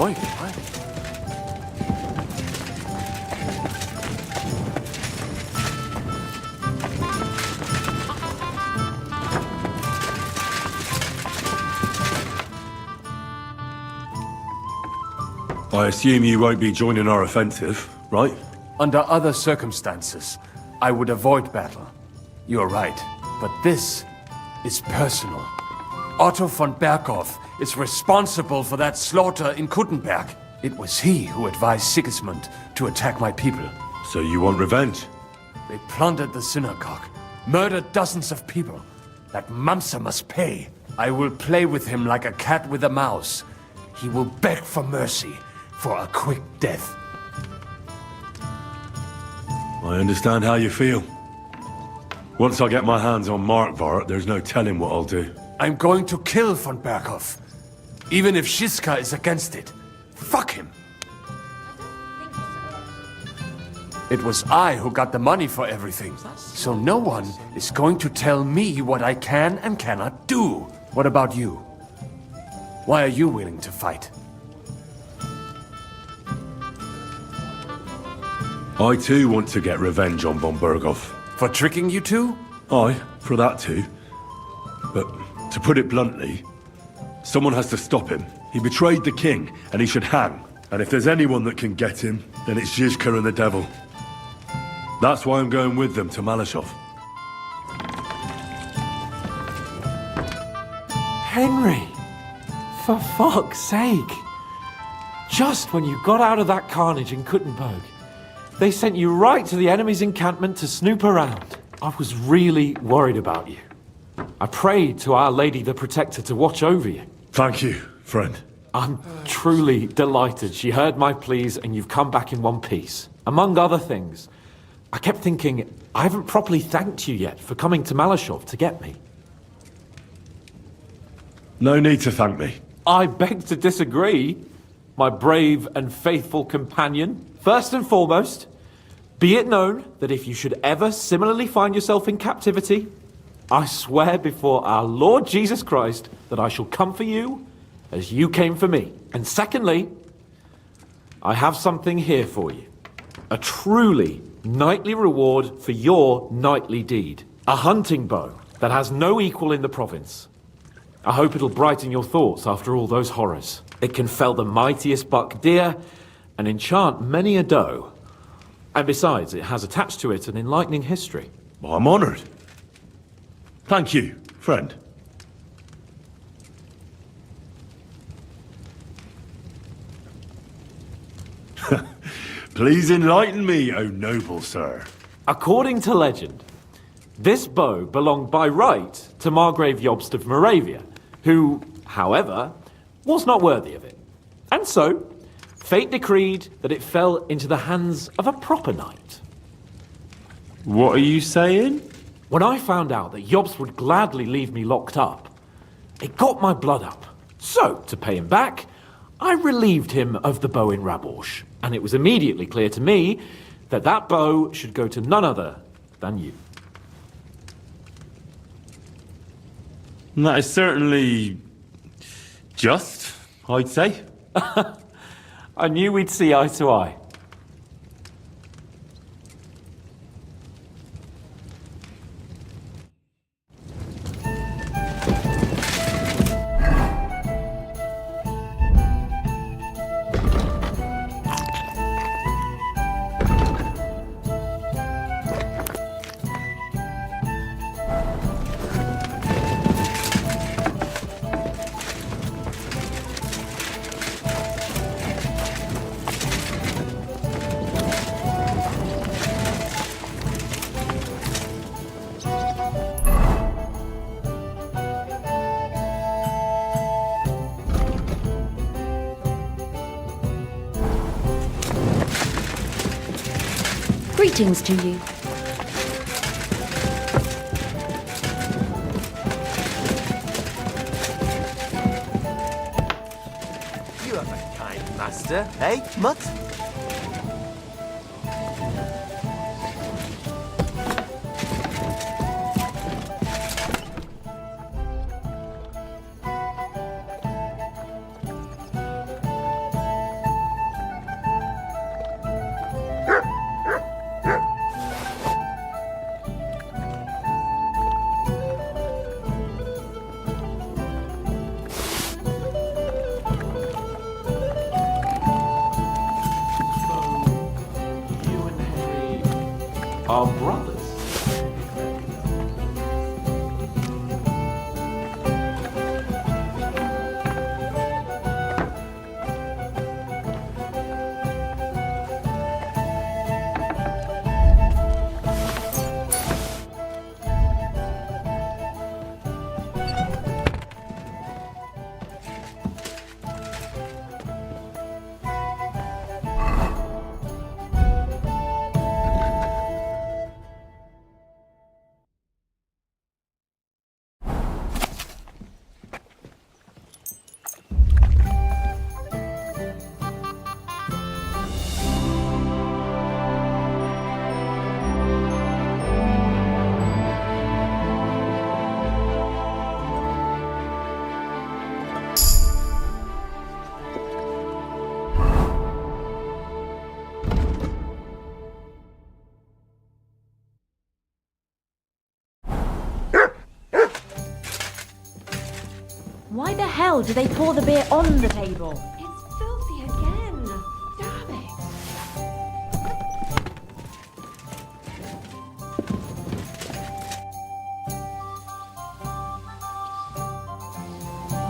Oi. I assume you won't be joining our offensive, right? Under other circumstances, I would avoid battle. You're right, but this is personal. Otto von Berghoff is responsible for that slaughter in Kuttenberg. It was he who advised Sigismund to attack my people. So you want revenge? They plundered the synagogue, murdered dozens of people. That Mamsa must pay. I will play with him like a cat with a mouse. He will beg for mercy, for a quick death. I understand how you feel. Once I get my hands on Markvart, there's no telling what I'll do. I'm going to kill von Berghoff, even if Shiska is against it. Fuck him. It was I who got the money for everything, so no one is going to tell me what I can and cannot do. What about you? Why are you willing to fight? I too want to get revenge on von Berghoff. For tricking you two? Aye, for that too. But to put it bluntly, someone has to stop him. He betrayed the king, and he should hang. And if there's anyone that can get him, then it's Zizka and the devil. That's why I'm going with them to Malashov. Henry! For fuck's sake! Just when you got out of that carnage in Kuttenberg, they sent you right to the enemy's encampment to snoop around. I was really worried about you. I prayed to Our Lady the Protector to watch over you. Thank you, friend. I'm truly delighted she heard my pleas and you've come back in one piece. Among other things, I kept thinking, I haven't properly thanked you yet for coming to Malashov to get me. No need to thank me. I beg to disagree, my brave and faithful companion. First and foremost, be it known that if you should ever similarly find yourself in captivity, I swear before our Lord Jesus Christ that I shall come for you as you came for me. And secondly, I have something here for you. A truly knightly reward for your knightly deed. A hunting bow that has no equal in the province. I hope it'll brighten your thoughts after all those horrors. It can fell the mightiest buck deer and enchant many a doe. And besides, it has attached to it an enlightening history. Well, I'm honored. Thank you, friend. Please enlighten me, O noble sir. According to legend, this bow belonged by right to Margrave Jobst of Moravia, who, however, was not worthy of it. And so, fate decreed that it fell into the hands of a proper knight. What are you saying? When I found out that Jobst would gladly leave me locked up, it got my blood up. So, to pay him back, I relieved him of the bow in Raborsch, and it was immediately clear to me that that bow should go to none other than you. That is certainly just, I'd say. I knew we'd see eye to eye. Greetings to you. You have a kind master, eh, Mutt? are brothers. Why the hell do they pour the beer on the table? It's filthy again. Damn it.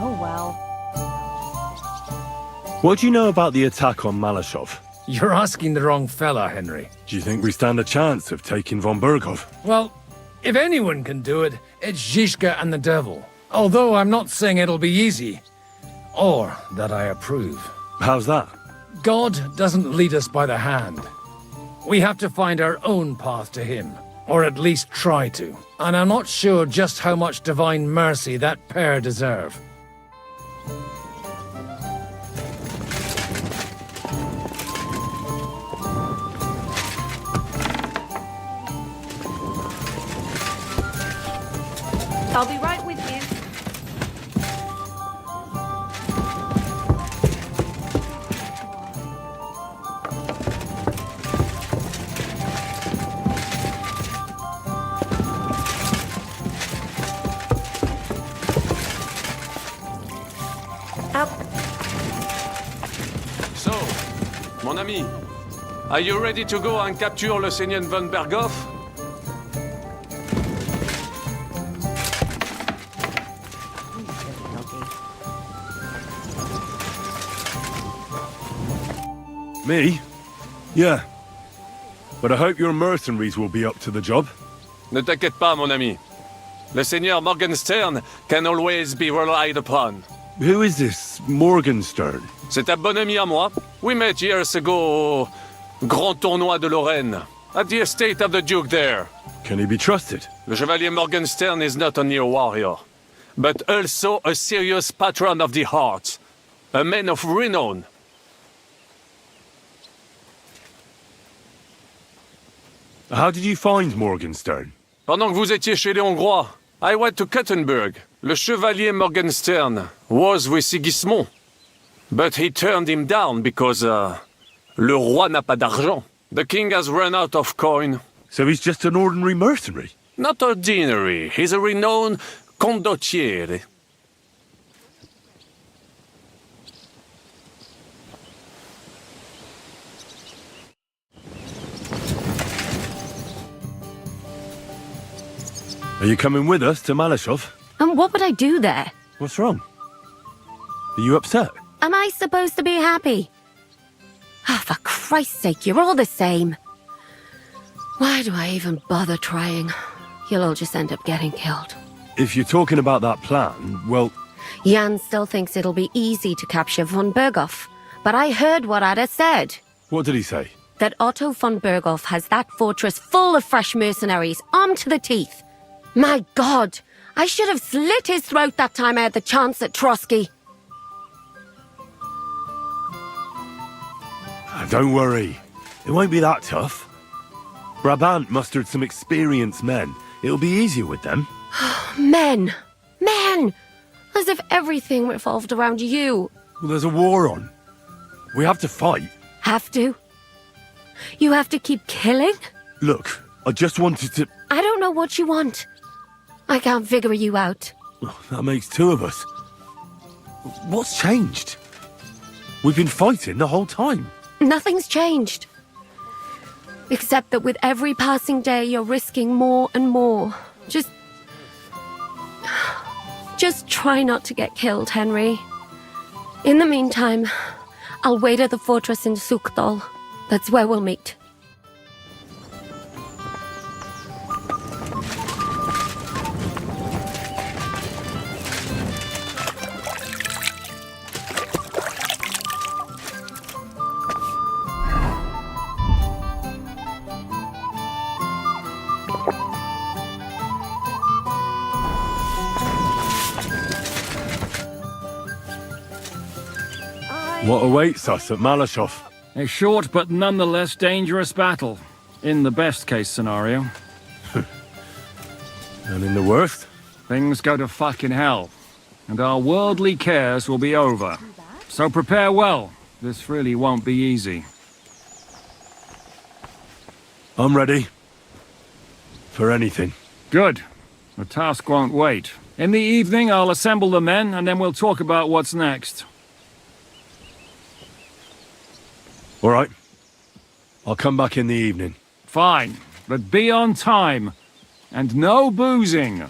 Oh well. What do you know about the attack on Malashov? You're asking the wrong fella, Henry. Do you think we stand a chance of taking von Berghoff? Well, if anyone can do it, it's Zizka and the devil. Although I'm not saying it'll be easy. Or that I approve. How's that? God doesn't lead us by the hand. We have to find our own path to him. Or at least try to. And I'm not sure just how much divine mercy that pair deserve. I'll be right with you. So, mon ami, are you ready to go and capture le Seigneur von Berghoff? Me? Yeah. But I hope your mercenaries will be up to the job. Ne t'inquiète pas, mon ami. Le Seigneur Morgenstern can always be relied upon. Who is this Morgenstern? C'est un bon ami à moi. We met years ago au Grand Tournoi de Lorraine, at the estate of the Duke there. Can he be trusted? Le Chevalier Morgenstern is not only a warrior, but also a serious patron of the heart, a man of renown. How did you find Morgenstern? Pendant que vous étiez chez les Hongrois, I went to Kuttenberg. Le Chevalier Morgenstern was with Sigismund. But he turned him down because, le roi n'a pas d'argent. The king has run out of coin. So he's just an ordinary mercenary? Not ordinary. He's a renowned condottiere. Are you coming with us to Malashov? And what would I do there? What's wrong? Are you upset? Am I supposed to be happy? Ah, for Christ's sake, you're all the same. Why do I even bother trying? You'll all just end up getting killed. If you're talking about that plan, well... Jan still thinks it'll be easy to capture von Berghoff. But I heard what Ada said. What did he say? That Otto von Berghoff has that fortress full of fresh mercenaries, armed to the teeth. My God! I should have slit his throat that time I had the chance at Trotsky. Don't worry. It won't be that tough. Brabant mustered some experienced men. It'll be easier with them. Men! Men! As if everything revolved around you. Well, there's a war on. We have to fight. Have to? You have to keep killing? Look, I just wanted to... I don't know what you want. I can't figure you out. Oh, that makes two of us. What's changed? We've been fighting the whole time. Nothing's changed. Except that with every passing day, you're risking more and more. Just try not to get killed, Henry. In the meantime, I'll wait at the fortress in Sukdal. That's where we'll meet. What awaits us at Malashov? A short but nonetheless dangerous battle. In the best case scenario. And in the worst? Things go to fucking hell. And our worldly cares will be over. So prepare well. This really won't be easy. I'm ready. For anything. Good. The task won't wait. In the evening, I'll assemble the men, and then we'll talk about what's next. All right. I'll come back in the evening. Fine. But be on time. And no boozing.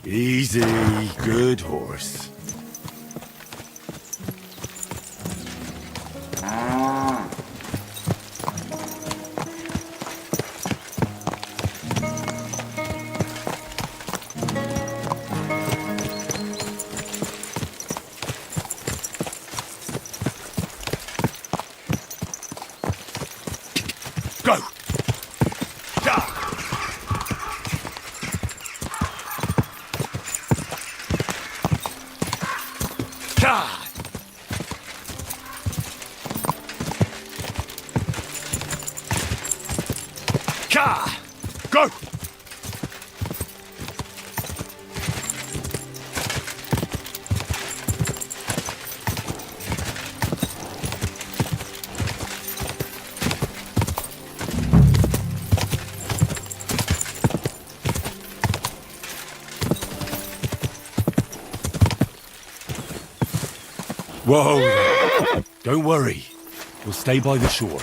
Easy, good horse. Go! Ja! Go! Whoa! Don't worry. We'll stay by the shore.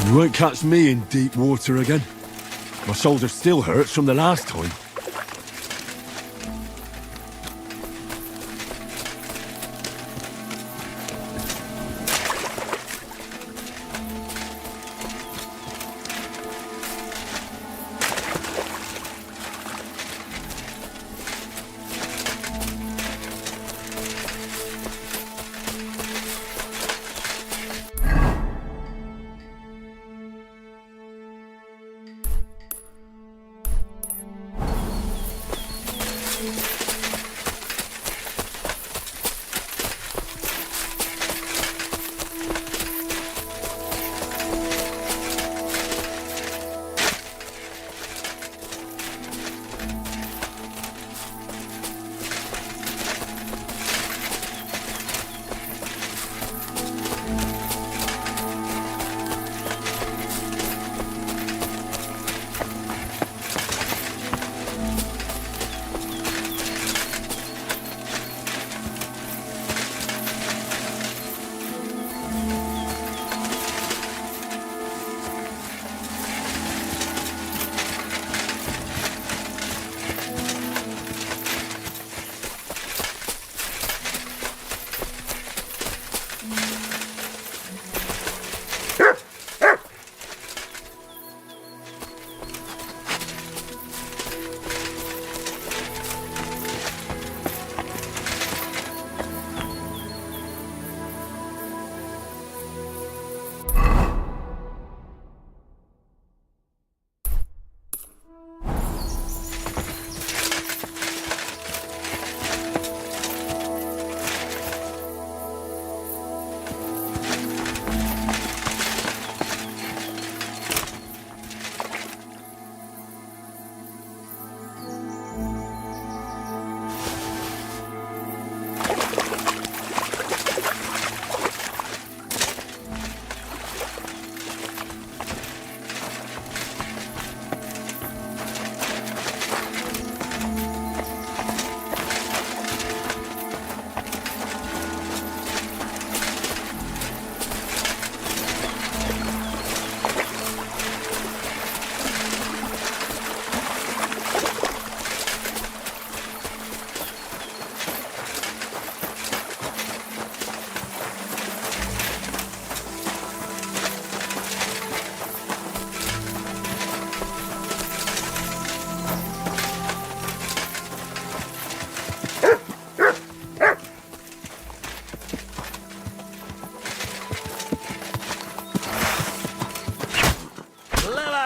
You won't catch me in deep water again. My shoulder still hurts from the last time.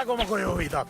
como coyoita.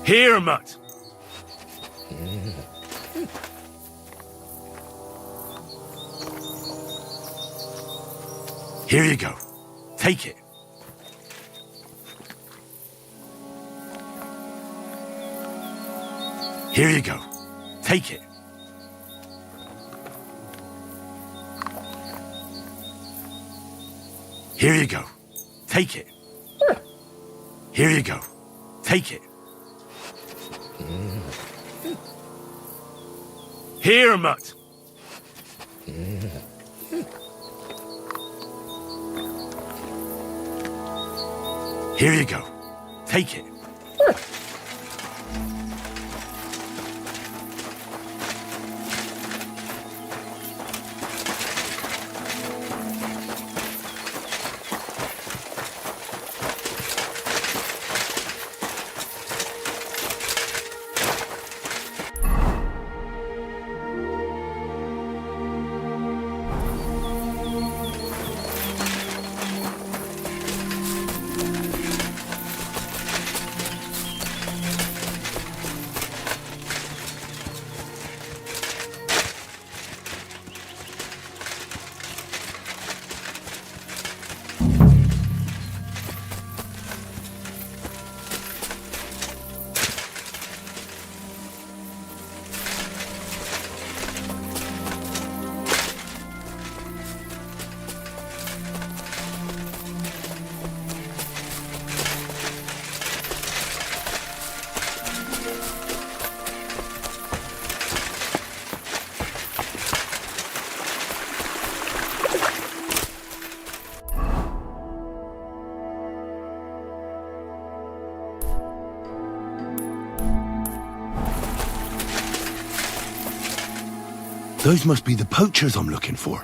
Here, Mutt. Here you go. Take it. Here you go. Take it. Here you go. Take it. Here you go. Take it. Here, Mutt. Here you go. Take it. Those must be the poachers I'm looking for.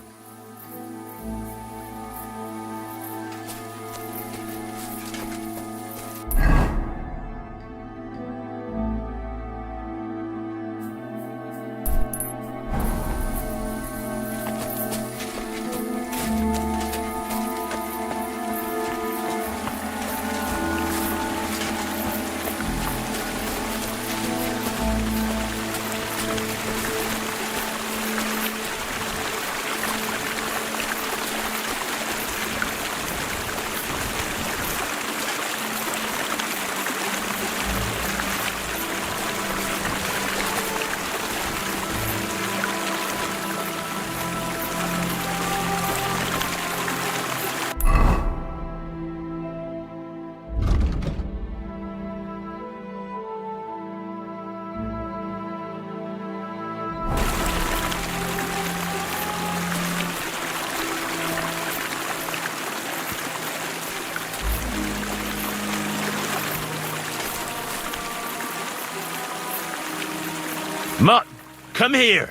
Mutt, come here.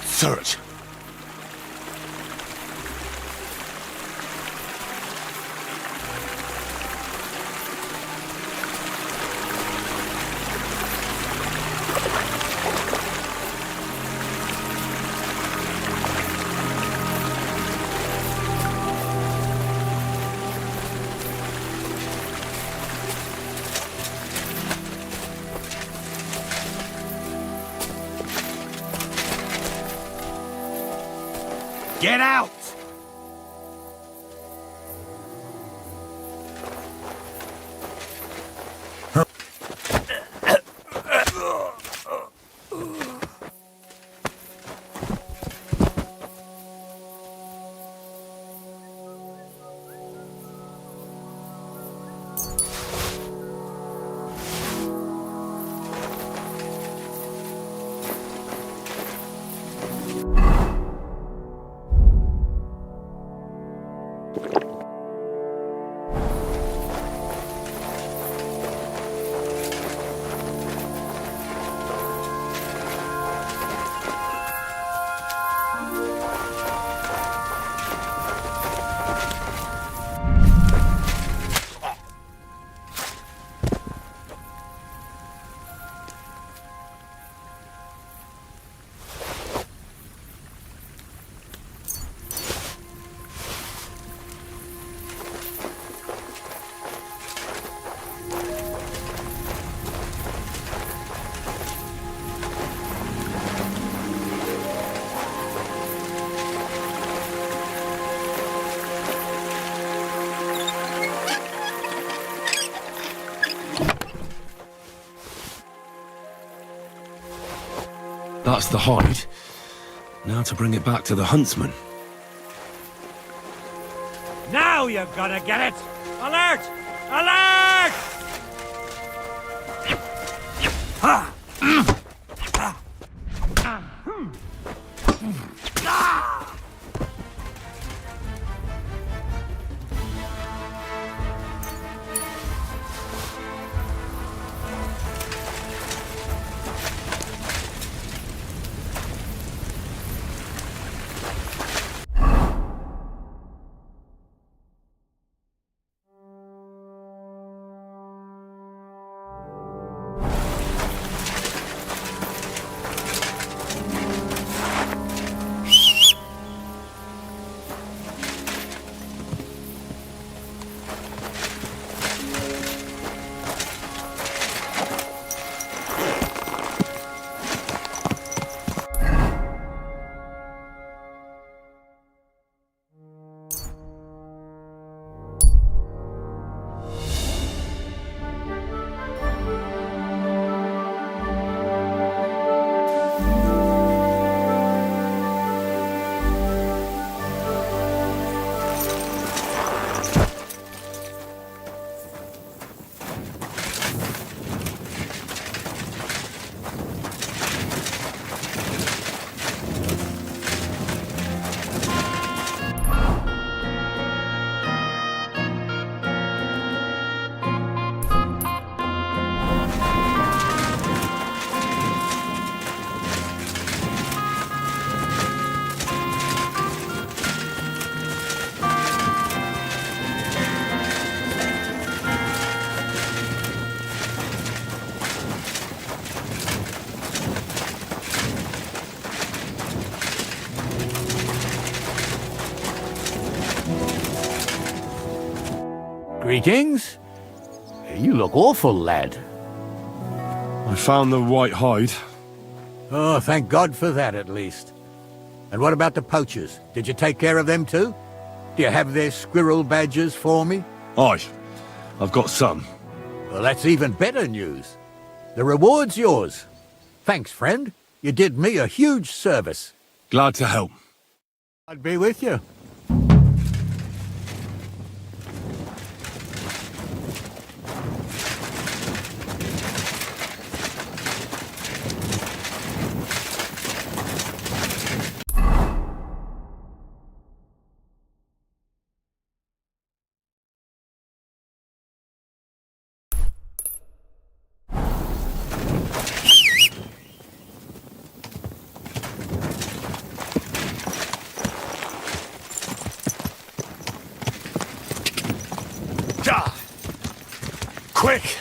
Search. Get out! That's the hide. Now to bring it back to the huntsman. Now you're gonna get it! Alert! Alert! Greetings. You look awful, lad. I found the white hide. Oh, thank God for that, at least. And what about the poachers? Did you take care of them too? Do you have their squirrel badges for me? Aye, I've got some. Well, that's even better news. The reward's yours. Thanks, friend. You did me a huge service. Glad to help. I'd be with you. Quick!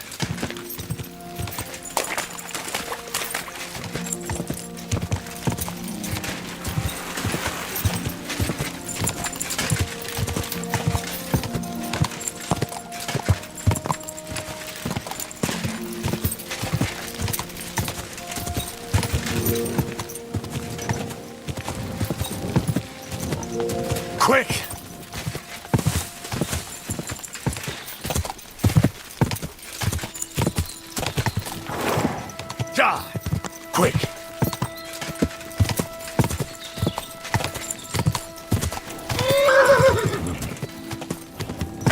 Quick! Quick!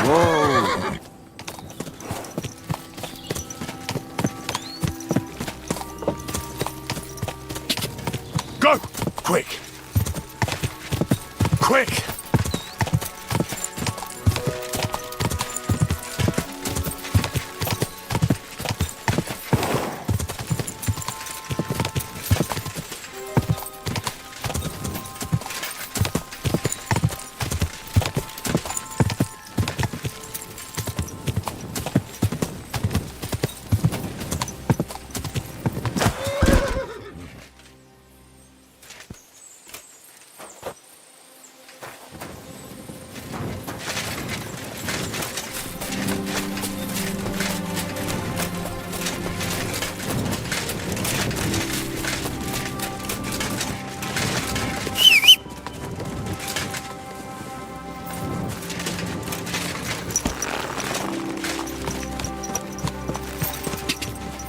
Whoa! Go! Quick! Quick!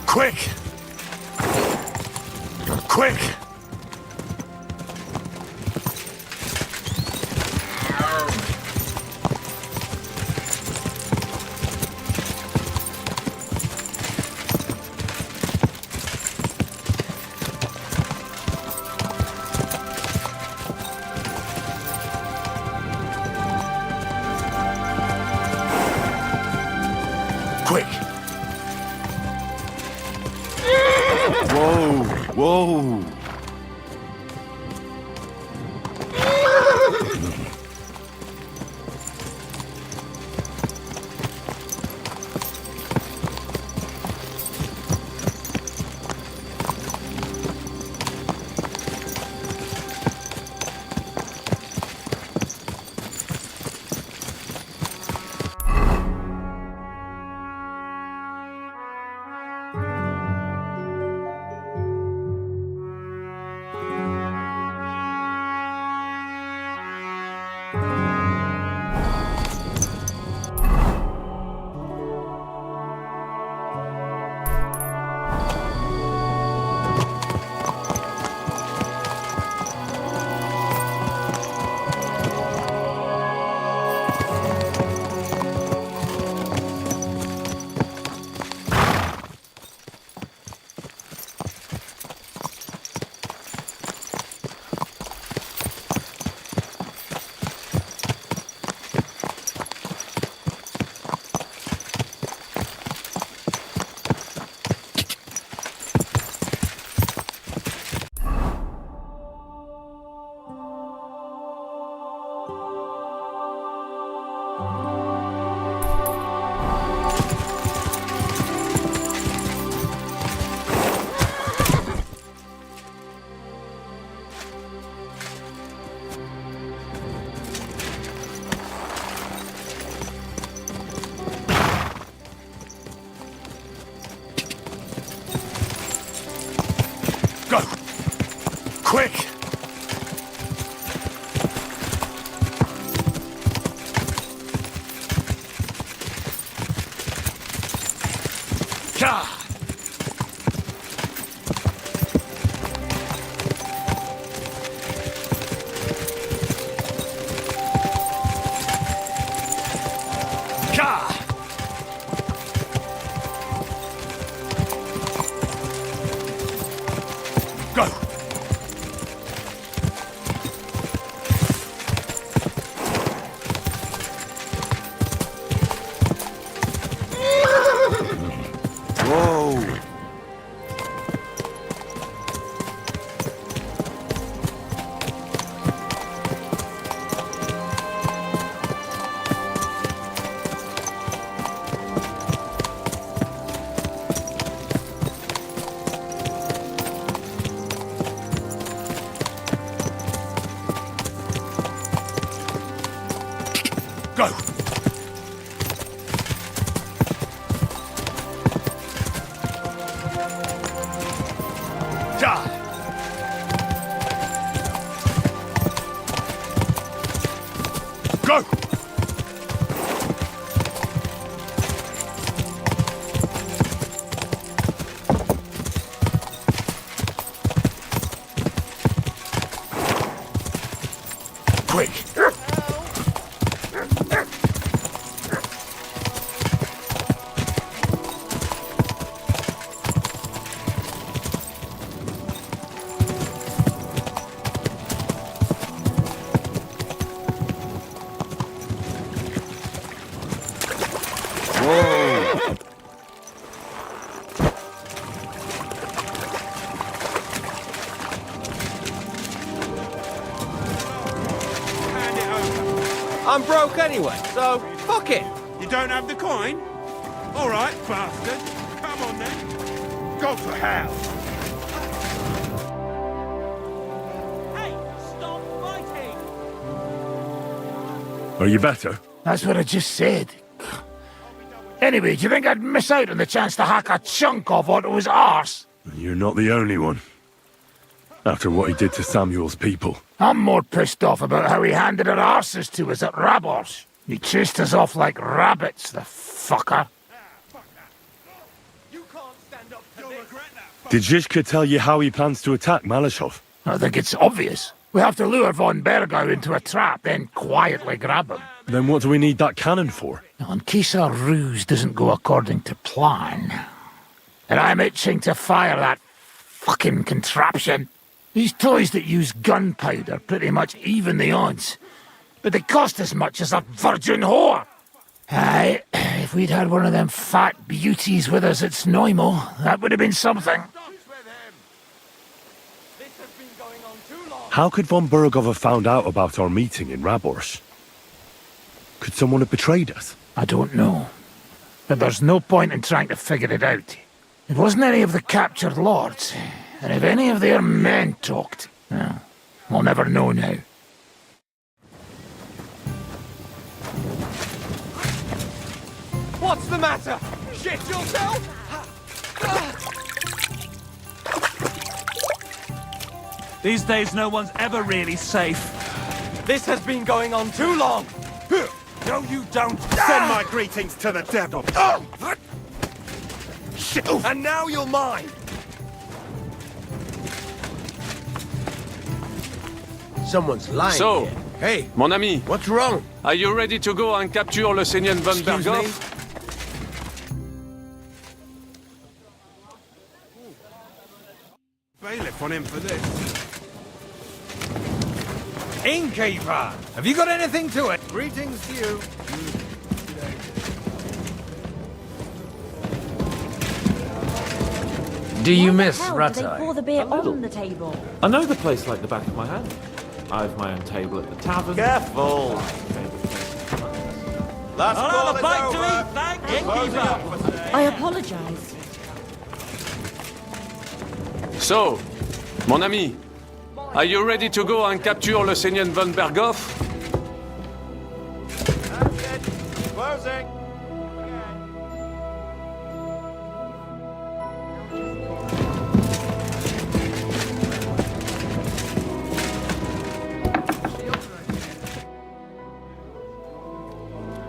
Quick! Quick! Whoa, whoa. Go! Quick! Ka! Ka! Go! Whoa. Go! Ja! Go! Quick! Whoa. I'm broke anyway, so fuck it. You don't have the coin? All right, bastard. Come on then. Go for hell. Hey, stop fighting! Are you better? That's what I just said. Anyway, do you think I'd miss out on the chance to hack a chunk off onto his arse? You're not the only one. After what he did to Samuel's people. I'm more pissed off about how he handed our arses to us at Rabos. He chased us off like rabbits, the fucker. You can't stand up to this. Did Zizka tell you how he plans to attack Malashov? I think it's obvious. We have to lure von Bergau into a trap, then quietly grab him. Then what do we need that cannon for? Now, in case our ruse doesn't go according to plan. And I'm itching to fire that fucking contraption. These toys that use gunpowder pretty much even the odds. But they cost as much as a virgin whore. Aye, if we'd had one of them fat beauties with us at Snoimo, that would have been something. How could von Burgov have found out about our meeting in Rabors? Could someone have betrayed us? I don't know. But there's no point in trying to figure it out. It wasn't any of the captured lords. And if any of their men talked, well, we'll never know now. What's the matter? Shit yourself? These days, no one's ever really safe. This has been going on too long. No, you don't. Send my greetings to the devil. Shit. And now you're mine. Someone's lying So, here. Hey, mon ami, what's wrong? are you ready to go and capture le Seigneur von Excuse Berghoff? me? Bailiff on him for this. Innkeeper! Have you got anything to it? Greetings to you. Do you Why the miss hell do they pour Ratai? the beer A little. on the table? I know the place like the back of my hand. I have my own table at the tavern. Careful. Last I'll call have a is bite to over. eat, thank We're closing up innkeeper! for today. I apologize. So, mon ami, are you ready to go and capture le Seigneur von Berghoff? That's it. Closing.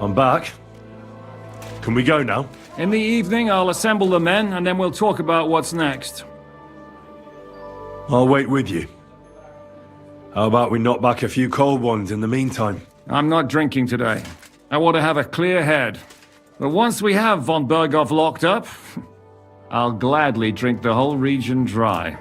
I'm back. Can we go now? In the evening, I'll assemble the men, and then we'll talk about what's next. I'll wait with you. How about we knock back a few cold ones in the meantime? I'm not drinking today. I want to have a clear head. But once we have von Berghoff locked up, I'll gladly drink the whole region dry.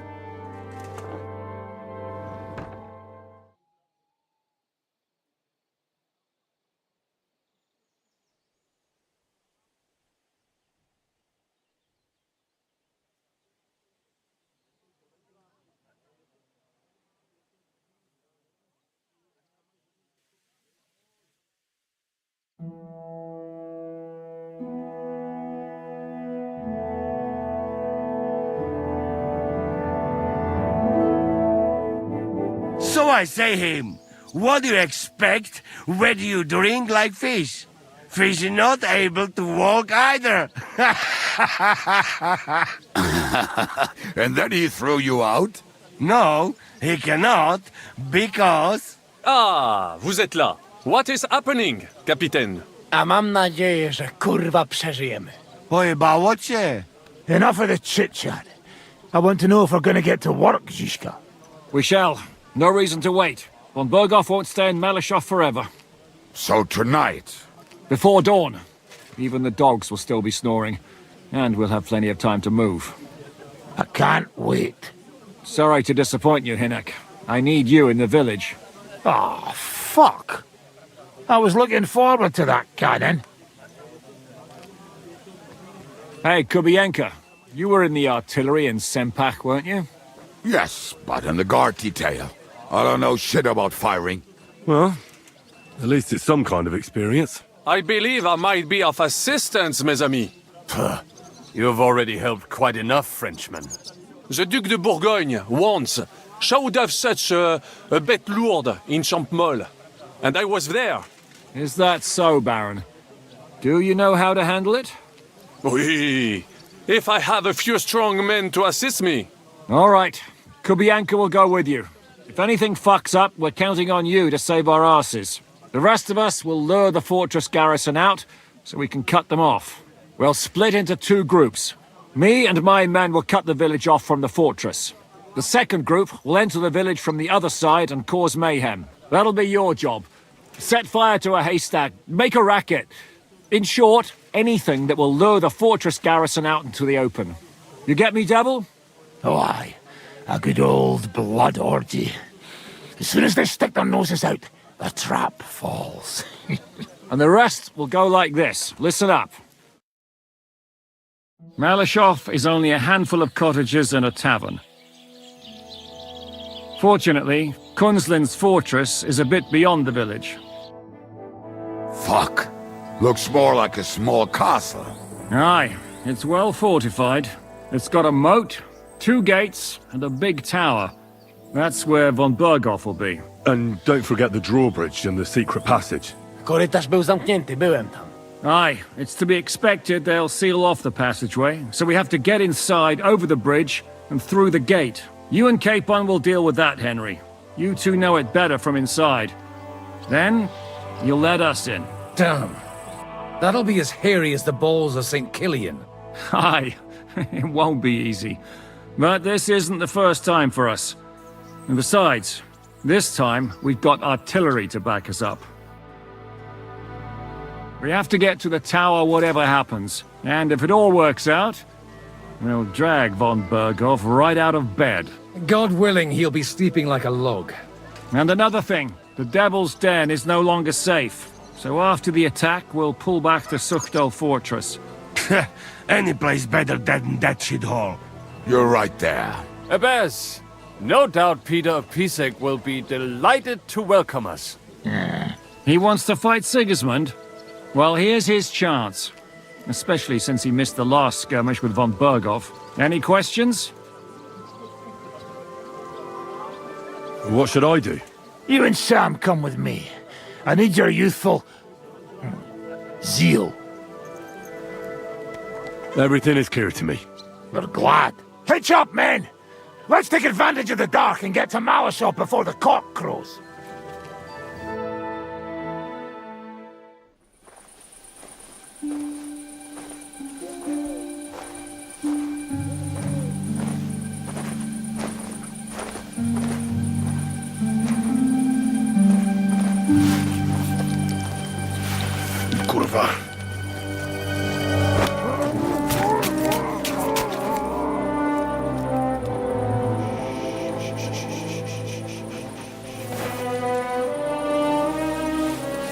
So I say him, what do you expect when you drink like fish? Fish is not able to walk either. And then he threw you out? No, he cannot, because... Ah, vous êtes là. What is happening, Capitaine? A mam nadzieję, że kurwa przeżyjemy. Pojebało cię. Enough of the chit-chat. I want to know if we're gonna get to work, Zizka. We shall. No reason to wait. Von Berghoff won't stay in Malishov forever. So tonight? Before dawn. Even the dogs will still be snoring. And we'll have plenty of time to move. I can't wait. Sorry to disappoint you, Hinnock. I need you in the village. Oh, fuck. I was looking forward to that, Cannon. Hey, Kubienka. You were in the artillery in Sempak, weren't you? Yes, but in the guard detail. I don't know shit about firing. Well, at least it's some kind of experience. I believe I might be of assistance, mes amis. You have already helped quite enough, Frenchmen. The Duc de Bourgogne, once, showed off such a bête lourde in Champmol. And I was there. Is that so, Baron? Do you know how to handle it? Oui, if I have a few strong men to assist me. All right. Kubianka will go with you. If anything fucks up, we're counting on you to save our asses. The rest of us will lure the fortress garrison out, so we can cut them off. We'll split into two groups. Me and my men will cut the village off from the fortress. The second group will enter the village from the other side and cause mayhem. That'll be your job. Set fire to a haystack, make a racket. In short, anything that will lure the fortress garrison out into the open. You get me, Devil? Oh, aye. A good old blood orgy. As soon as they stick their noses out, the trap falls. And the rest will go like this. Listen up. Malishov is only a handful of cottages and a tavern. Fortunately, Kunzlin's fortress is a bit beyond the village. Fuck. Looks more like a small castle. Aye, it's well fortified. It's got a moat, 2 gates, and a big tower. That's where von Berghoff will be. And don't forget the drawbridge and the secret passage. Korytarz był zamknięty, byłem tam. Aye, it's to be expected they'll seal off the passageway, so we have to get inside, over the bridge, and through the gate. You and Capon will deal with that, Henry. You two know it better from inside. Then, you'll let us in. Damn. That'll be as hairy as the balls of St. Killian. Aye, it won't be easy. But this isn't the first time for us. And besides, this time we've got artillery to back us up. We have to get to the tower whatever happens, and if it all works out, we'll drag von Berghoff right out of bed. God willing, he'll be sleeping like a log. And another thing, the Devil's Den is no longer safe. So after the attack, we'll pull back to Suchtal Fortress. Any place better than that shithole. You're right there. Abbess, no doubt Peter of Pisek will be delighted to welcome us. He wants to fight Sigismund? Well, here's his chance. Especially since he missed the last skirmish with von Berghoff. Any questions? What should I do? You and Sam come with me. I need your youthful... zeal. Everything is clear to me. We're glad. Hitch up, men! Let's take advantage of the dark and get to Malashov before the cock crows. Kurwa.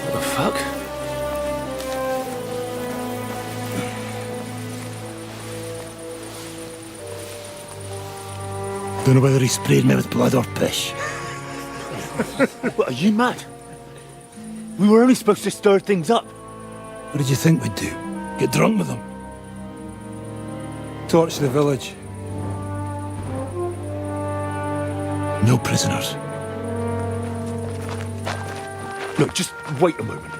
What the fuck? Don't know whether he sprayed me with blood or piss. What, are you mad? We were only supposed to stir things up. What did you think we'd do? Get drunk with them? Torch the village. No prisoners. Look, just wait a moment.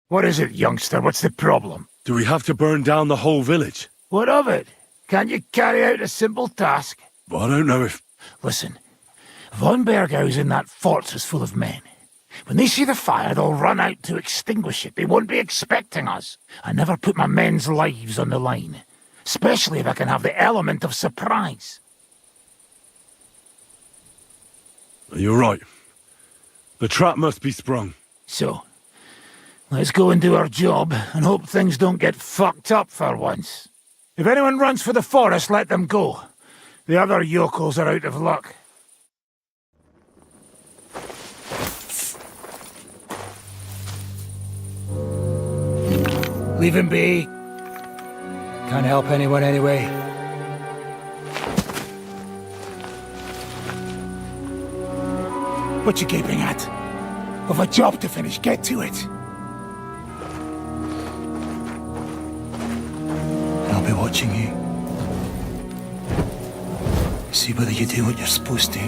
What is it, youngster? What's the problem? Do we have to burn down the whole village? What of it? Can't you carry out a simple task? Well, I don't know if... Listen, von Bergau's in that fortress full of men. When they see the fire, they'll run out to extinguish it. They won't be expecting us. I never put my men's lives on the line, especially if I can have the element of surprise. You're right. The trap must be sprung. So, let's go and do our job and hope things don't get fucked up for once. If anyone runs for the forest, let them go. The other yokels are out of luck. Leave him be. Can't help anyone anyway. What you gaping at? I've a job to finish. Get to it. I'll be watching you. See whether you do what you're supposed to.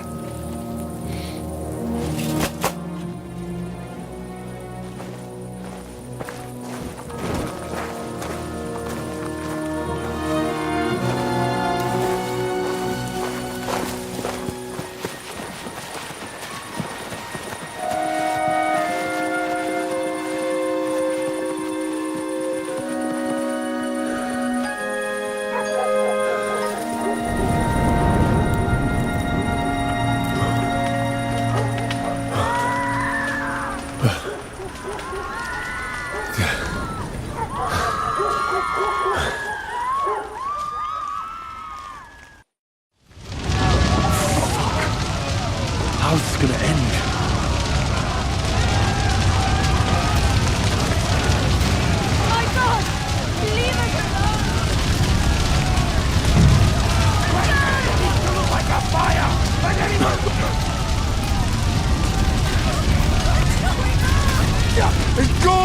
How's this gonna end?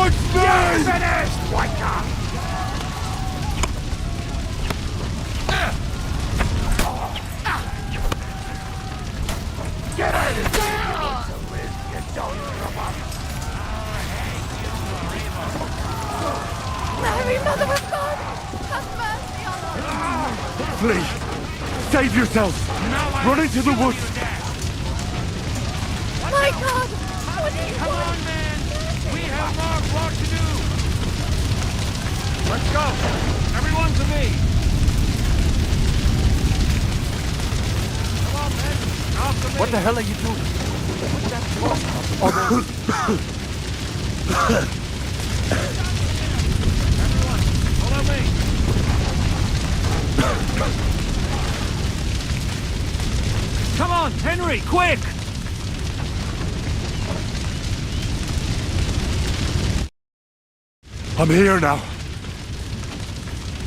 You're finished, Whiter! Get out of here! Mary, Mother of God! Have mercy on us! Flee! Save yourselves! Run into the woods! My God! What do you Come want? on, man! We have more work to do! Let's go! Everyone to me! Come on, men! After me! What the hell are you doing? Put that cloth up. Everyone, follow me! Come on, Henry, quick! I'm here now.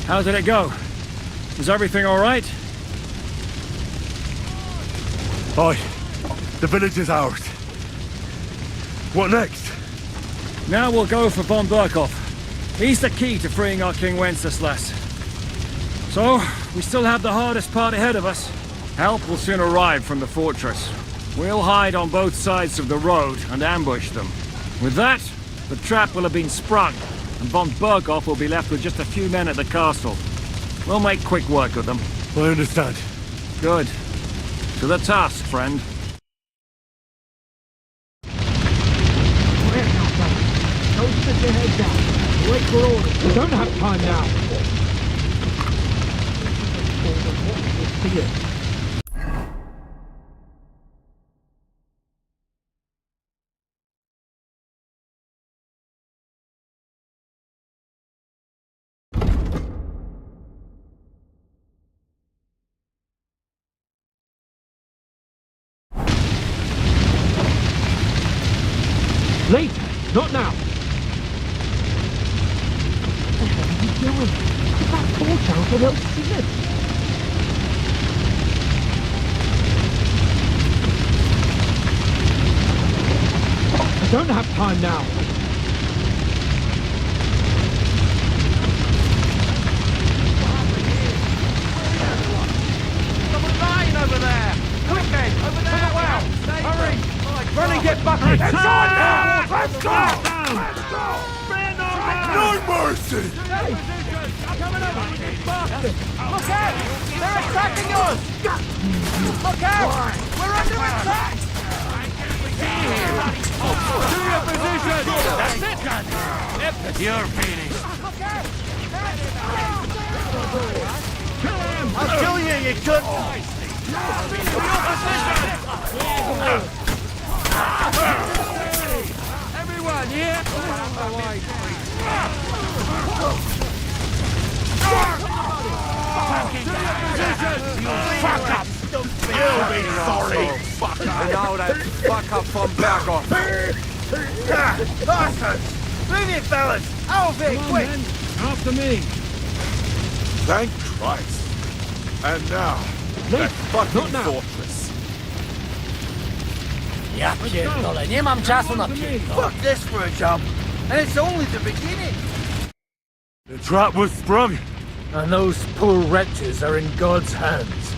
How did it go? Was everything all right? Aye. The village is ours. What next? Now we'll go for von Berkhoff. He's the key to freeing our King Wenceslas. So, we still have the hardest part ahead of us. Help will soon arrive from the fortress. We'll hide on both sides of the road and ambush them. With that, the trap will have been sprung, and von Berkhoff will be left with just a few men at the castle. We'll make quick work of them. I understand. Good. To the task, friend. Don't stick your head down. Wait for orders. We don't have time now. Later, not now. What the hell are you doing? Put that torch out or they'll see it. I don't have time now. Someone lying over there! Quick then! Over there! Well! Hurry! Run and get bucket! Let's go now! Let's go! Let's go! No mercy! Coming up! Look out! They're attacking us! Look out! We're under attack! To your position! That's it! You're finished! I'll kill you, you cunt! Everyone, yeah? Fuck up! You'll be sorry! Fuck up! Now that fuck up from Berkhoff! Bastards! Move it, fellas! Out of it, quick! After me. Thank Christ. And now, that fucking fortress. Ja pierdolę, nie mam czasu na pierdolę. Fuck this for a job! And it's only the beginning! The trap was sprung. And those poor wretches are in God's hands.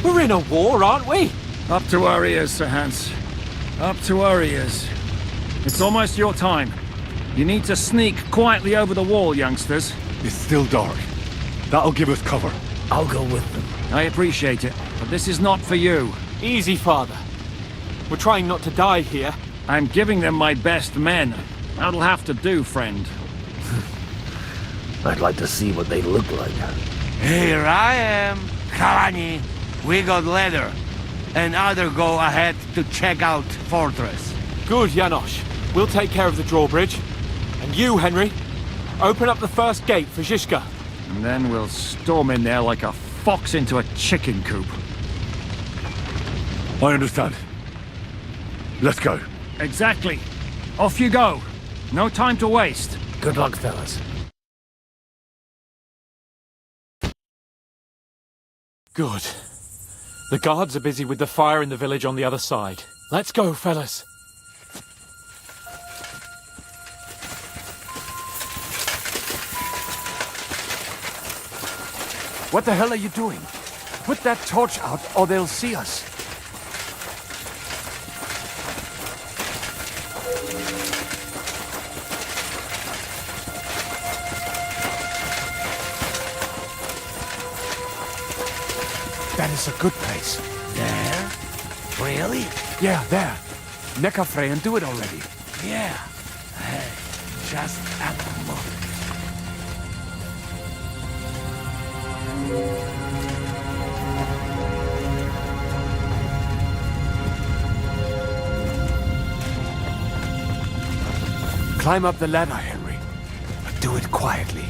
We're in a war, aren't we? Up to our ears, Sir Hans. Up to our ears. It's almost your time. You need to sneak quietly over the wall, youngsters. It's still dark. That'll give us cover. I'll go with them. I appreciate it, but this is not for you. Easy, Father. We're trying not to die here. I'm giving them my best men. That'll have to do, friend. I'd like to see what they look like. Here I am! Kalani, we got leather. And other go ahead to check out fortress. Good, Janosch. We'll take care of the drawbridge. And you, Henry, open up the first gate for Zizka. And then we'll storm in there like a fox into a chicken coop. I understand. Let's go. Exactly. Off you go. No time to waste. Good luck, fellas. Good. The guards are busy with the fire in the village on the other side. Let's go, fellas. What the hell are you doing? Put that torch out or they'll see us. That is a good place. There? Really? Yeah, there. Neckarfrey and do it already. Yeah. Hey, just have a look. Climb up the ladder, Henry. But do it quietly.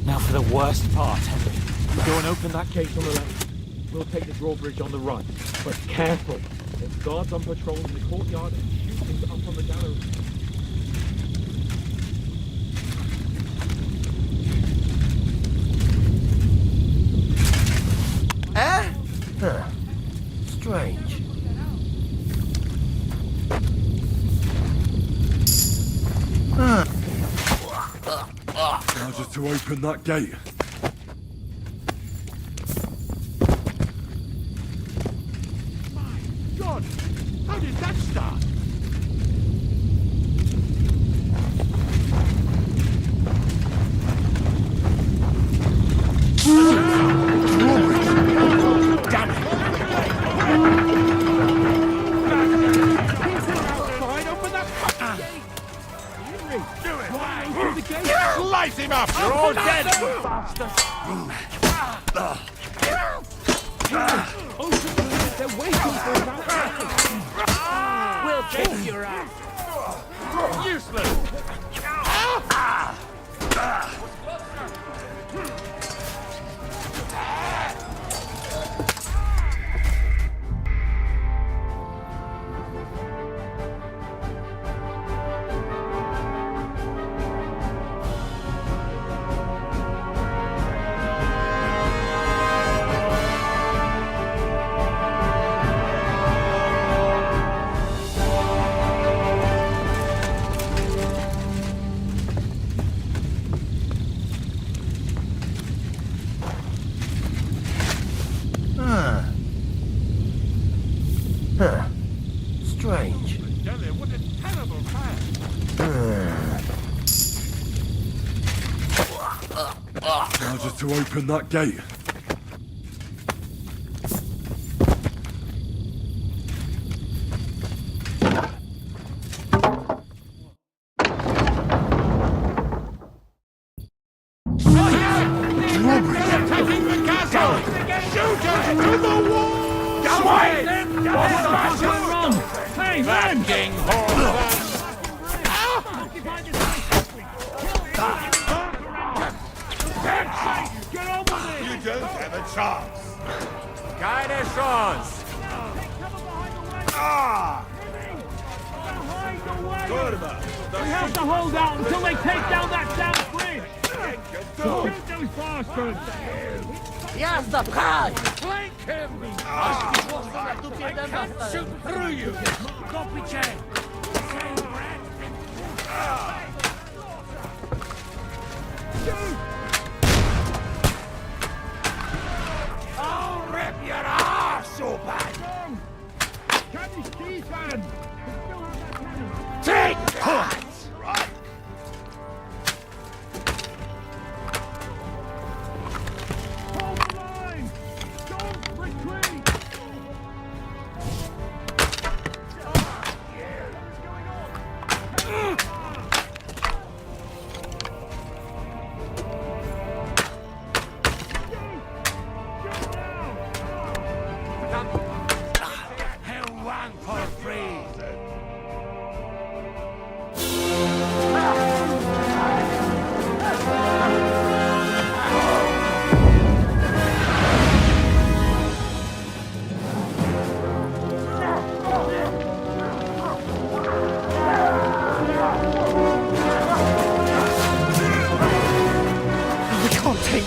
Now for the worst part, Henry. You go and open that gate on the left. We'll take the drawbridge on the right. But careful. There's guards on patrol in the courtyard and shooting up on the gallery. Huh. Strange. Now just to open that gate. God! How did that start? Slice him up! You're all dead, you bastards! They're waiting for that. We'll kick your ass! Useless! Huh. Strange. What a terrible plan! Now just to open that gate. Taking the castle! Shooters to the wall! Go away! What's wrong? Hey, man! King Get on with it! You don't have a chance! Keine Chance! We have to hold out until they take down that damn bridge! Shoot those bastards! Jasna, pchaj! Flank him! I can't shoot through you! Kopicie! I'll rip your ass open! Can you see, son?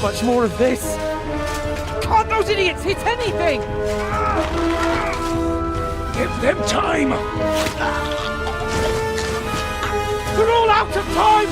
Much more of this. Can't those idiots hit anything? Give them time! They're all out of time!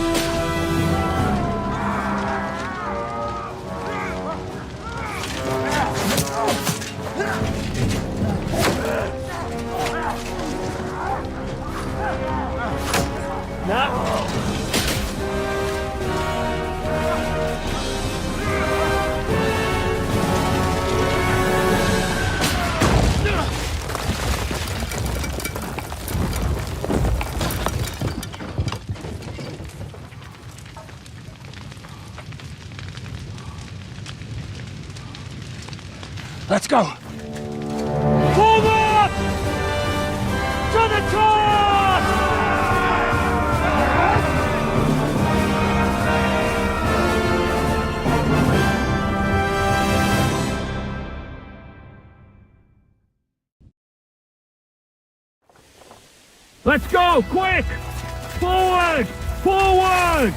Let's go! Forward! To the top! Let's go, quick! Forward! Forward!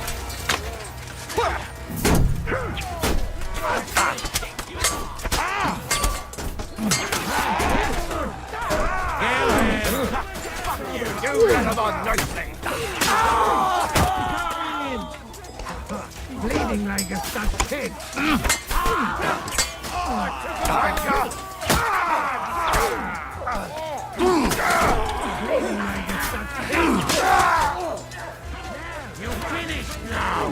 Bleeding like a stuck pig. You finished now!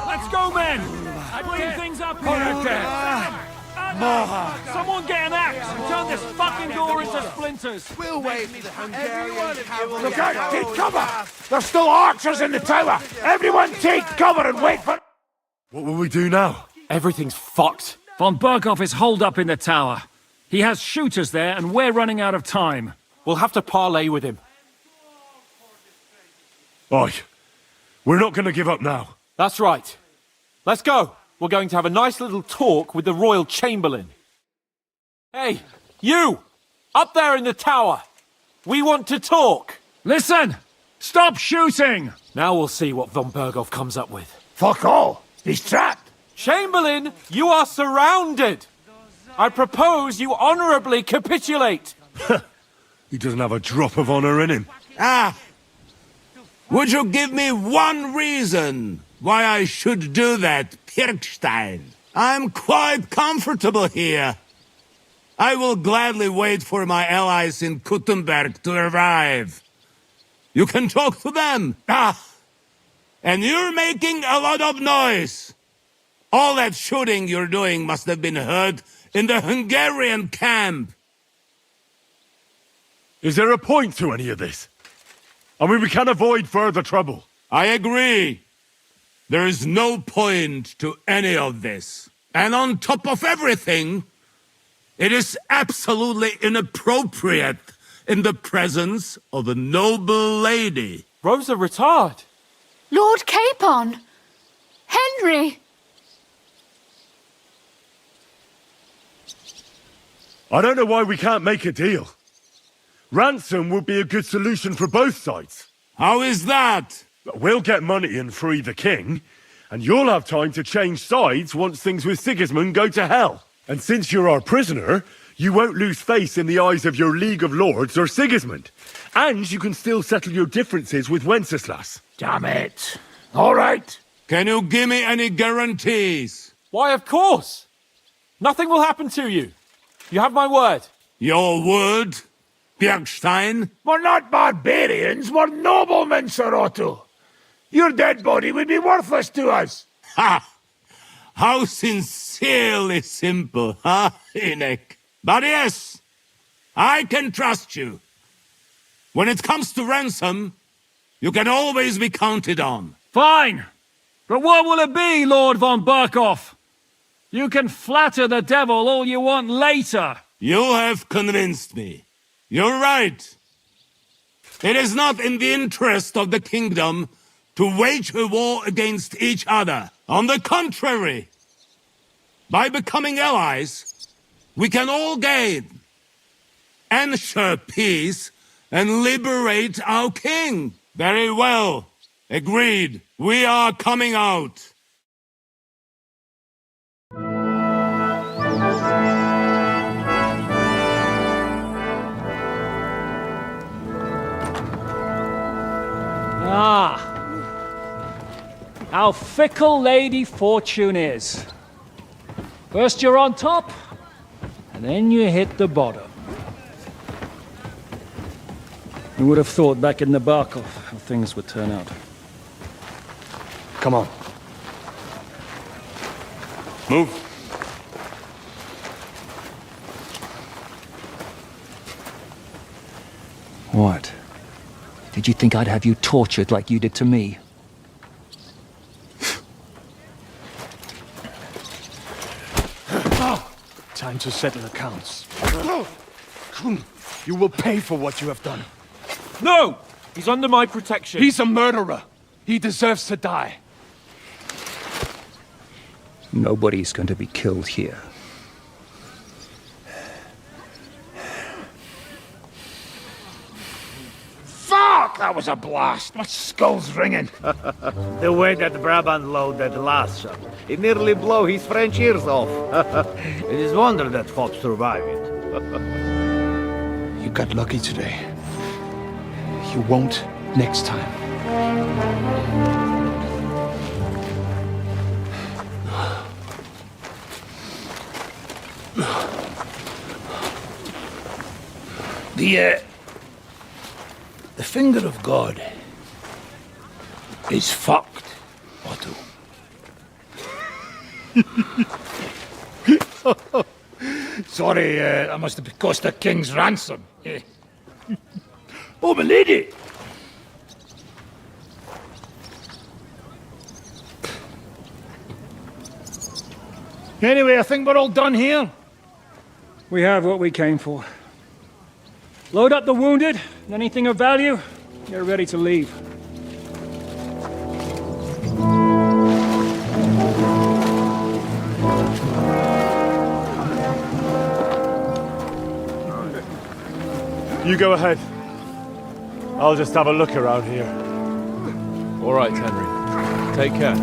Let's go, men! Clean things up here! Someone get an axe and turn this fucking door into splinters! We'll wait for the Hungarian cavalry. Look out! Take cover! There's still archers in the tower! Everyone take cover and wait for... What will we do now? Everything's fucked. Von Berghoff is holed up in the tower. He has shooters there, and we're running out of time. We'll have to parley with him. Oi, we're not going to give up now. That's right. Let's go. We're going to have a nice little talk with the Royal Chamberlain. Hey, you! Up there in the tower! We want to talk! Listen! Stop shooting! Now we'll see what von Berghoff comes up with. Fuck all! He's trapped! Chamberlain, you are surrounded! I propose you honourably capitulate! He doesn't have a drop of honor in him. Ah! Would you give me one reason why I should do that, Pirkstein? I'm quite comfortable here. I will gladly wait for my allies in Kuttenberg to arrive. You can talk to them. Ah! And you're making a lot of noise. All that shooting you're doing must have been heard in the Hungarian camp. Is there a point to any of this? I mean, we can avoid further trouble. I agree. There is no point to any of this. And on top of everything, it is absolutely inappropriate in the presence of a noble lady. Rosa Retard. Lord Capon! Henry! I don't know why we can't make a deal. Ransom would be a good solution for both sides. How is that? We'll get money and free the king, and you'll have time to change sides once things with Sigismund go to hell. And since you're our prisoner, you won't lose face in the eyes of your League of Lords or Sigismund. And you can still settle your differences with Wenceslas. Damn it. All right. Can you give me any guarantees? Why, of course! Nothing will happen to you. You have my word. Your word, Bjergstein? We're not barbarians, we're noblemen, Sir Otto. Your dead body would be worthless to us. Ha! How sincerely simple, huh, Enoch? But yes, I can trust you. When it comes to ransom, you can always be counted on. Fine. But what will it be, Lord von Berkhoff? You can flatter the devil all you want later. You have convinced me. You're right. It is not in the interest of the kingdom to wage a war against each other. On the contrary, by becoming allies, we can all gain, ensure peace, and liberate our king. Very well. Agreed. We are coming out. Ah. How fickle Lady Fortune is. First you're on top, and then you hit the bottom. Who would have thought back in the Barkov how things would turn out? Come on. Move. What? Did you think I'd have you tortured like you did to me? Time to settle accounts. You will pay for what you have done. No! He's under my protection. He's a murderer. He deserves to die. Nobody's going to be killed here. Fuck! That was a blast. My skull's ringing. The way that Brabant loaded last shot, it nearly blow his French ears off. It is wonder that Fop survived it. You got lucky today. You won't next time. The finger of God is fucked, Otto. Sorry, that must have cost the king's ransom. Oh, my lady! Anyway, I think we're all done here. We have what we came for. Load up the wounded, and anything of value, get ready to leave. You go ahead. I'll just have a look around here. All right, Henry. Take care.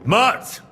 Mutt!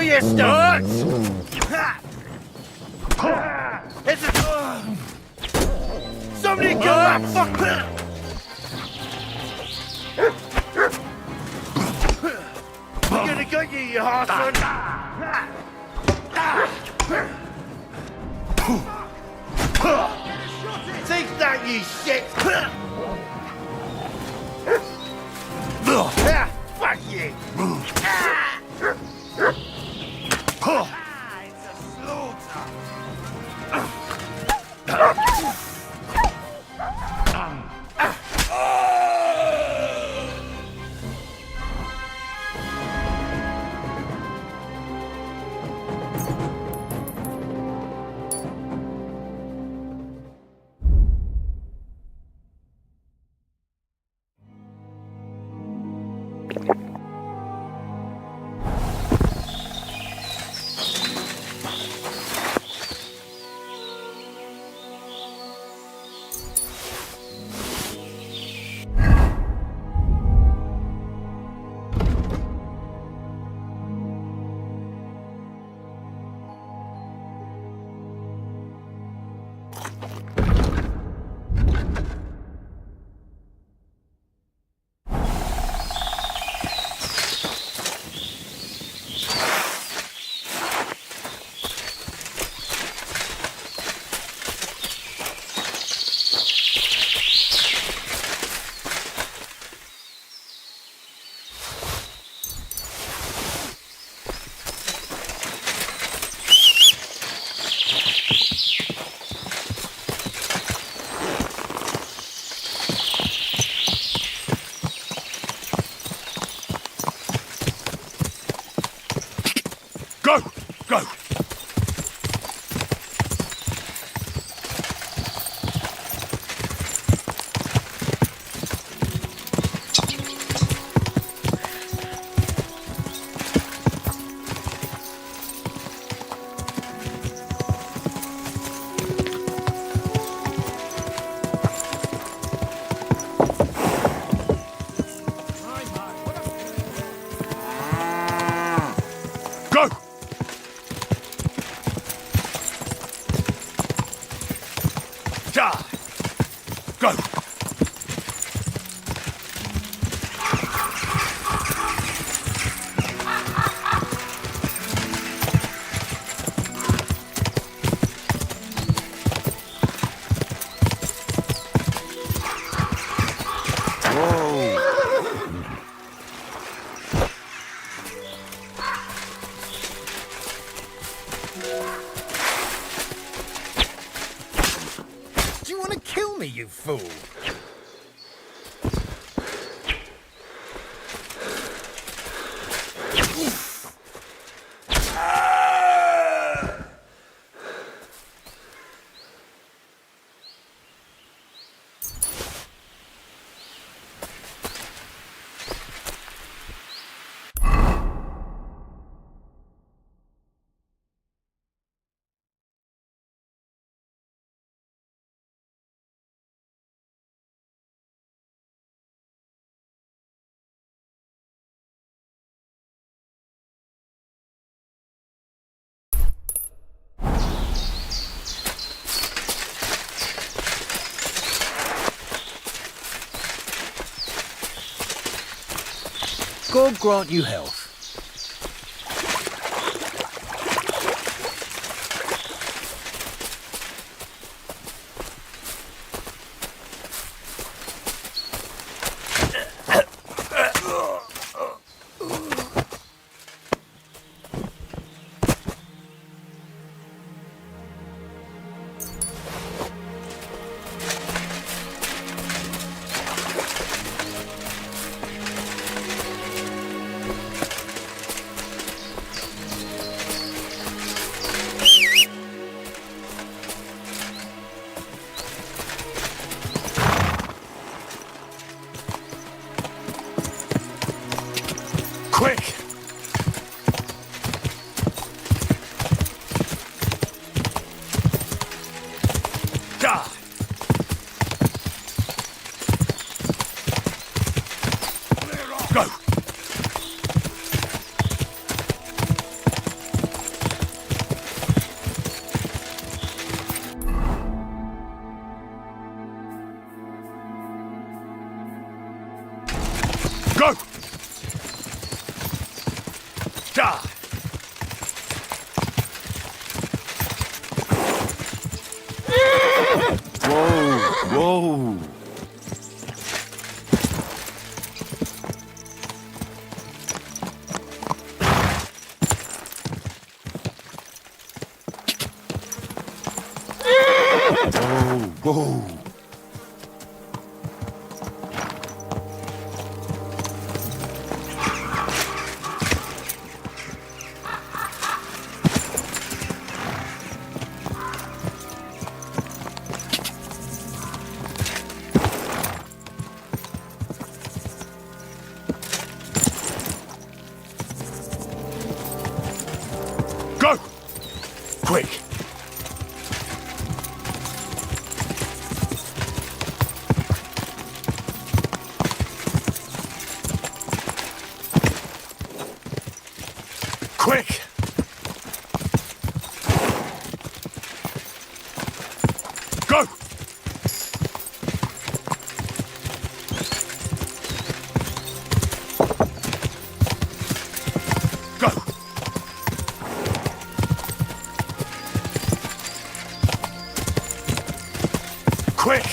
you start! Somebody kill that fucker! I'm gonna get you, you horseman! Take that, you shit! Fuck you! It's a slaughter! Go! Go! Go! Ja! Go! Do you want to kill me, you fool? God grant you health. Whoa! Whoa! Go! Quick! Quick! Go! Go! Quick!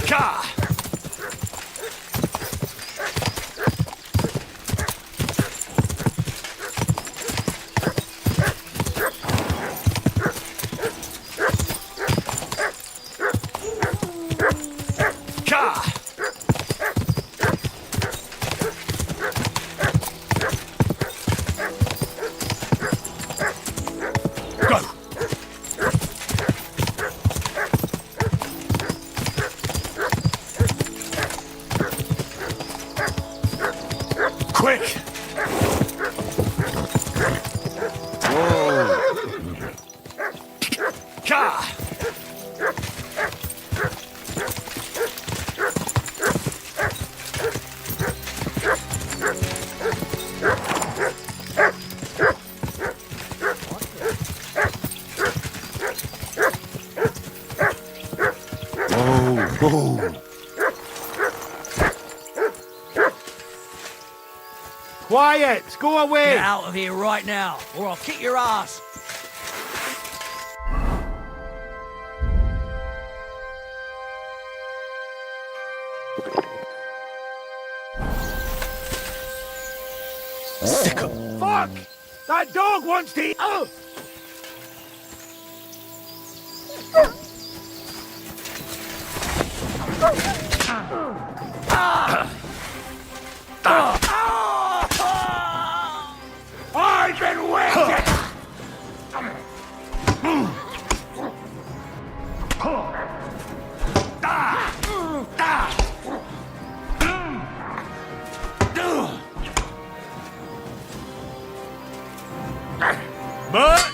Ka! Ka! Go! Quick! Whoa! Ka! Whoa! Quiet! Go away! Get out of here right now, or I'll kick your ass! Fuck! That dog wants to eat... Oh! I've been waiting! But...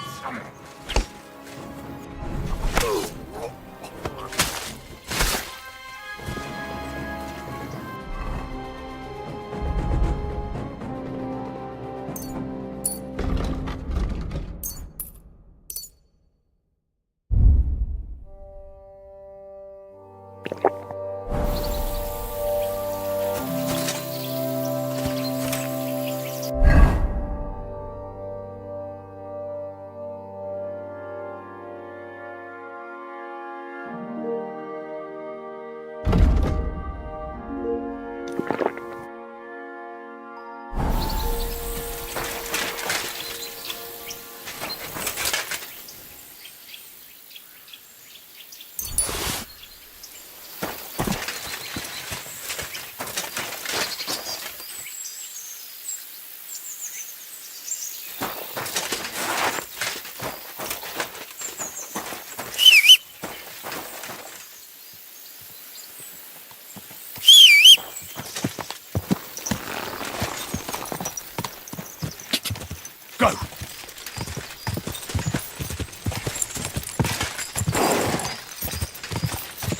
Go!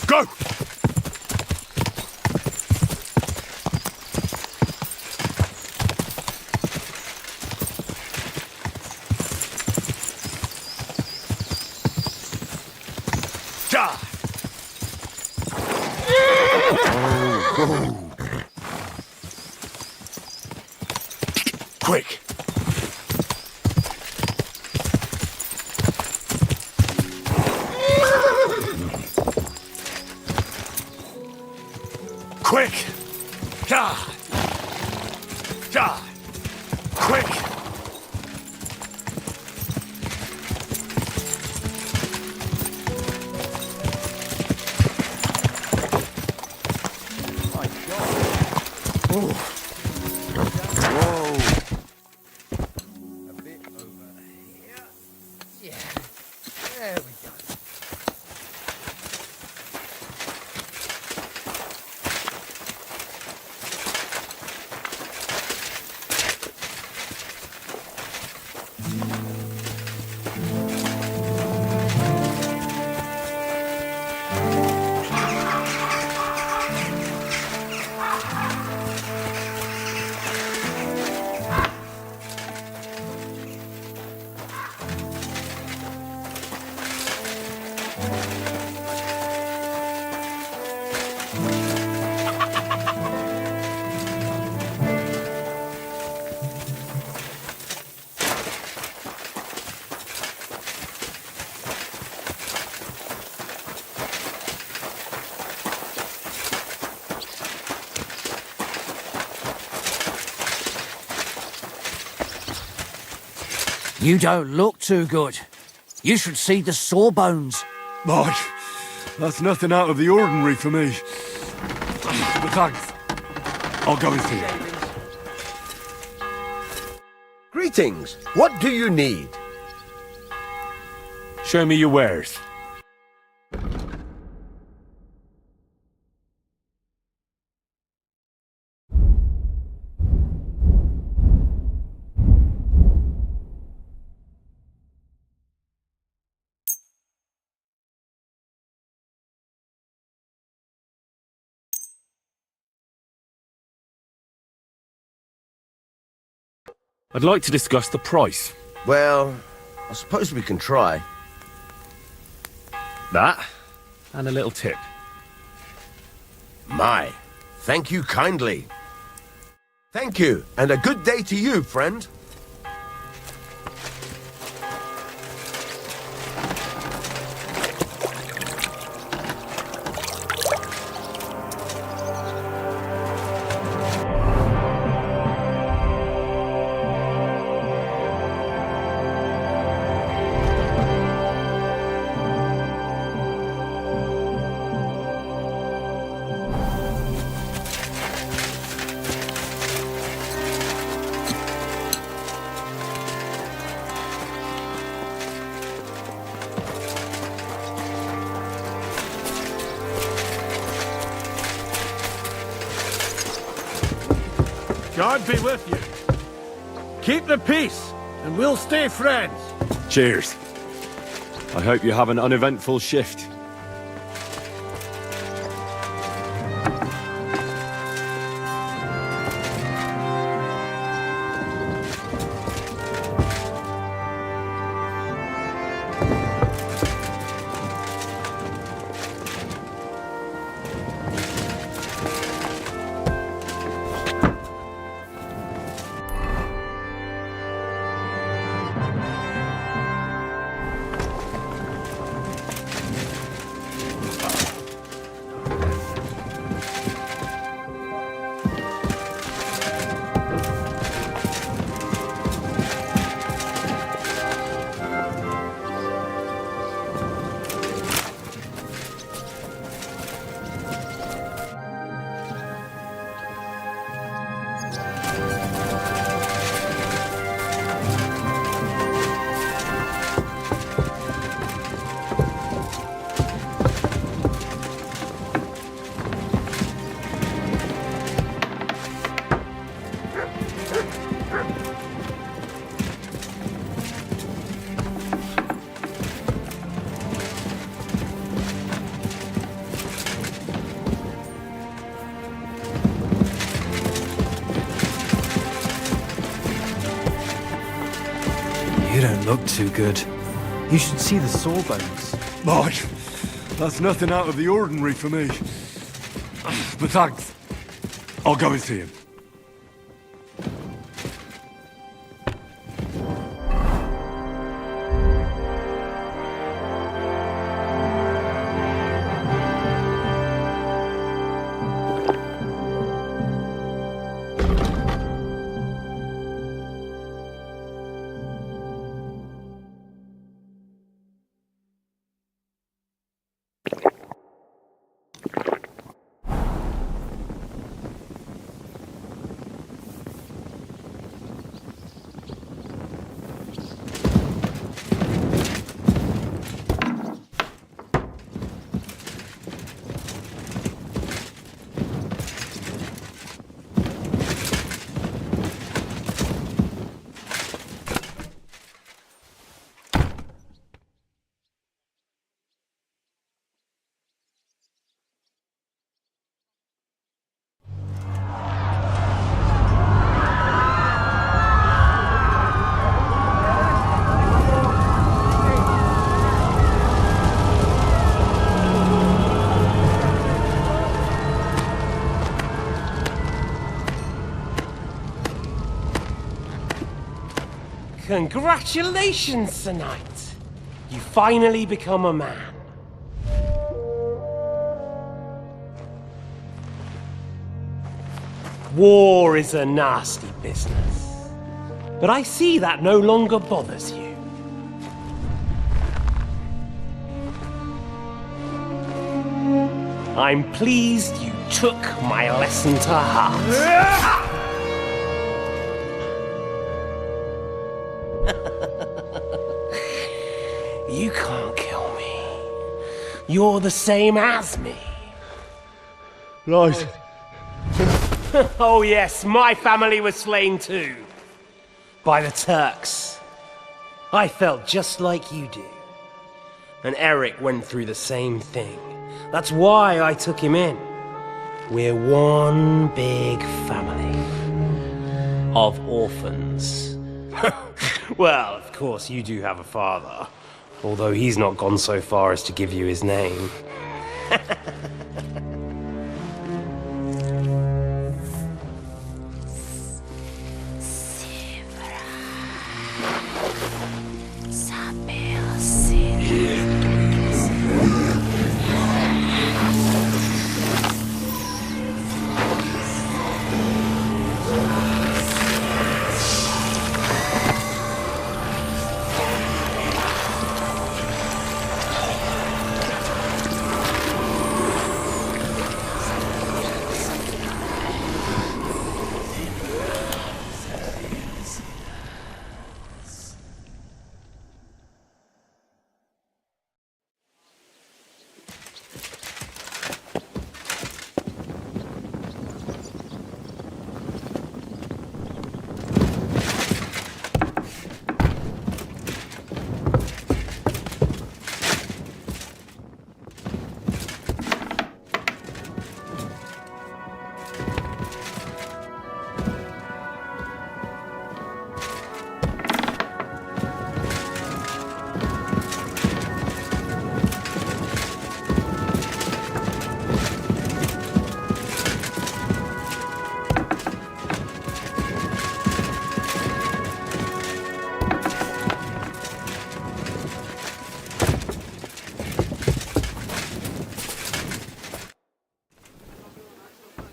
Go! Ja! Oh. Quick! Quick! God! God! Quick! My God. Oh. Whoa. A bit over here. Yeah. There we go. You don't look too good. You should see the sawbones. Mike, that's nothing out of the ordinary for me. But thanks. I'll go and see you. Greetings. What do you need? Show me your wares. I'd like to discuss the price. Well, I suppose we can try. That, and a little tip. My, thank you kindly. Thank you, and a good day to you, friend. God be with you. Keep the peace, and we'll stay friends. Cheers. I hope you have an uneventful shift. You don't look too good. You should see the sawbones. Mike, that's nothing out of the ordinary for me. But thanks. I'll go and see him. Congratulations, Sir Knight. You finally become a man. War is a nasty business. But I see that no longer bothers you. I'm pleased you took my lesson to heart. You can't kill me. You're the same as me. Right. Oh yes, my family was slain too. By the Turks. I felt just like you do. And Eric went through the same thing. That's why I took him in. We're one big family. Of orphans. Well, of course you do have a father. Although he's not gone so far as to give you his name.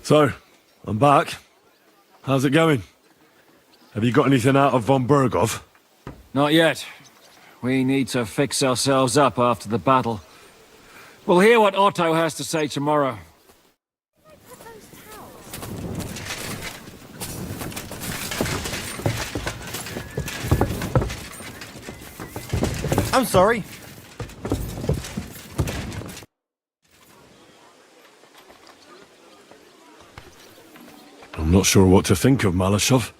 So, I'm back. How's it going? Have you got anything out of von Bergov? Not yet. We need to fix ourselves up after the battle. We'll hear what Otto has to say tomorrow. I'm sorry. I'm not sure what to think of Malashov.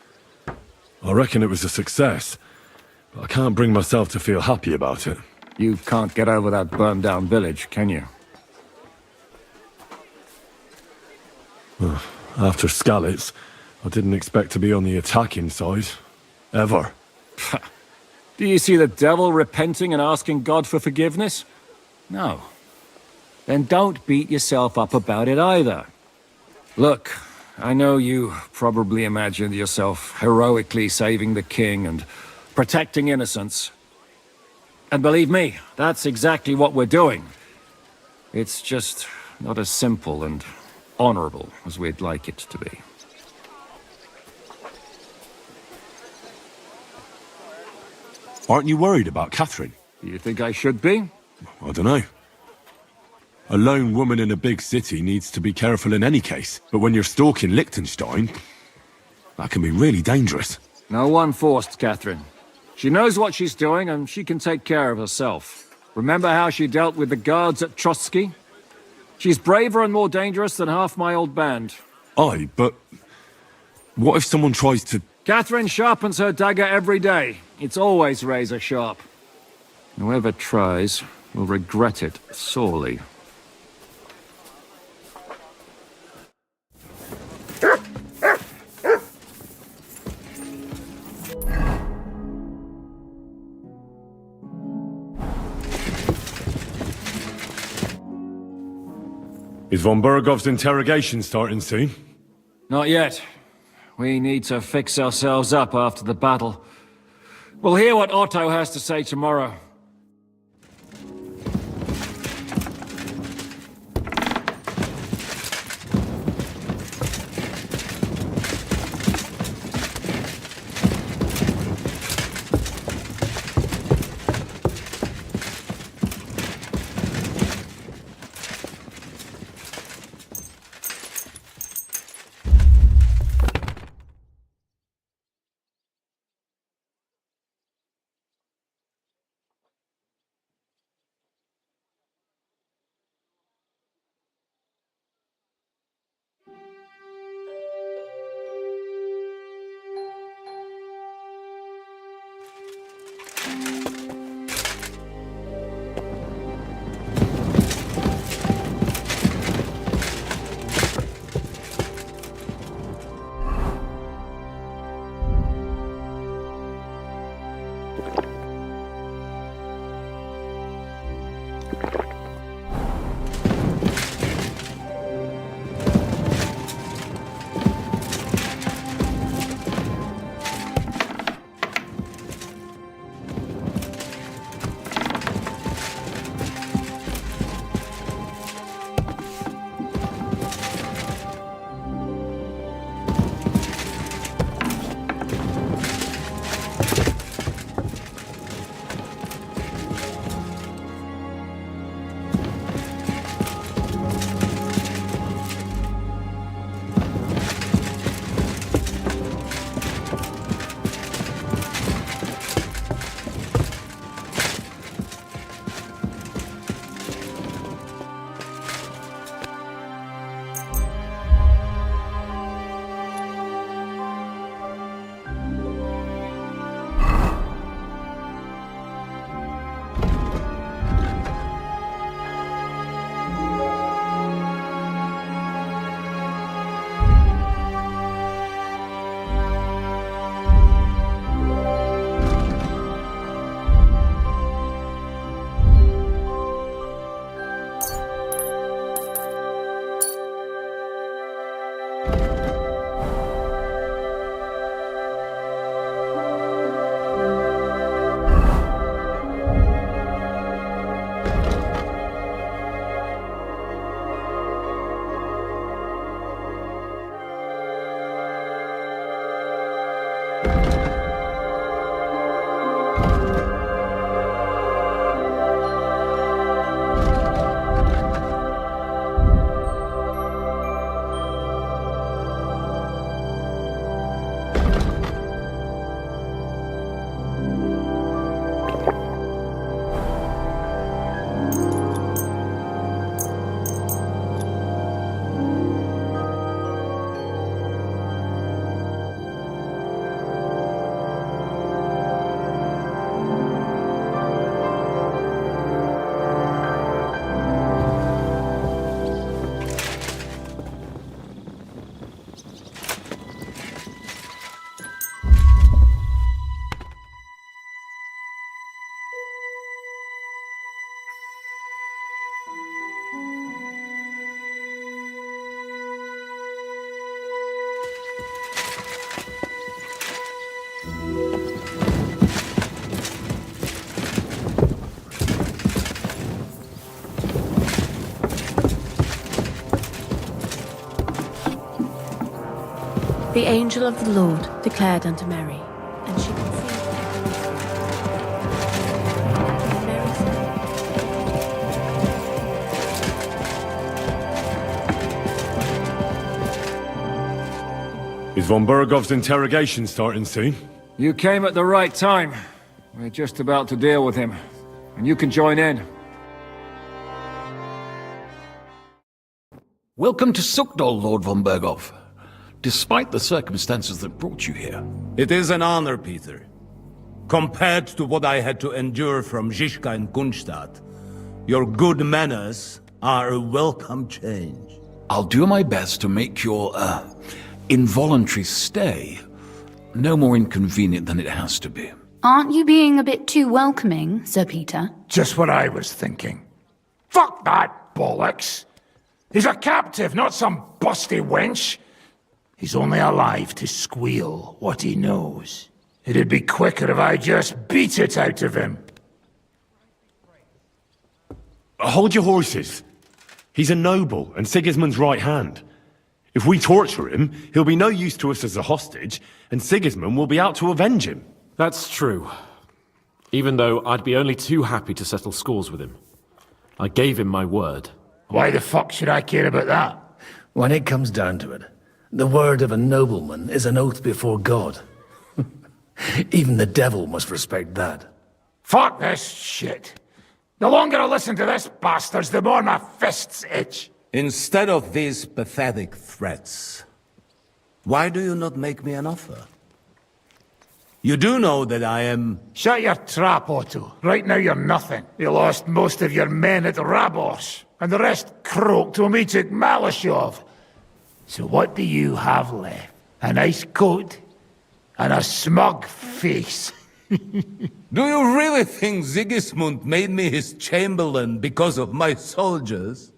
I reckon it was a success, but I can't bring myself to feel happy about it. You can't get over that burned-down village, can you? After Skalitz, I didn't expect to be on the attacking side. Ever. Do you see the devil repenting and asking God for forgiveness? No. Then don't beat yourself up about it either. Look, I know you probably imagined yourself heroically saving the king and protecting innocents. And believe me, that's exactly what we're doing. It's just not as simple and honorable as we'd like it to be. Aren't you worried about Catherine? Do you think I should be? I don't know. A lone woman in a big city needs to be careful in any case. But when you're stalking Liechtenstein, that can be really dangerous. No one forced Catherine. She knows what she's doing and she can take care of herself. Remember how she dealt with the guards at Trotsky? She's braver and more dangerous than half my old band. Aye, but what if someone tries to... Catherine sharpens her dagger every day. It's always razor sharp. Whoever tries will regret it sorely. Is von Bergov's interrogation starting soon? Not yet. We need to fix ourselves up after the battle. We'll hear what Otto has to say tomorrow. The angel of the Lord declared unto Mary, and she conceived. And Mary said, Is von Bergov's interrogation starting soon? You came at the right time. We're just about to deal with him. And you can join in. Welcome to Sukdol, Lord von Bergov. Despite the circumstances that brought you here. It is an honor, Peter. Compared to what I had to endure from Zizka and Kunstadt, your good manners are a welcome change. I'll do my best to make your, involuntary stay no more inconvenient than it has to be. Aren't you being a bit too welcoming, Sir Peter? Just what I was thinking. Fuck that bollocks! He's a captive, not some busty wench. He's only alive to squeal what he knows. It'd be quicker if I just beat it out of him. Hold your horses. He's a noble and Sigismund's right hand. If we torture him, he'll be no use to us as a hostage, and Sigismund will be out to avenge him. That's true. Even though I'd be only too happy to settle scores with him. I gave him my word. Why the fuck should I care about that? When it comes down to it, the word of a nobleman is an oath before God. Even the devil must respect that. Fuck this shit. The longer I listen to this bastards, the more my fists itch. Instead of these pathetic threats, why do you not make me an offer? You do know that I am... Shut your trap, Otto. Right now you're nothing. You lost most of your men at Rabos, and the rest croaked when we took Malashov. So what do you have left? A nice coat and a smug face. Do you really think Sigismund made me his chamberlain because of my soldiers?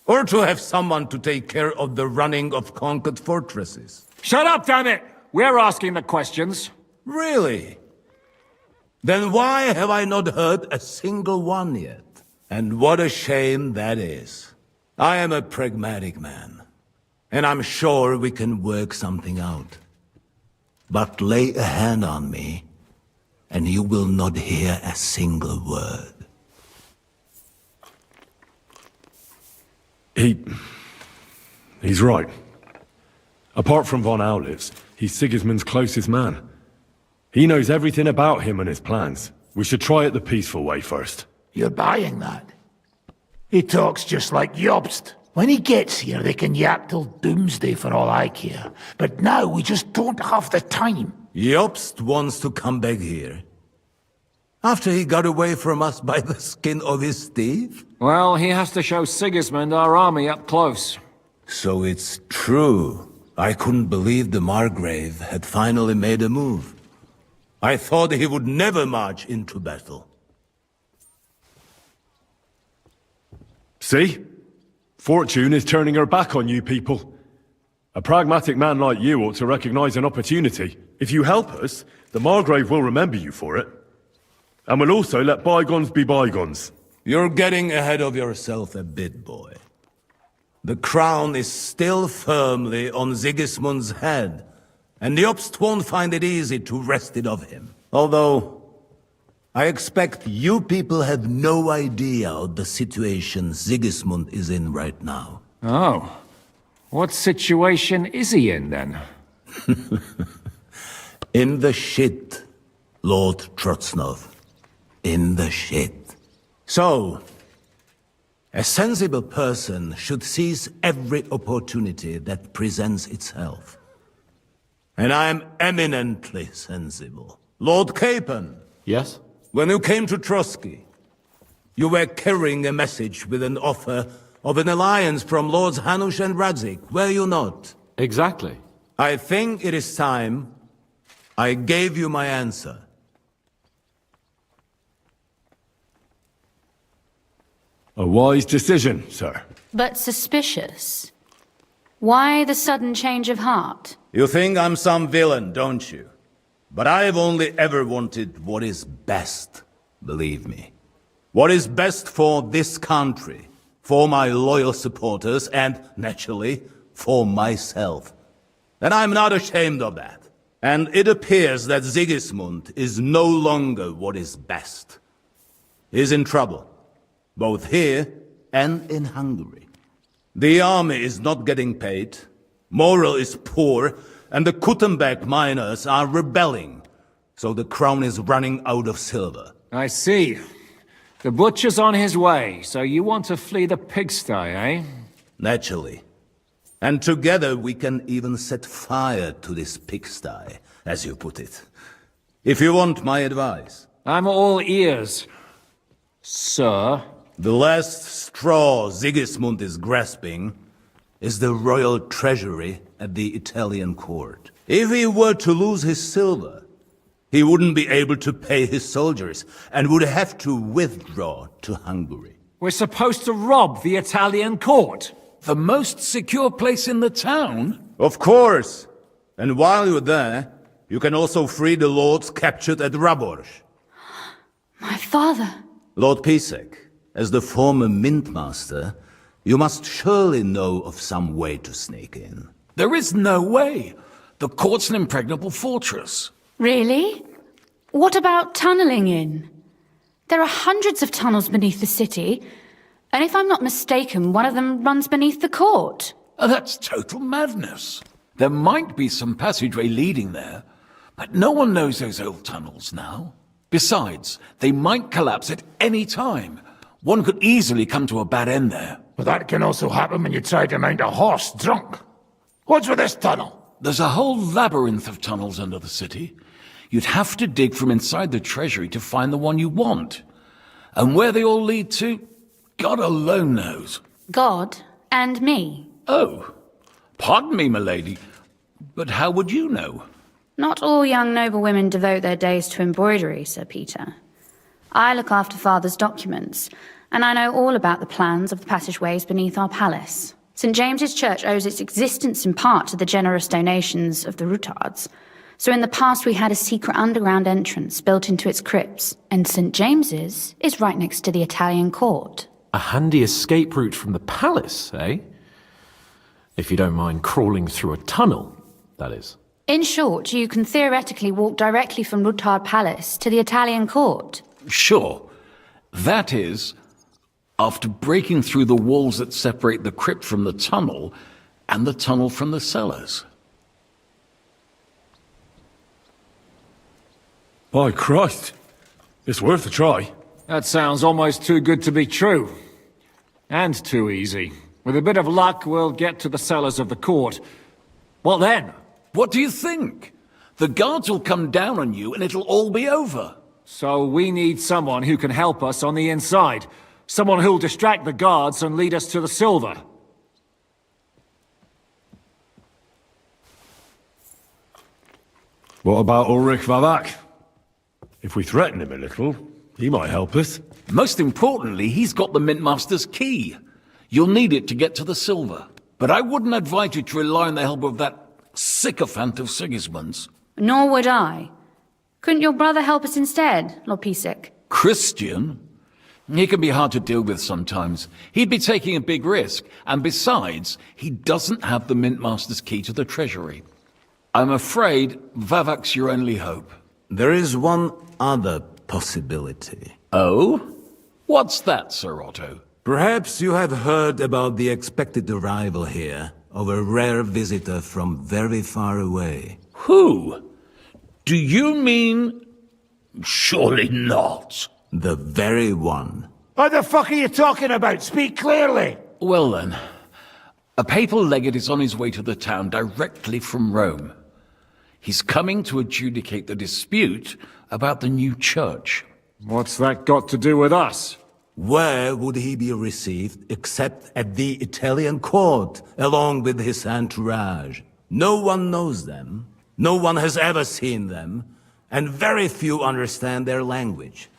Or to have someone to take care of the running of conquered fortresses? Shut up, damn it! We're asking the questions. Really? Then why have I not heard a single one yet? And what a shame that is. I am a pragmatic man, and I'm sure we can work something out. But lay a hand on me, and you will not hear a single word. He's right. Apart from von Aulitz, he's Sigismund's closest man. He knows everything about him and his plans. We should try it the peaceful way first. You're buying that? He talks just like Jobst. When he gets here, they can yap till doomsday for all I care. But now we just don't have the time. Jobst wants to come back here. After he got away from us by the skin of his teeth? Well, he has to show Sigismund our army up close. So it's true. I couldn't believe the Margrave had finally made a move. I thought he would never march into battle. See? Fortune is turning her back on you people. A pragmatic man like you ought to recognize an opportunity. If you help us, the Margrave will remember you for it. And we'll also let bygones be bygones. You're getting ahead of yourself a bit, boy. The crown is still firmly on Sigismund's head, and Jobst won't find it easy to wrest it of him. Although, I expect you people have no idea of the situation Sigismund is in right now. Oh. What situation is he in, then? In the shit, Lord Trotsnov. In the shit. So, a sensible person should seize every opportunity that presents itself. And I am eminently sensible. Lord Capon. Yes? When you came to Trotsky, you were carrying a message with an offer of an alliance from Lords Hanush and Radzik, were you not? Exactly. I think it is time I gave you my answer. A wise decision, sir. But suspicious. Why the sudden change of heart? You think I'm some villain, don't you? But I've only ever wanted what is best, believe me. What is best for this country, for my loyal supporters, and, naturally, for myself. And I'm not ashamed of that. And it appears that Sigismund is no longer what is best. He's in trouble. Both here and in Hungary. The army is not getting paid, morale is poor, and the Kuttenberg miners are rebelling, so the crown is running out of silver. I see. The butcher's on his way, so you want to flee the pigsty, eh? Naturally. And together we can even set fire to this pigsty, as you put it. If you want my advice. I'm all ears, sir. The last straw Sigismund is grasping is the royal treasury at the Italian court. If he were to lose his silver, he wouldn't be able to pay his soldiers and would have to withdraw to Hungary. We're supposed to rob the Italian court. The most secure place in the town? Of course. And while you're there, You can also free the lords captured at Raborsh. My father. Lord Pisek, as the former Mintmaster, you must surely know of some way to sneak in. There is no way. The court's an impregnable fortress. Really? What about tunneling in? There are hundreds of tunnels beneath the city, and if I'm not mistaken, one of them runs beneath the court. That's total madness. There might be some passageway leading there, but no one knows those old tunnels now. Besides, they might collapse at any time. One could easily come to a bad end there. But that can also happen when you try to mount a horse drunk. What's with this tunnel? There's a whole labyrinth of tunnels under the city. You'd have to dig from inside the treasury to find the one you want. And where they all lead to, God alone knows. God and me. Oh, pardon me, milady, but how would you know? Not all young noble women devote their days to embroidery, Sir Peter. I look after Father's documents, and I know all about the plans of the passageways beneath our palace. St. James's Church owes its existence in part to the generous donations of the Routards. So in the past we had a secret underground entrance built into its crypts, and St. James's is right next to the Italian court. A handy escape route from the palace, eh? If you don't mind crawling through a tunnel, that is. In short, you can theoretically walk directly from Routard Palace to the Italian court. Sure. That is, after breaking through the walls that separate the crypt from the tunnel, and the tunnel from the cellars. By Christ. It's worth a try. That sounds almost too good to be true. And too easy. With a bit of luck, we'll get to the cellars of the court. What then? What do you think? The guards will come down on you and it'll all be over. So we need someone who can help us on the inside. Someone who'll distract the guards and lead us to the silver. What about Ulrich Vavak? If we threaten him a little, he might help us. Most importantly, he's got the Mintmaster's key. You'll need it to get to the silver. But I wouldn't advise you to rely on the help of that sycophant of Sigismund's. Nor would I. Couldn't your brother help us instead, Lord Pisek? Christian? He can be hard to deal with sometimes. He'd be taking a big risk, and besides, he doesn't have the Mintmaster's key to the treasury. I'm afraid Vavak's your only hope. There is one other possibility. Oh? What's that, Sir Otto? Perhaps you have heard about the expected arrival here of a rare visitor from very far away. Who? Do you mean... Surely not. The very one. What the fuck are you talking about? Speak clearly. Well then, a papal legate is on his way to the town directly from Rome. He's coming to adjudicate the dispute about the new church. What's that got to do with us? Where would he be received except at the Italian court, along with his entourage? No one knows them, no one has ever seen them, and very few understand their language.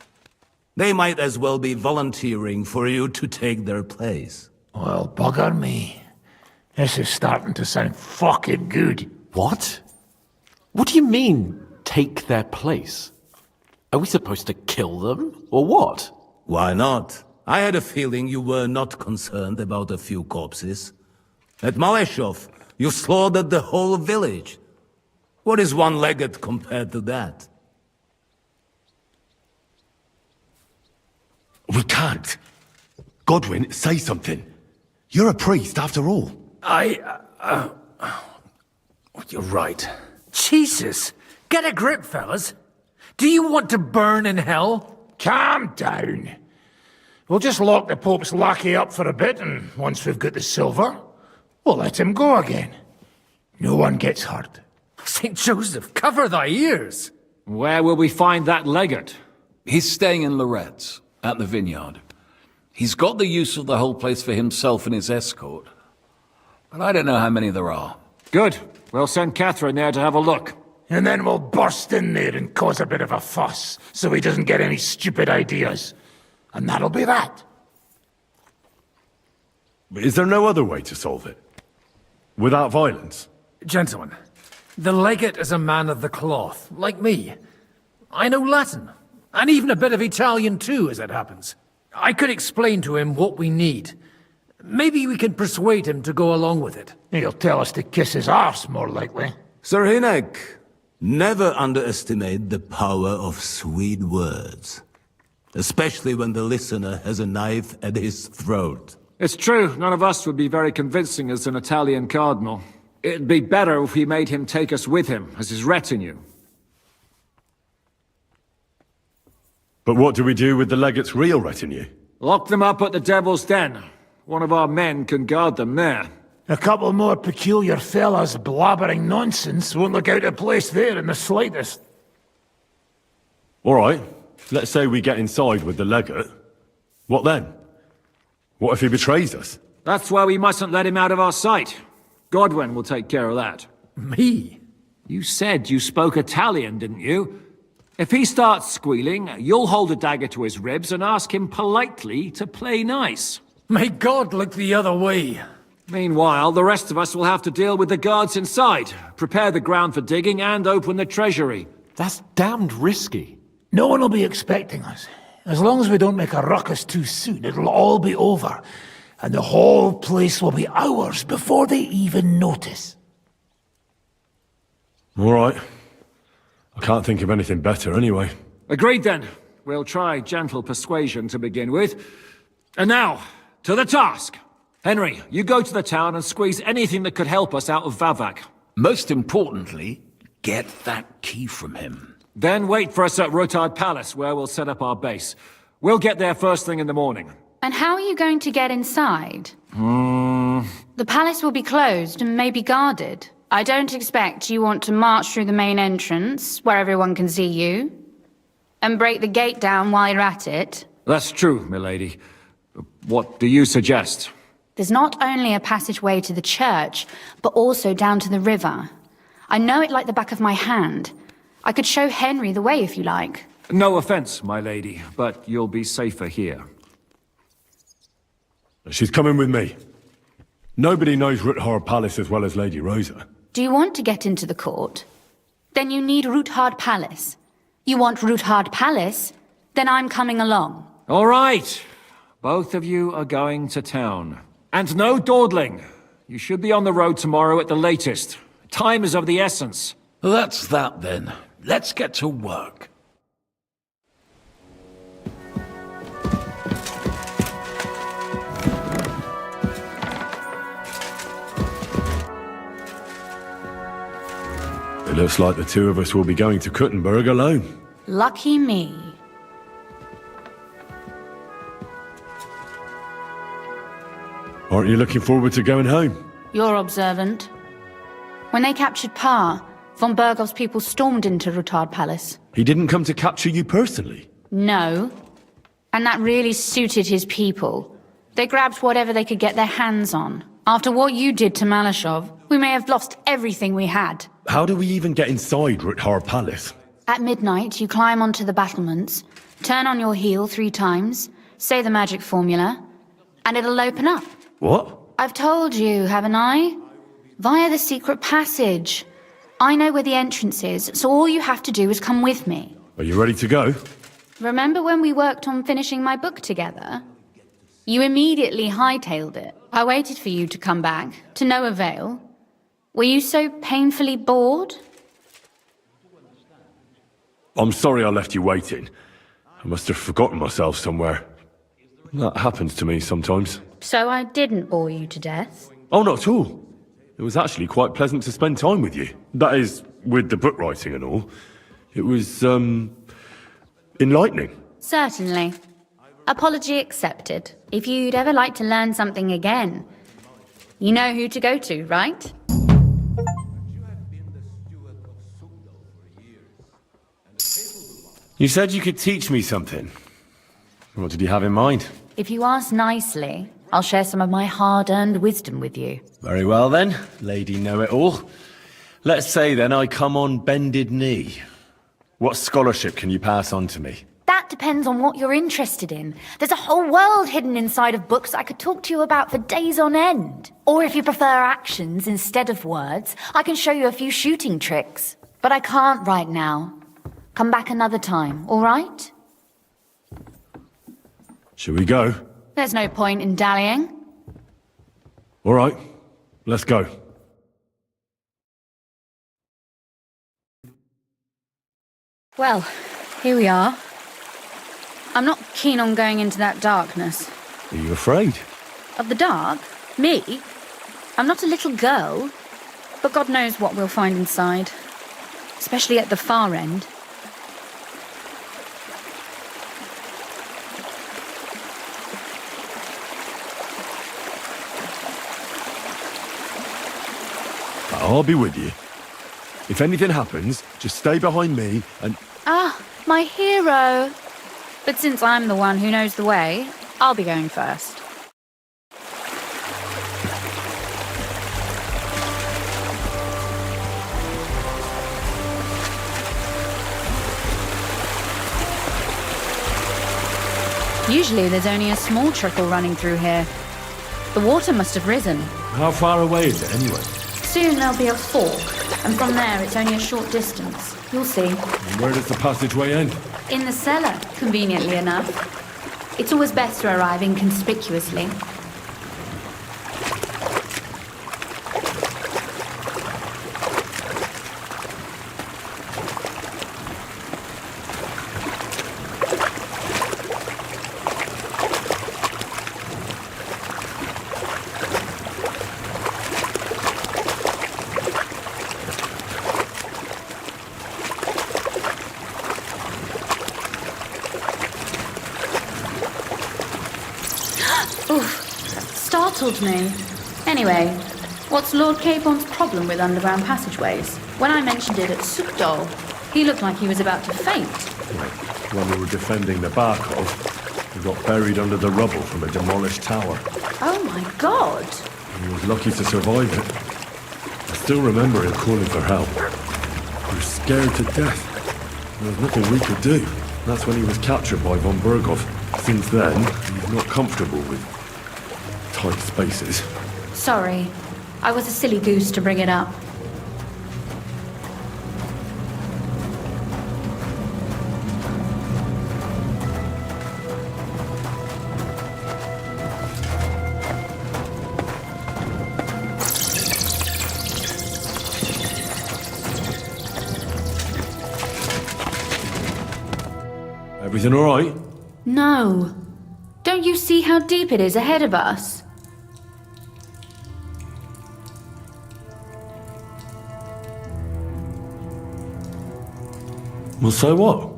They might as well be volunteering for you to take their place. Well, bugger me. This is starting to sound fucking good. What? What do you mean, take their place? Are we supposed to kill them, or what? Why not? I had a feeling you were not concerned about a few corpses. At Maleshov, you slaughtered the whole village. What is one legate compared to that? We can't. Godwin, say something. You're a priest, after all. You're right. Jesus! Get a grip, fellas. Do you want to burn in hell? Calm down. We'll just lock the Pope's lackey up for a bit, and once we've got the silver, we'll let him go again. No one gets hurt. St. Joseph, cover thy ears! Where will we find that legate? He's staying in Loretz, at the vineyard. He's got the use of the whole place for himself and his escort. But I don't know how many there are. Good. We'll send Catherine there to have a look. And then we'll burst in there and cause a bit of a fuss, so he doesn't get any stupid ideas. And that'll be that. Is there no other way to solve it? Without violence? Gentlemen, The legate is a man of the cloth, like me. I know Latin, and even a bit of Italian too, as it happens. I could explain to him what we need. Maybe we can persuade him to go along with it. He'll tell us to kiss his arse, more likely. Sir Hinek, never underestimate the power of sweet words. Especially when the listener has a knife at his throat. It's true, none of us would be very convincing as an Italian cardinal. It'd be better if we made him take us with him, as his retinue. But what do we do with the legate's real retinue? Lock them up at the Devil's Den. One of our men can guard them there. A couple more peculiar fellas blabbering nonsense won't look out of place there in the slightest. All right. Let's say we get inside with the legate. What then? What if he betrays us? That's why we mustn't let him out of our sight. Godwin will take care of that. Me? You said you spoke Italian, didn't you? If he starts squealing, you'll hold a dagger to his ribs and ask him politely to play nice. May God look the other way. Meanwhile, the rest of us will have to deal with the guards inside, prepare the ground for digging, and open the treasury. That's damned risky. No one will be expecting us. As long as we don't make a ruckus too soon, it'll all be over. And the whole place will be ours before they even notice. All right. I can't think of anything better anyway. Agreed then. We'll try gentle persuasion to begin with. And now, to the task. Henry, you go to the town and squeeze anything that could help us out of Vavak. Most importantly, get that key from him. Then wait for us at Rotard Palace, where we'll set up our base. We'll get there first thing in the morning. And how are you going to get inside? The palace will be closed and maybe guarded. I don't expect you want to march through the main entrance, where everyone can see you, and break the gate down while you're at it. That's true, milady. What do you suggest? There's not only a passageway to the church, but also down to the river. I know it like the back of my hand. I could show Henry the way if you like. No offense, my lady, but you'll be safer here. She's coming with me. Nobody knows Ruthard Palace as well as Lady Rosa. Do you want to get into the court? Then you need Ruthard Palace. You want Ruthard Palace? Then I'm coming along. All right. Both of you are going to town. And no dawdling. You should be on the road tomorrow at the latest. Time is of the essence. That's that then. Let's get to work. It looks like the two of us will be going to Kuttenberg alone. Lucky me. Aren't you looking forward to going home? You're observant. When they captured Pa, von Bergov's people stormed into Ruthard Palace. He didn't come to capture you personally? No. And that really suited his people. They grabbed whatever they could get their hands on. After what you did to Malashov, we may have lost everything we had. How do we even get inside Ruthard Palace? At midnight, you climb onto the battlements, turn on your heel 3 times, say the magic formula, and it'll open up. What? I've told you, haven't I? Via the secret passage. I know where the entrance is, so all you have to do is come with me. Are you ready to go? Remember when we worked on finishing my book together? You immediately hightailed it. I waited for you to come back, to no avail. Were you so painfully bored? I'm sorry I left you waiting. I must have forgotten myself somewhere. That happens to me sometimes. So I didn't bore you to death? Oh, not at all. It was actually quite pleasant to spend time with you. That is, with the book writing and all. It was, enlightening. Certainly. Apology accepted. If you'd ever like to learn something again, you know who to go to, right? You said you could teach me something. What did you have in mind? If you ask nicely, I'll share some of my hard-earned wisdom with you. Very well then, Lady Know-It-All. Let's say then I come on bended knee. What scholarship can you pass on to me? That depends on what you're interested in. There's a whole world hidden inside of books I could talk to you about for days on end. Or if you prefer actions instead of words, I can show you a few shooting tricks. But I can't right now. Come back another time, all right? Shall we go? There's no point in dallying. All right, let's go. Well, here we are. I'm not keen on going into that darkness. Are you afraid? Of the dark? Me? I'm not a little girl. But God knows what we'll find inside. Especially at the far end. I'll be with you. If anything happens, just stay behind me and... Ah, my hero. But since I'm the one who knows the way, I'll be going first. Usually there's only a small trickle running through here. The water must have risen. How far away is it, anyway? Soon there'll be a fork, and from there it's only a short distance. You'll see. And where does the passageway end? In the cellar, conveniently enough. It's always best to arrive inconspicuously. Startled me. Anyway, what's Lord Capon's problem with underground passageways? When I mentioned it at Sukdol, he looked like he was about to faint. When we were defending the Barkov, he got buried under the rubble from a demolished tower. Oh my god! He was lucky to survive it. I still remember him calling for help. He was scared to death. There was nothing we could do. That's when he was captured by von Berghoff. Since then, he's not comfortable with tight spaces. Sorry. I was a silly goose to bring it up. Everything all right? No. Don't you see how deep it is ahead of us? Well, so what?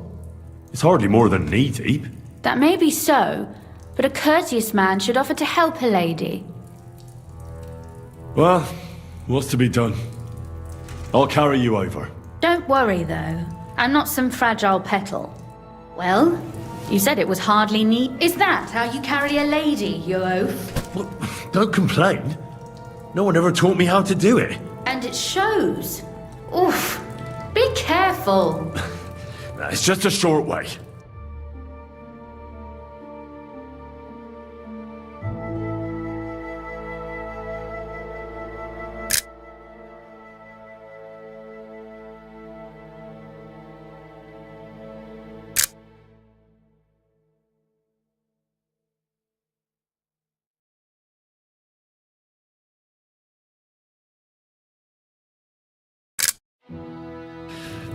It's hardly more than knee deep. That may be so, but a courteous man should offer to help a lady. Well, what's to be done? I'll carry you over. Don't worry, though. I'm not some fragile petal. Well, you said it was hardly neat. Is that how you carry a lady, you oaf? Well, don't complain. No one ever taught me how to do it. And it shows. Oof. Be careful. It's just a short way.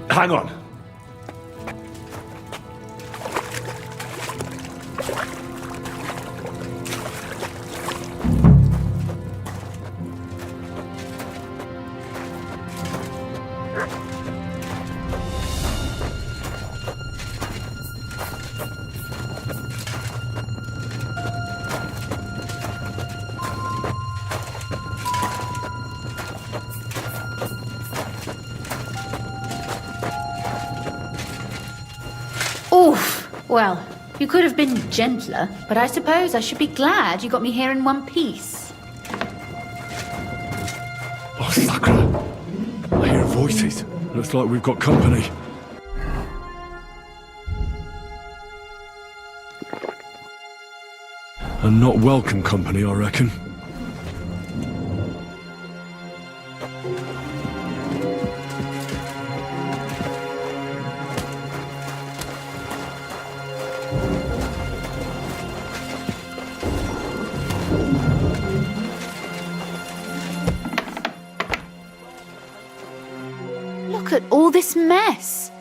Hang on. Oof. Well, you could have been gentler, but I suppose I should be glad you got me here in one piece. Oh, Sakura. I hear voices. Looks like we've got company. And not welcome company, I reckon. Look at all this mess.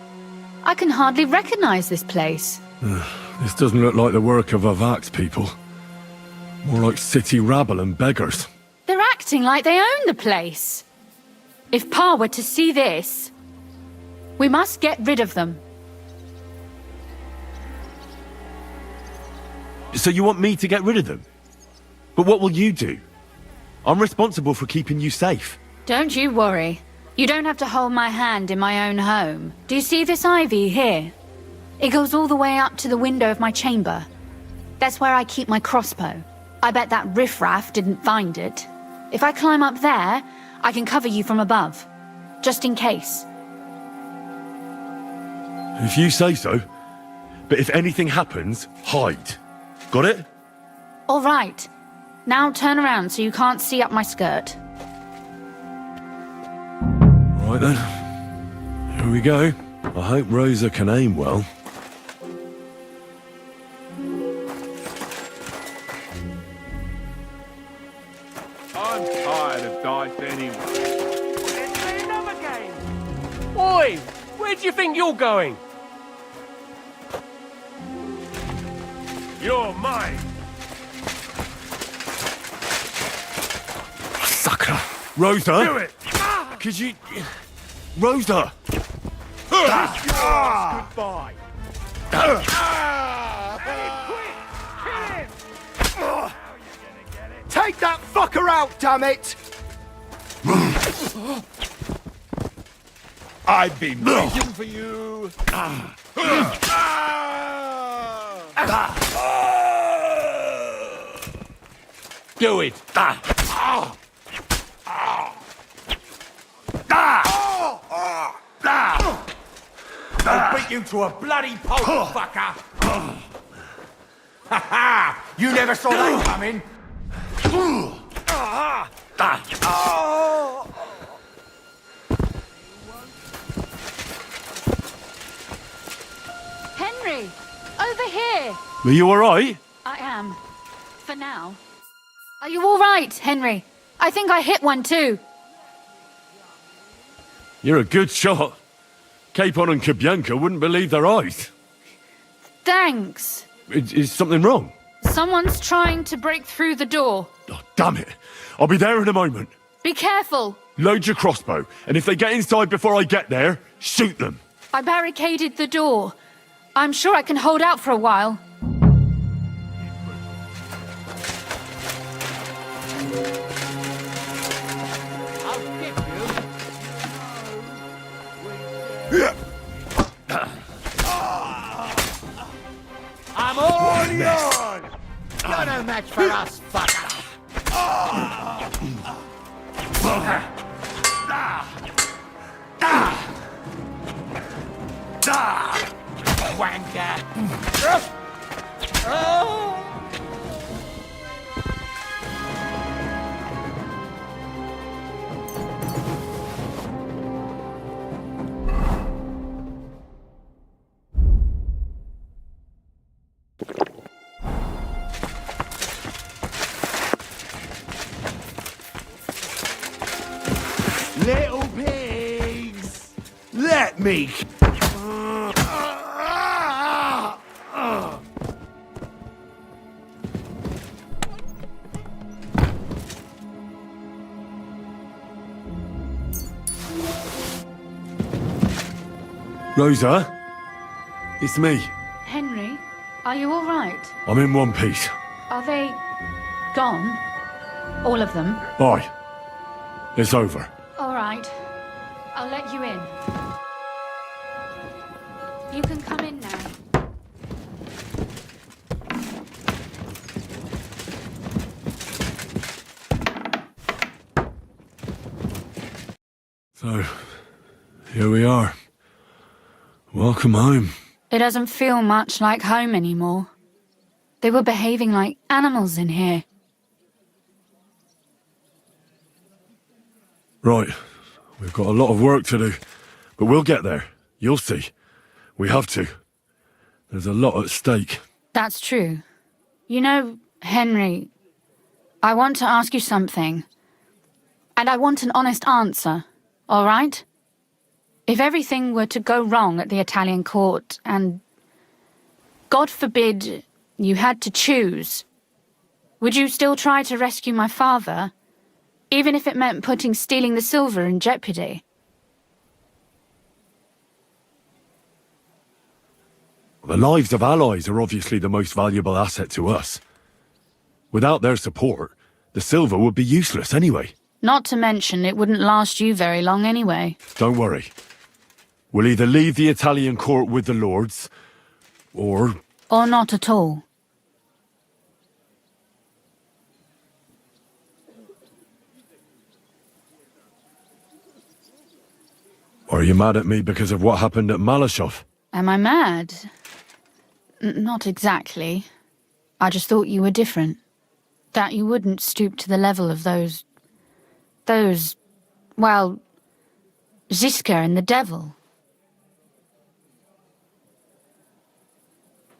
I can hardly recognize this place. This doesn't look like the work of Avak's people. More like city rabble and beggars. They're acting like they own the place. If Pa were to see this, we must get rid of them. So you want me to get rid of them? But what will you do? I'm responsible for keeping you safe. Don't you worry. You don't have to hold my hand in my own home. Do you see this ivy here? It goes all the way up to the window of my chamber. That's where I keep my crossbow. I bet that riffraff didn't find it. If I climb up there, I can cover you from above. Just in case. If you say so. But if anything happens, hide. Got it? All right. Now turn around so you can't see up my skirt. Right then. Here we go. I hope Rosa can aim well. I'm tired of dice anyway. Let's play another game. Oi! Where do you think you're going? You're mine. Sucker. Rosa? Do it! Could you... Rosa! Goodbye. Take that fucker out, damn it! I've been waiting for you. Do it. I'll beat you to a bloody pulp, fucker! Ha ha! You never saw that coming! Henry! Over here! Are you alright? I am. For now. Are you all right, Henry? I think I hit one too. You're a good shot. Capon and Kabianka wouldn't believe their eyes. Thanks. Is something wrong? Someone's trying to break through the door. Oh, damn it. I'll be there in a moment. Be careful. Load your crossbow, and if they get inside before I get there, shoot them. I barricaded the door. I'm sure I can hold out for a while. I'm all yours! You're no match for us, fucker! Wanker! Little pigs! Let me... Rosa? It's me. Henry, are you all right? I'm in one piece. Are they gone? All of them? Aye. It's over. All right. I'll let you in. You can come in now. So, here we are. Welcome home. It doesn't feel much like home anymore. They were behaving like animals in here. Right. We've got a lot of work to do. But we'll get there. You'll see. We have to. There's a lot at stake. That's true. You know, Henry, I want to ask you something. And I want an honest answer, all right? If everything were to go wrong at the Italian court and, God forbid, you had to choose, would you still try to rescue my father, even if it meant putting stealing the silver in jeopardy? The lives of allies are obviously the most valuable asset to us. Without their support, the silver would be useless anyway. Not to mention, it wouldn't last you very long anyway. Don't worry. We'll either leave the Italian court with the lords, or... Or not at all. Are you mad at me because of what happened at Malashov? Am I mad? Not exactly. I just thought you were different. That you wouldn't stoop to the level of those, well, Ziska and the devil.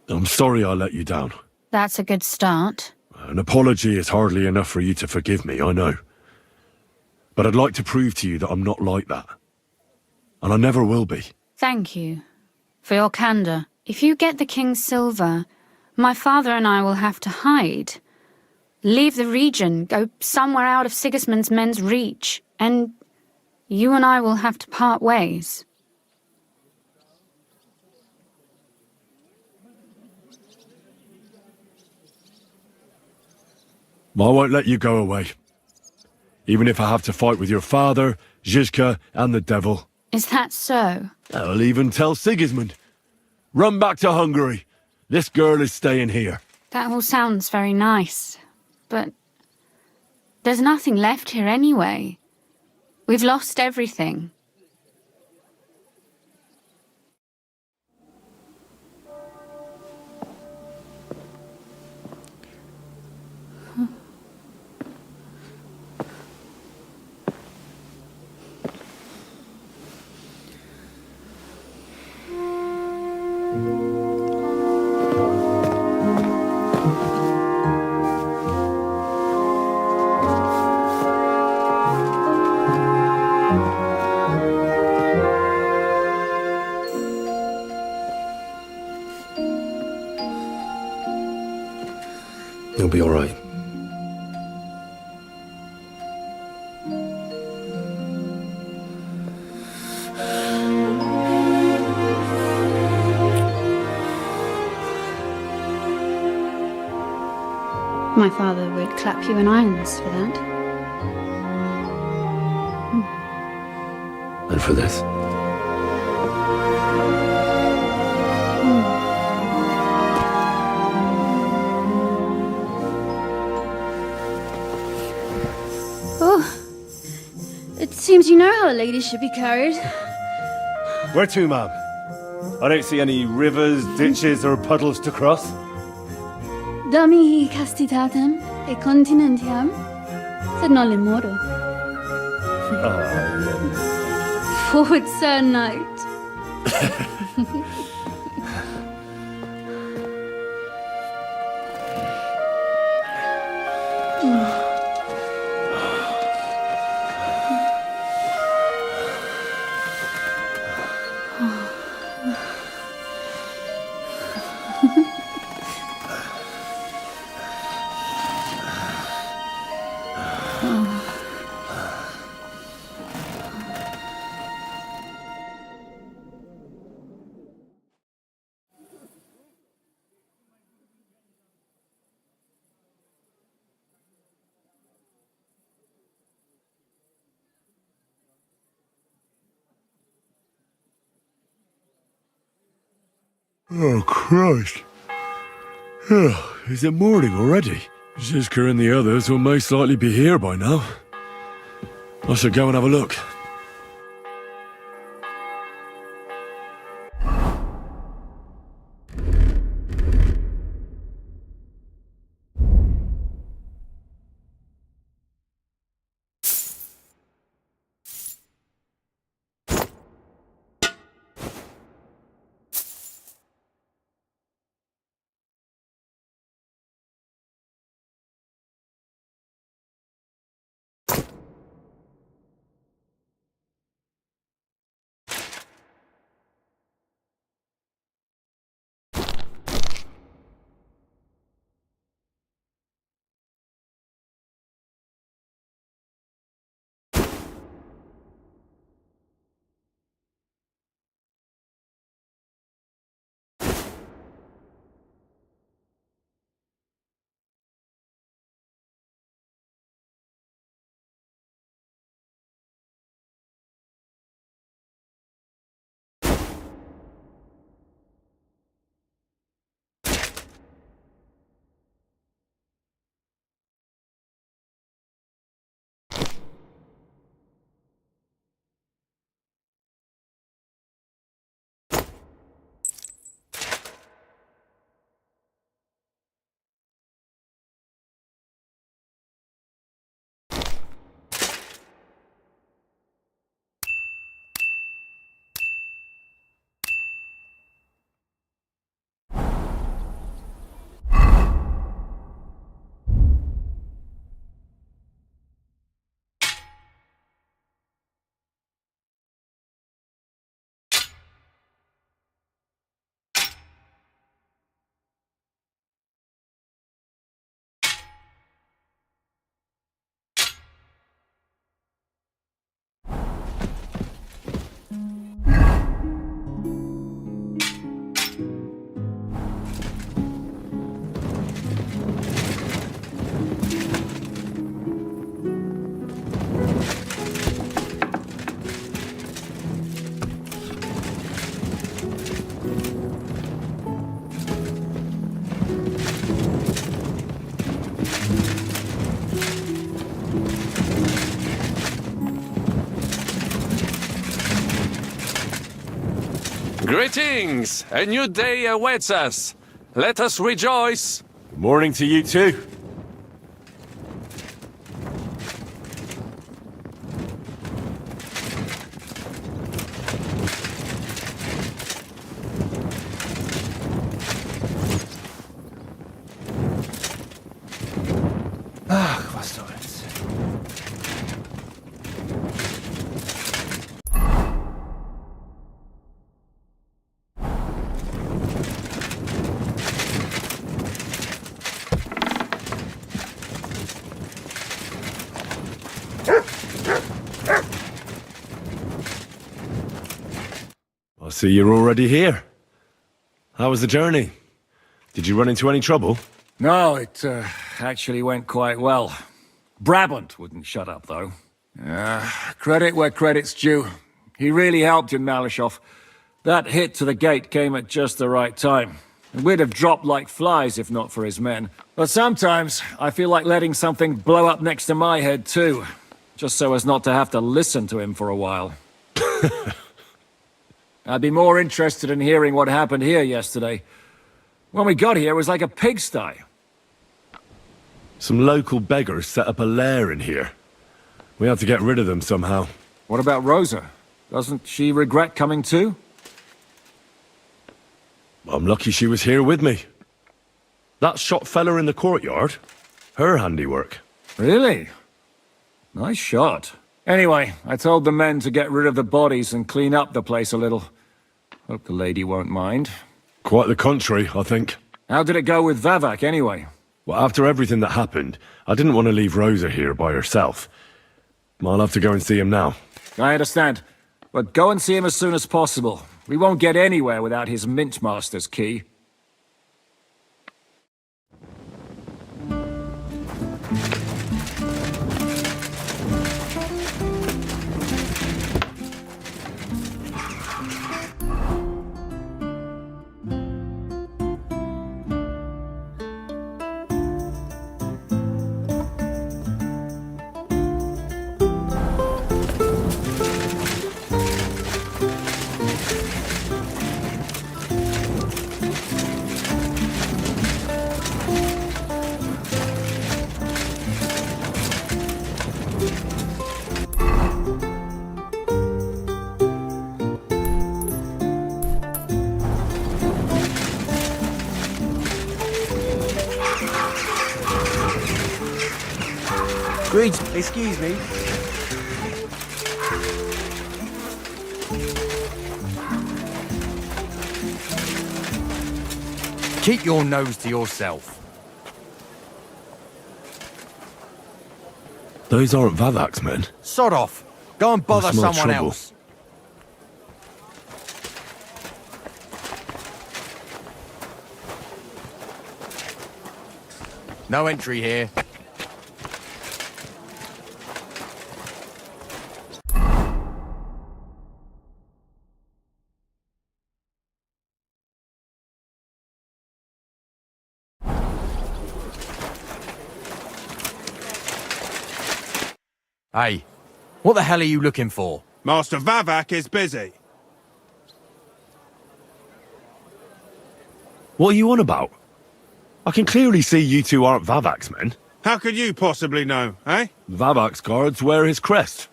I'm sorry I let you down. That's a good start. An apology is hardly enough for you to forgive me, I know. But I'd like to prove to you that I'm not like that. And I never will be. Thank you for your candor. If you get the king's silver, my father and I will have to hide. Leave the region, go somewhere out of Sigismund's men's reach, and you and I will have to part ways. I won't let you go away. Even if I have to fight with your father, Zizka, and the devil. Is that so? I'll even tell Sigismund. Run back to Hungary. This girl is staying here. That all sounds very nice, but there's nothing left here anyway. We've lost everything. You'll be all right. My father would clap you in irons for that. And for this? Oh, it seems you know how a lady should be carried. Where to, ma'am? I don't see any rivers, ditches, or puddles to cross. Damihi castitatem e continentiam, sed non lemoro. Forward, Sir Knight. Oh, Christ. Oh, is it morning already? Zizka and the others will most likely be here by now. I should go and have a look. Greetings! A new day awaits us. Let us rejoice. Morning to you too. Ach, was soll's. I see you're already here. How was the journey? Did you run into any trouble? No, it actually went quite well. Brabant wouldn't shut up, though. Credit where credit's due. He really helped in Malishov. That hit to the gate came at just the right time. And we'd have dropped like flies if not for his men. But sometimes, I feel like letting something blow up next to my head, too. Just so as not to have to listen to him for a while. I'd be more interested in hearing what happened here yesterday. When we got here, it was like a pigsty. Some local beggars set up a lair in here. We had to get rid of them somehow. What about Rosa? Doesn't she regret coming too? I'm lucky she was here with me. That shot fella in the courtyard, her handiwork. Really? Nice shot. Anyway, I told the men to get rid of the bodies and clean up the place a little. Hope the lady won't mind. Quite the contrary, I think. How did it go with Vavak, anyway? Well, after everything that happened, I didn't want to leave Rosa here by herself. I'll have to go and see him now. I understand. But go and see him as soon as possible. We won't get anywhere without his Mintmaster's key. Excuse me. Keep your nose to yourself. Those aren't Vavak's men. Sod off. Go and bother smell someone trouble. else. No entry here. Hey, what the hell are you looking for? Master Vavak is busy. What are you on about? I can clearly see you two aren't Vavak's men. How could you possibly know, eh? Vavak's guards wear his crest.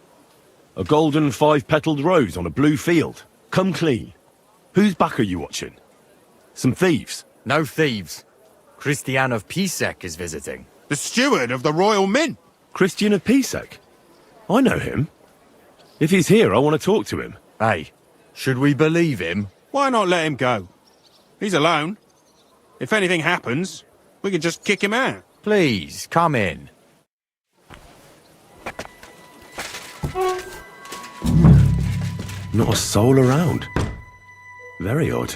A golden 5-petaled rose on a blue field. Come clean. Whose back are you watching? Some thieves? No thieves. Christian of Pisek is visiting. The steward of the Royal Mint. Christian of Pisek? I know him. If he's here, I want to talk to him. Hey, should we believe him? Why not let him go? He's alone. If anything happens, we can just kick him out. Please, come in. Not a soul around. Very odd.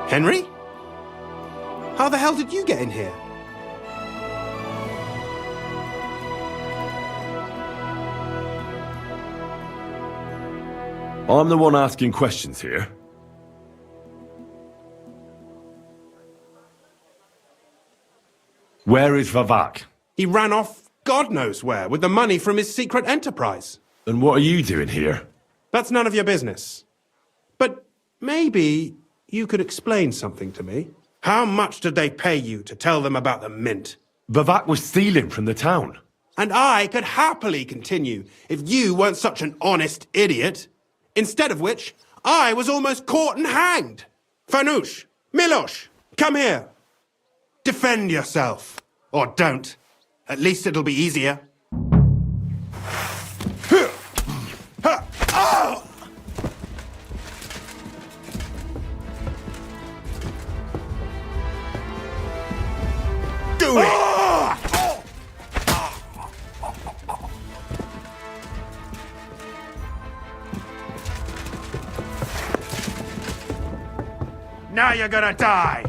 Henry? How the hell did you get in here? I'm the one asking questions here. Where is Vavak? He ran off God knows where with the money from his secret enterprise. And what are you doing here? That's none of your business. But maybe you could explain something to me. How much did they pay you to tell them about the mint? Vavak was stealing from the town. And I could happily continue if you weren't such an honest idiot. Instead of which, I was almost caught and hanged. Fanush, Milosh, come here. Defend yourself. Or don't. At least it'll be easier. Do it! Now you're gonna die!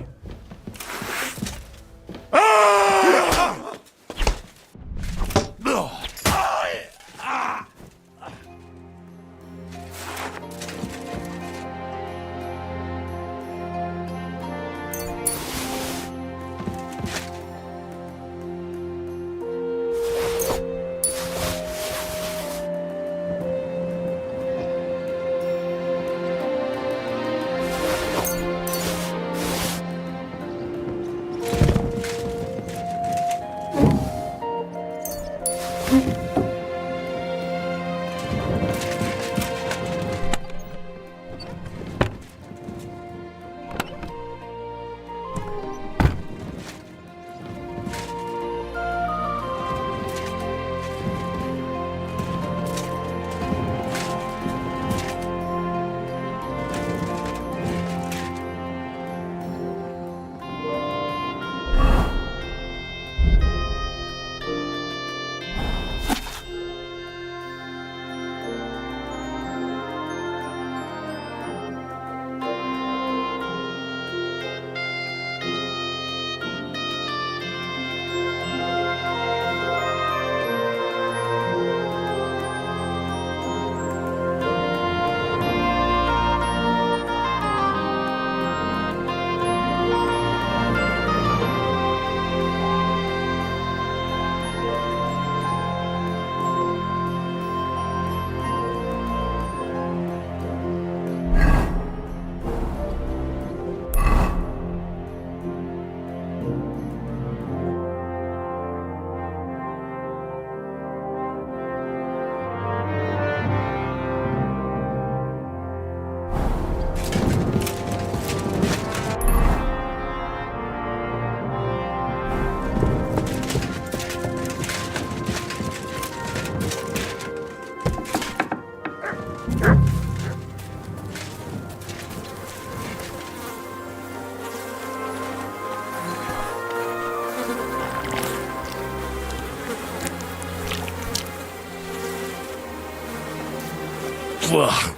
Ugh.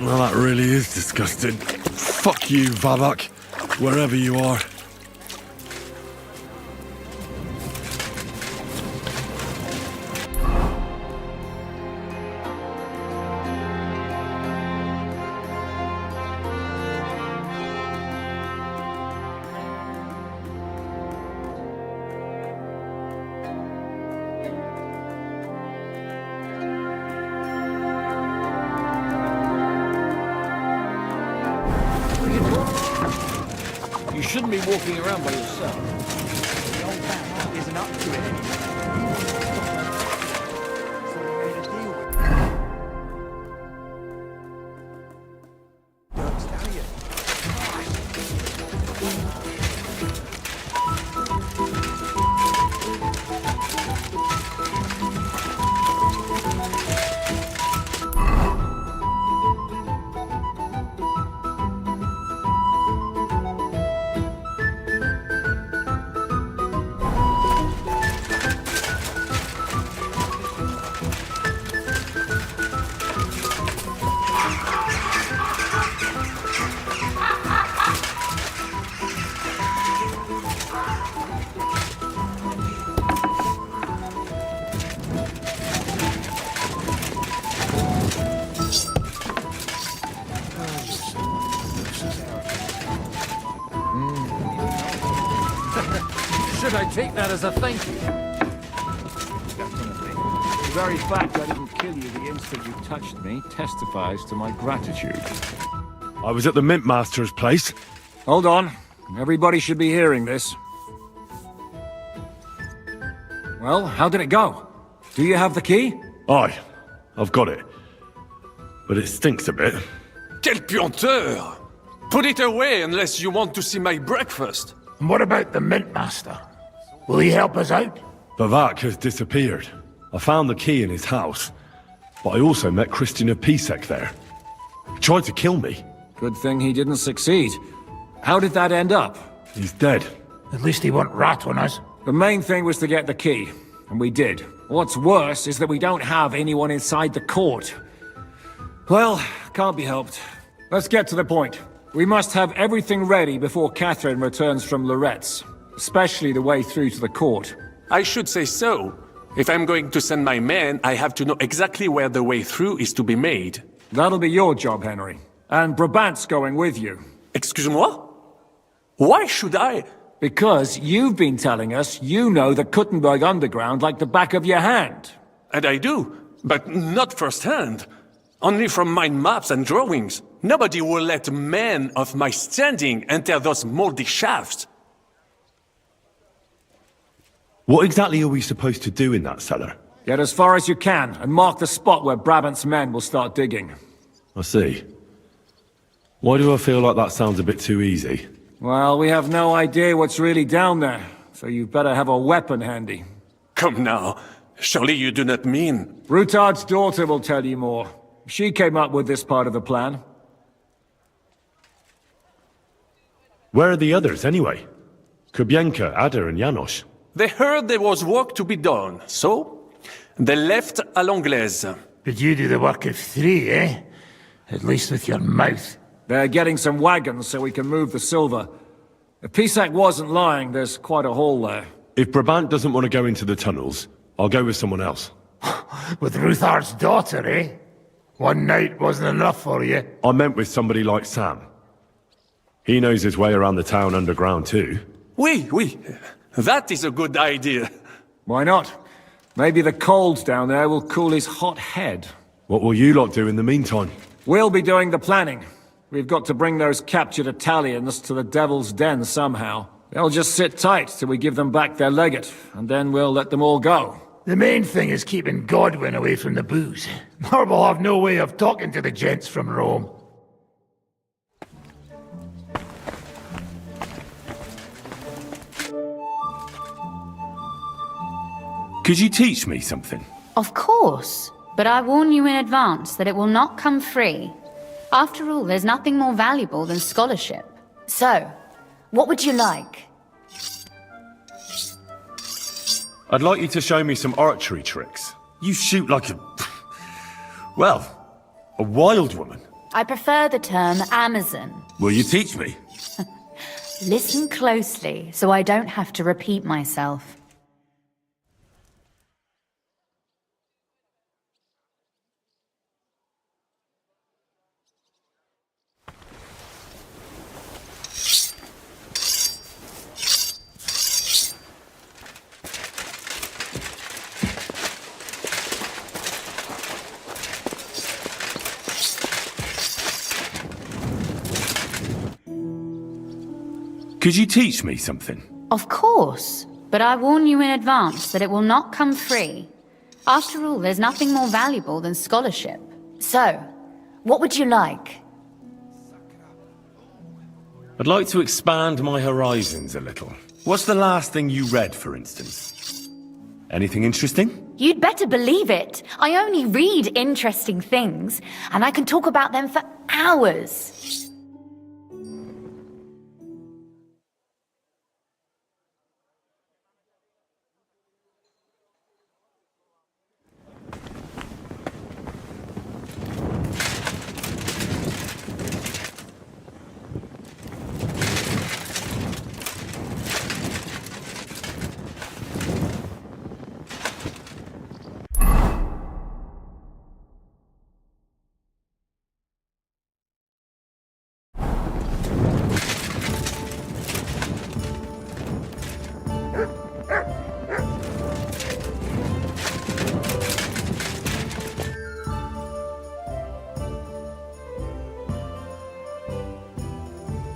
Well, that really is disgusting. Fuck you, Vavak, wherever you are. You shouldn't be walking around by yourself. The old man isn't up to it anymore. So we made a deal with Dirk Stallion. Should I take that as a thank you? Definitely. The very fact I didn't kill you the instant you touched me testifies to my gratitude. I was at the Mint Master's place. Hold on. Everybody should be hearing this. Well, how did it go? Do you have the key? Aye, I've got it. But it stinks a bit. Quel puanteur! Put it away unless you want to see my breakfast. And what about the Mint Master? Will he help us out? Vavak has disappeared. I found the key in his house, but I also met Christina Pisek there. He tried to kill me. Good thing he didn't succeed. How did that end up? He's dead. At least he won't rat on us. The main thing was to get the key, and we did. What's worse is that we don't have anyone inside the court. Well, can't be helped. Let's get to the point. We must have everything ready before Catherine returns from Loretz, especially the way through to the court. I should say so. If I'm going to send my men, I have to know exactly where the way through is to be made. That'll be your job, Henry. And Brabant's going with you. Excuse-moi? Why should I? Because you've been telling us you know the Kuttenberg underground like the back of your hand. And I do, but not firsthand. Only from mind maps and drawings. Nobody will let men of my standing enter those moldy shafts. What exactly are we supposed to do in that cellar? Get as far as you can, and mark the spot where Brabant's men will start digging. I see. Why do I feel like that sounds a bit too easy? Well, we have no idea what's really down there, so you better have a weapon handy. Come now. Surely you do not mean... Rutard's daughter will tell you more. She came up with this part of the plan. Where are the others, anyway? Kubienka, Ada, and Janos. They heard there was work to be done, so... they left à l'anglaise. But you do the work of 3, eh? At least with your mouth. They're getting some wagons so we can move the silver. If Pisak wasn't lying, there's quite a hole there. If Brabant doesn't want to go into the tunnels, I'll go with someone else. With Ruthard's daughter, eh? One night wasn't enough for you. I meant with somebody like Sam. He knows his way around the town underground too. Oui. That is a good idea. Why not? Maybe the cold down there will cool his hot head. What will you lot do in the meantime? We'll be doing the planning. We've got to bring those captured Italians to the Devil's Den somehow. They'll just sit tight till we give them back their legate, and then we'll let them all go. The main thing is keeping Godwin away from the booze. Or we'll have no way of talking to the gents from Rome. Could you teach me something? Of course, but I warn you in advance that it will not come free. After all, there's nothing more valuable than scholarship. So, what would you like? I'd like you to show me some archery tricks. You shoot like a... well, A wild woman? I prefer the term Amazon. Will you teach me? Listen closely so I don't have to repeat myself. Could you teach me something? Of course, but I warn you in advance that it will not come free. After all, there's nothing more valuable than scholarship. So, what would you like? I'd like to expand my horizons a little. What's the last thing you read, for instance? Anything interesting? You'd better believe it. I only read interesting things, and I can talk about them for hours.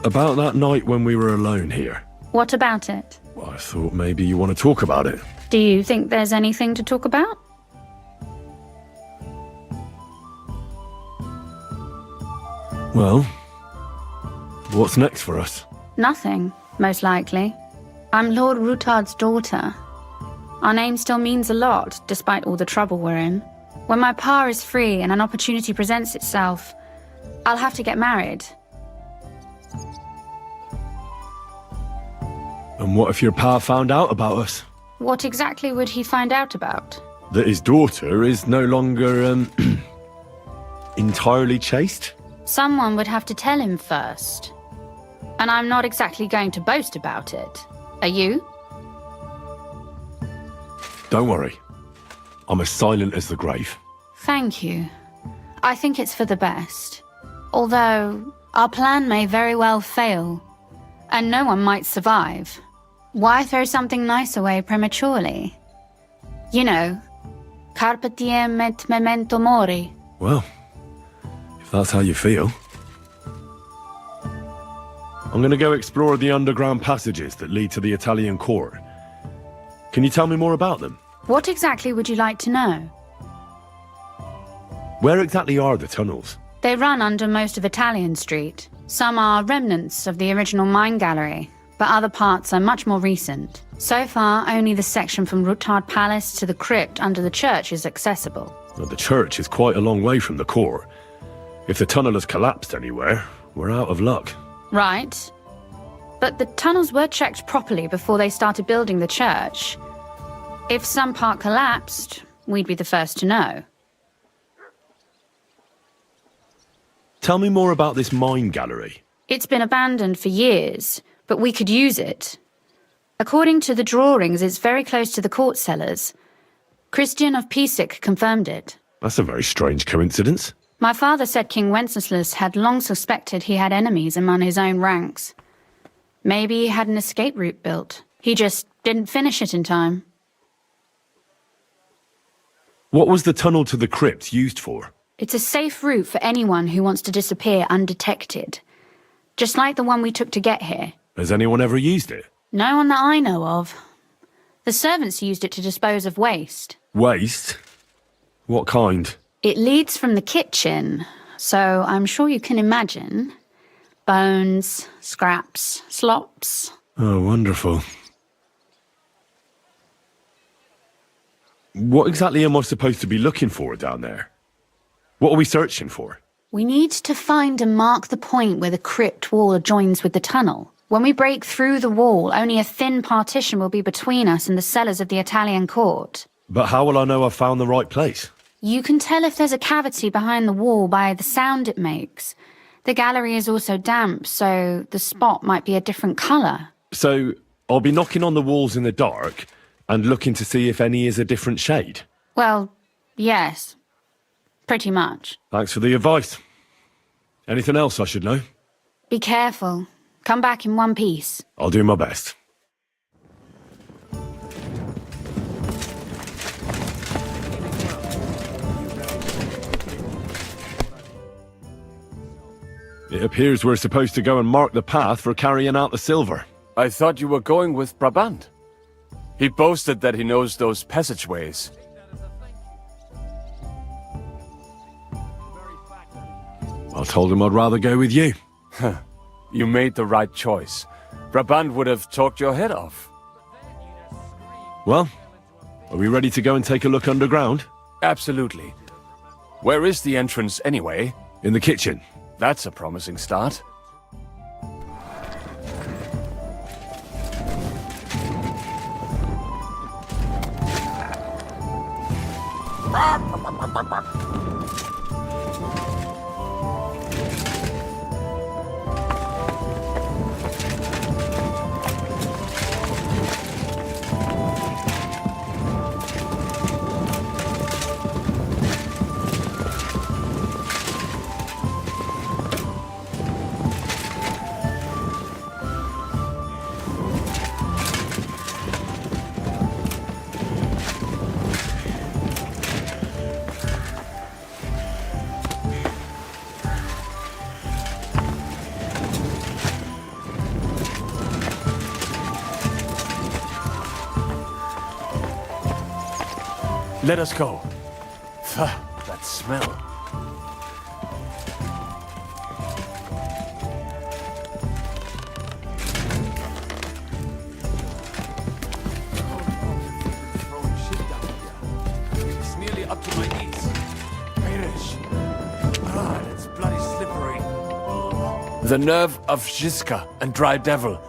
About that night when we were alone here. What about it? Well, I thought maybe you want to talk about it. Do you think there's anything to talk about? Well, what's next for us? Nothing, most likely. I'm Lord Rutard's daughter. Our name still means a lot, despite all the trouble we're in. When my pa is free and an opportunity presents itself, I'll have to get married. And what if your pa found out about us? What exactly would he find out about? That his daughter is no longer, entirely chaste? Someone would have to tell him first. And I'm not exactly going to boast about it. Are you? Don't worry. I'm as silent as the grave. Thank you. I think it's for the best. Although, our plan may very well fail. And no one might survive. Why throw something nice away prematurely? You know, carpe diem et memento mori. Well, if that's how you feel. I'm gonna go explore the underground passages that lead to the Italian court. Can you tell me more about them? What exactly would you like to know? Where exactly are the tunnels? They run under most of Italian Street. Some are remnants of the original mine gallery, but other parts are much more recent. So far, only the section from Rutard Palace to the crypt under the church is accessible. Well, the church is quite a long way from the court. If the tunnel has collapsed anywhere, we're out of luck. Right. But the tunnels were checked properly before they started building the church. If some part collapsed, we'd be the first to know. Tell me more about this mine gallery. It's been abandoned for years, but we could use it. According to the drawings, it's very close to the court cellars. Christian of Pisek confirmed it. That's a very strange coincidence. My father said King Wenceslas had long suspected he had enemies among his own ranks. Maybe he had an escape route built. He just didn't finish it in time. What was the tunnel to the crypt used for? It's a safe route for anyone who wants to disappear undetected. Just like the one we took to get here. Has anyone ever used it? No one that I know of. The servants used it to dispose of waste. Waste? What kind? It leads from the kitchen, so I'm sure you can imagine. Bones, scraps, slops. Oh, wonderful. What exactly am I supposed to be looking for down there? What are we searching for? We need to find and mark the point where the crypt wall joins with the tunnel. When we break through the wall, only a thin partition will be between us and the cellars of the Italian court. But how will I know I've found the right place? You can tell if there's a cavity behind the wall by the sound it makes. The gallery is also damp, so the spot might be a different colour. So, I'll be knocking on the walls in the dark and looking to see if any is a different shade? Well, yes. Pretty much. Thanks for the advice. Anything else I should know? Be careful. Come back in one piece. I'll do my best. It appears we're supposed to go and mark the path for carrying out the silver. I thought you were going with Brabant. He boasted that he knows those passageways. I told him I'd rather go with you. You made the right choice. Brabant would have talked your head off. Well, are we ready to go and take a look underground? Absolutely. Where is the entrance anyway? In the kitchen. That's a promising start. Let us go. That smell. It's nearly up to my knees. Perish. It's bloody slippery. The nerve of Jiska and Dry Devil.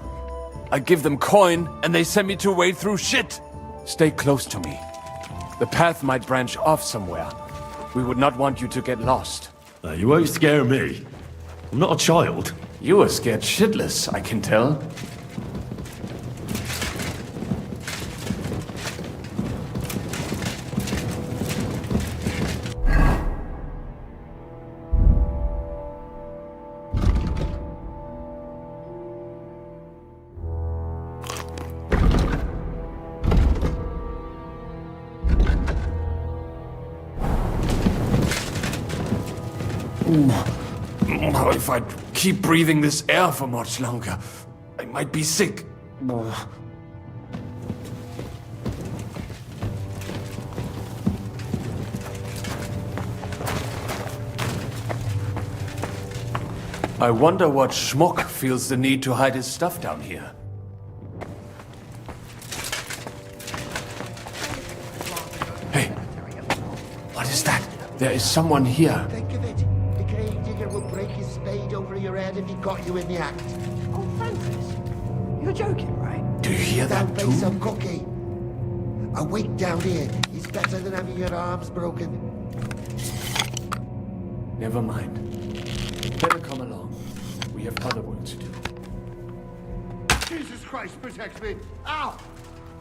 I give them coin and they send me to wade through shit. Stay close to me. The path might branch off somewhere. We would not want you to get lost. You won't scare me. I'm not a child. You are scared shitless, I can tell. If I keep breathing this air for much longer, I might be sick. I wonder what schmuck feels the need to hide his stuff down here. Hey, what is that? There is someone here. Think of it. The grave digger would break his spade over your head if he got you in the act. Oh, Francis. You're joking, right? Do you hear that That'll too? make some cookie. A week down here is better than having your arms broken. Never mind. Better come along. We have other work to do. Jesus Christ, protect me! Ow!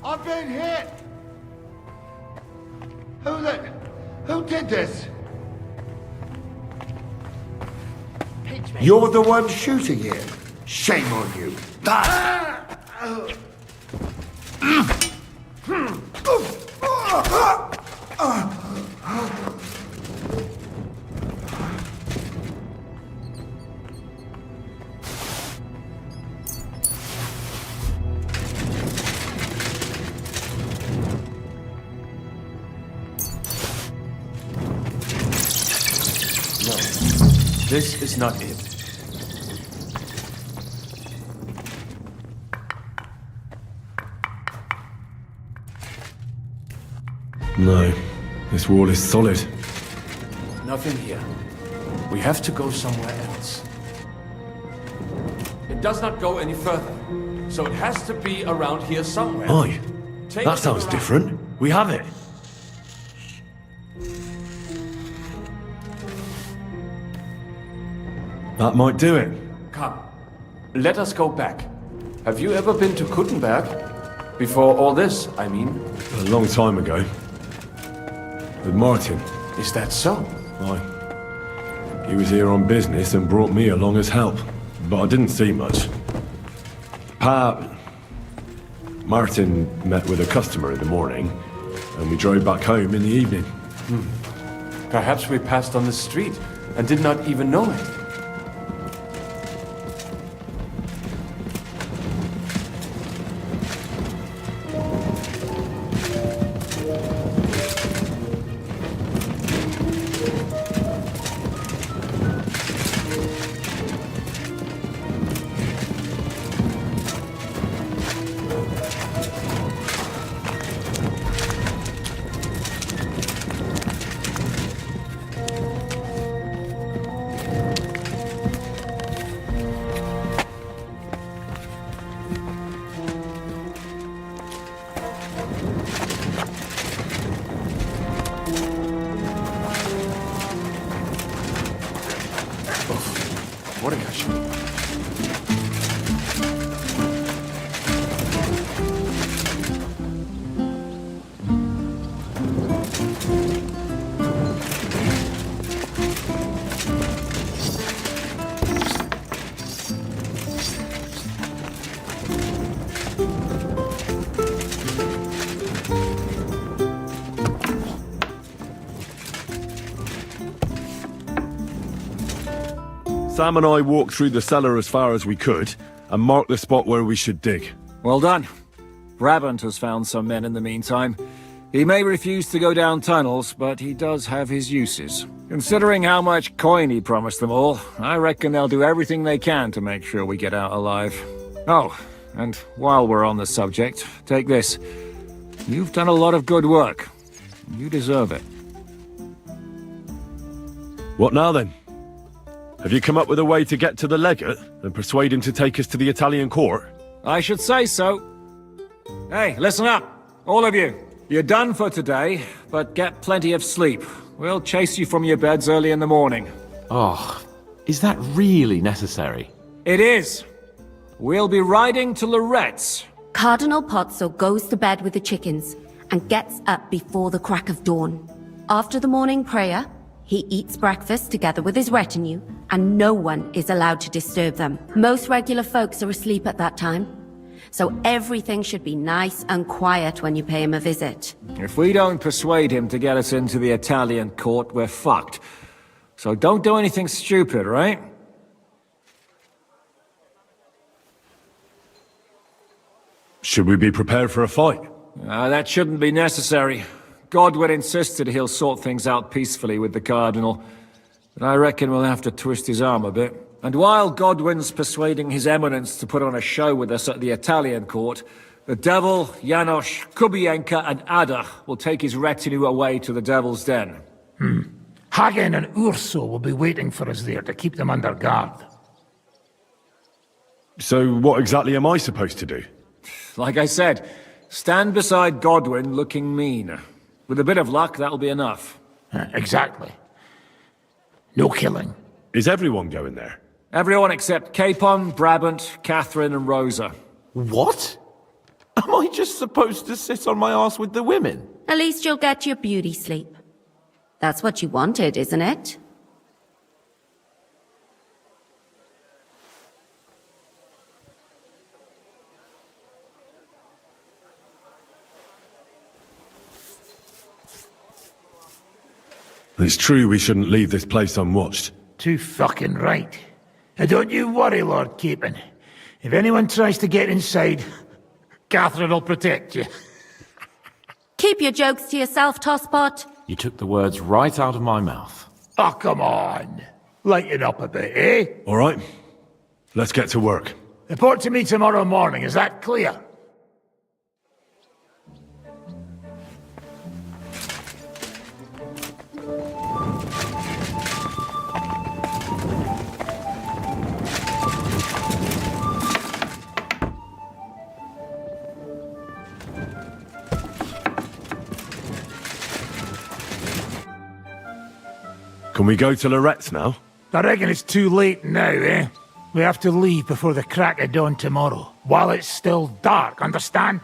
I've been hit! Who did this? You're the one shooting him. Shame on you. No, this is not it. No, this wall is solid. Nothing here. We have to go somewhere else. It does not go any further, so it has to be around here somewhere. Aye, Take that it sounds around. different. We have it. That might do it. Come, let us go back. Have you ever been to Kuttenberg? Before all this, I mean. A long time ago. With Martin. Is that so? Aye. He was here on business and brought me along as help. But I didn't see much. Martin met with a customer in the morning, and we drove back home in the evening. Perhaps we passed on the street and did not even know it. Sam and I walked through the cellar as far as we could, and marked the spot where we should dig. Well done. Brabant has found some men in the meantime. He may refuse to go down tunnels, but he does have his uses. Considering how much coin he promised them all, I reckon they'll do everything they can to make sure we get out alive. Oh, and while we're on the subject, take this. You've done a lot of good work. You deserve it. What now then? Have you come up with a way to get to the legate and persuade him to take us to the Italian court? I should say so. Hey, listen up, all of you. You're done for today, but get plenty of sleep. We'll chase you from your beds early in the morning. Oh, is that really necessary? It is. We'll be riding to Loretz. Cardinal Pozzo goes to bed with the chickens and gets up before the crack of dawn. After the morning prayer, he eats breakfast together with his retinue, and no one is allowed to disturb them. Most regular folks are asleep at that time, so everything should be nice and quiet when you pay him a visit. If we don't persuade him to get us into the Italian court, we're fucked. So don't do anything stupid, right? Should we be prepared for a fight? That shouldn't be necessary. Godwin insisted he'll sort things out peacefully with the Cardinal, but I reckon we'll have to twist his arm a bit. And while Godwin's persuading His Eminence to put on a show with us at the Italian court, the Devil, Janos, Kubienka, and Ada will take his retinue away to the Devil's Den. Hagen and Urso will be waiting for us there to keep them under guard. So what exactly am I supposed to do? Like I said, stand beside Godwin looking mean. With a bit of luck, that'll be enough. Exactly. No killing. Is everyone going there? Everyone except Capon, Brabant, Catherine, and Rosa. What? Am I just supposed to sit on my ass with the women? At least you'll get your beauty sleep. That's what you wanted, isn't it? It's true we shouldn't leave this place unwatched. Too fucking right. Now don't you worry, Lord Capon. If anyone tries to get inside, Catherine will protect you. Keep your jokes to yourself, Tosspot. You took the words right out of my mouth. Oh, come on. Lighten up a bit, eh? All right. Let's get to work. Report to me tomorrow morning, is that clear? Can we go to Loretz now? I reckon it's too late now, eh? We have to leave before the crack of dawn tomorrow, while it's still dark, understand?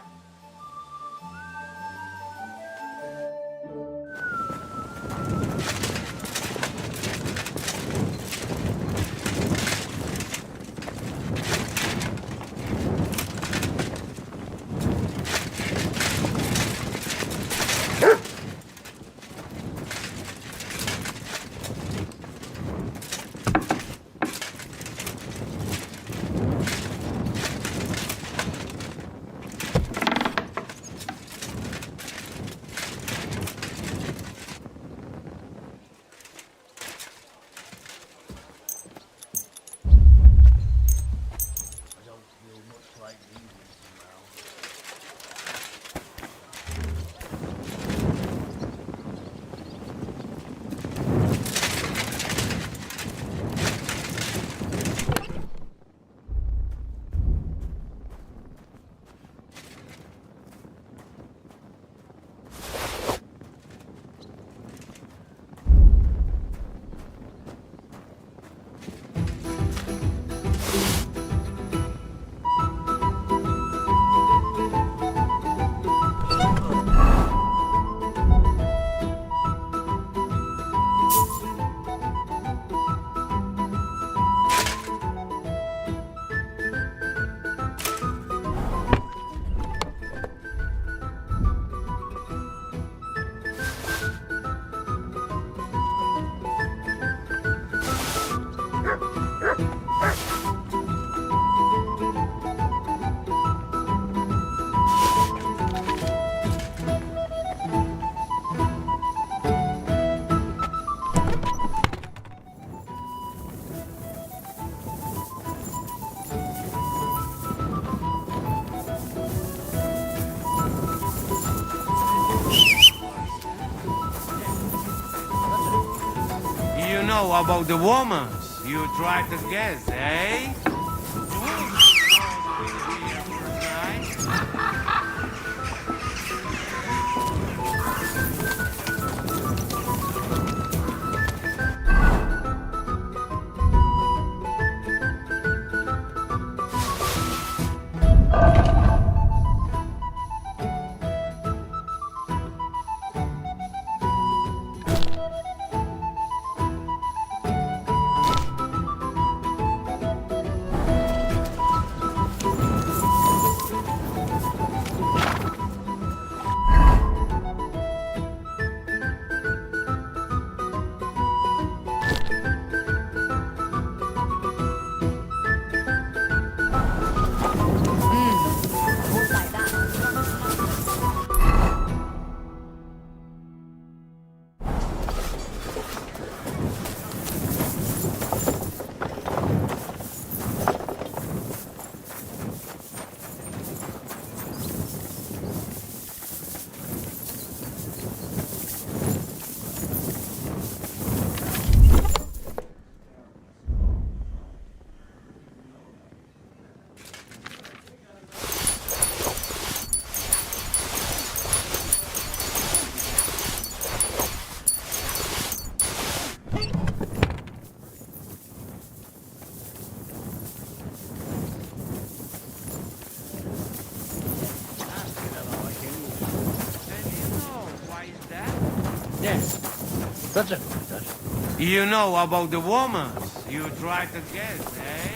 You know about the woman you try to guess, eh? Yes. That's it. You know about the woman you try to guess, eh?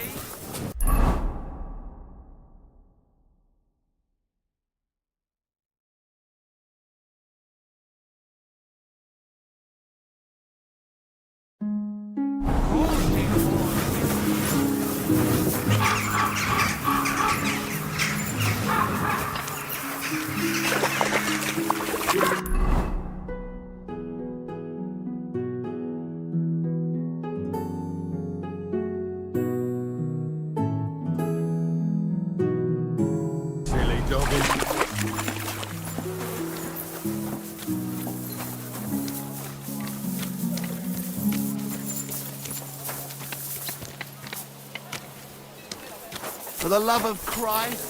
For the love of Christ.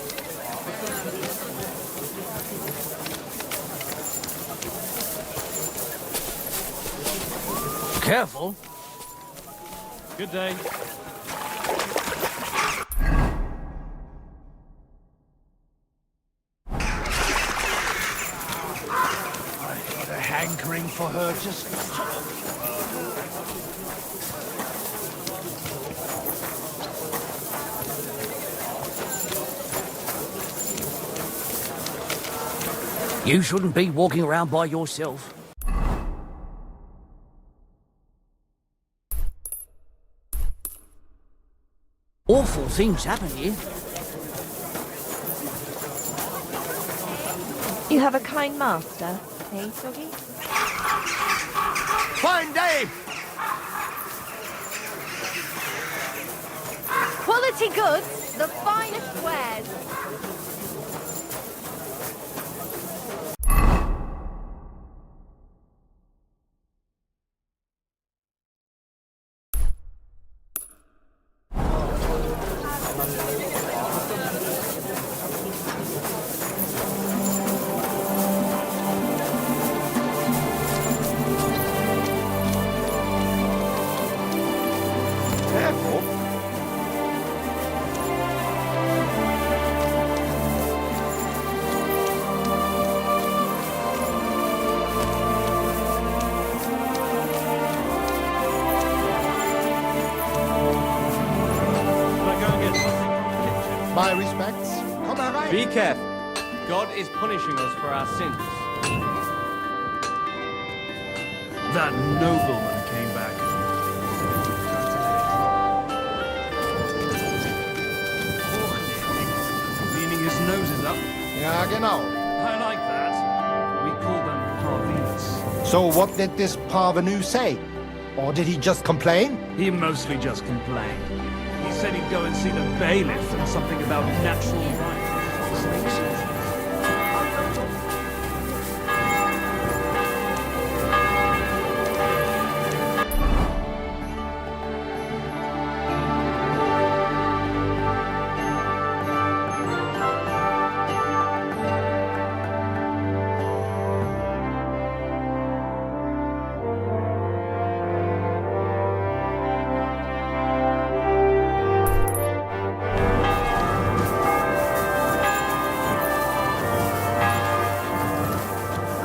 Careful. Good day. I've got a hankering for her just... You shouldn't be walking around by yourself. Awful things happen here. You have a kind master, eh, Soggy? Fine day! Quality goods, the finest wares. My respects. Come Be careful. God is punishing us for our sins. That nobleman came back. Meaning his nose is up. Ja, genau. I like that. We call them parvenus. So what did this parvenu say? Or did he just complain? He mostly just complained. He said he'd go and see the bailiff and something about natural right.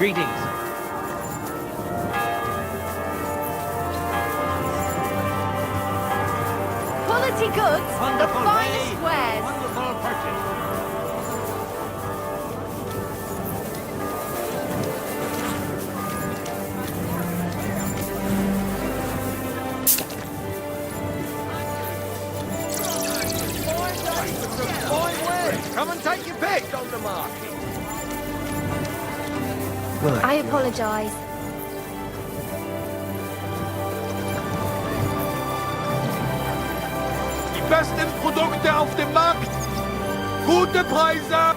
Greetings. Quality goods, the finest wares. Wonderful purchase. Come and take your pick on the market. I apologize. Die besten Produkte auf dem Markt. Gute Preise.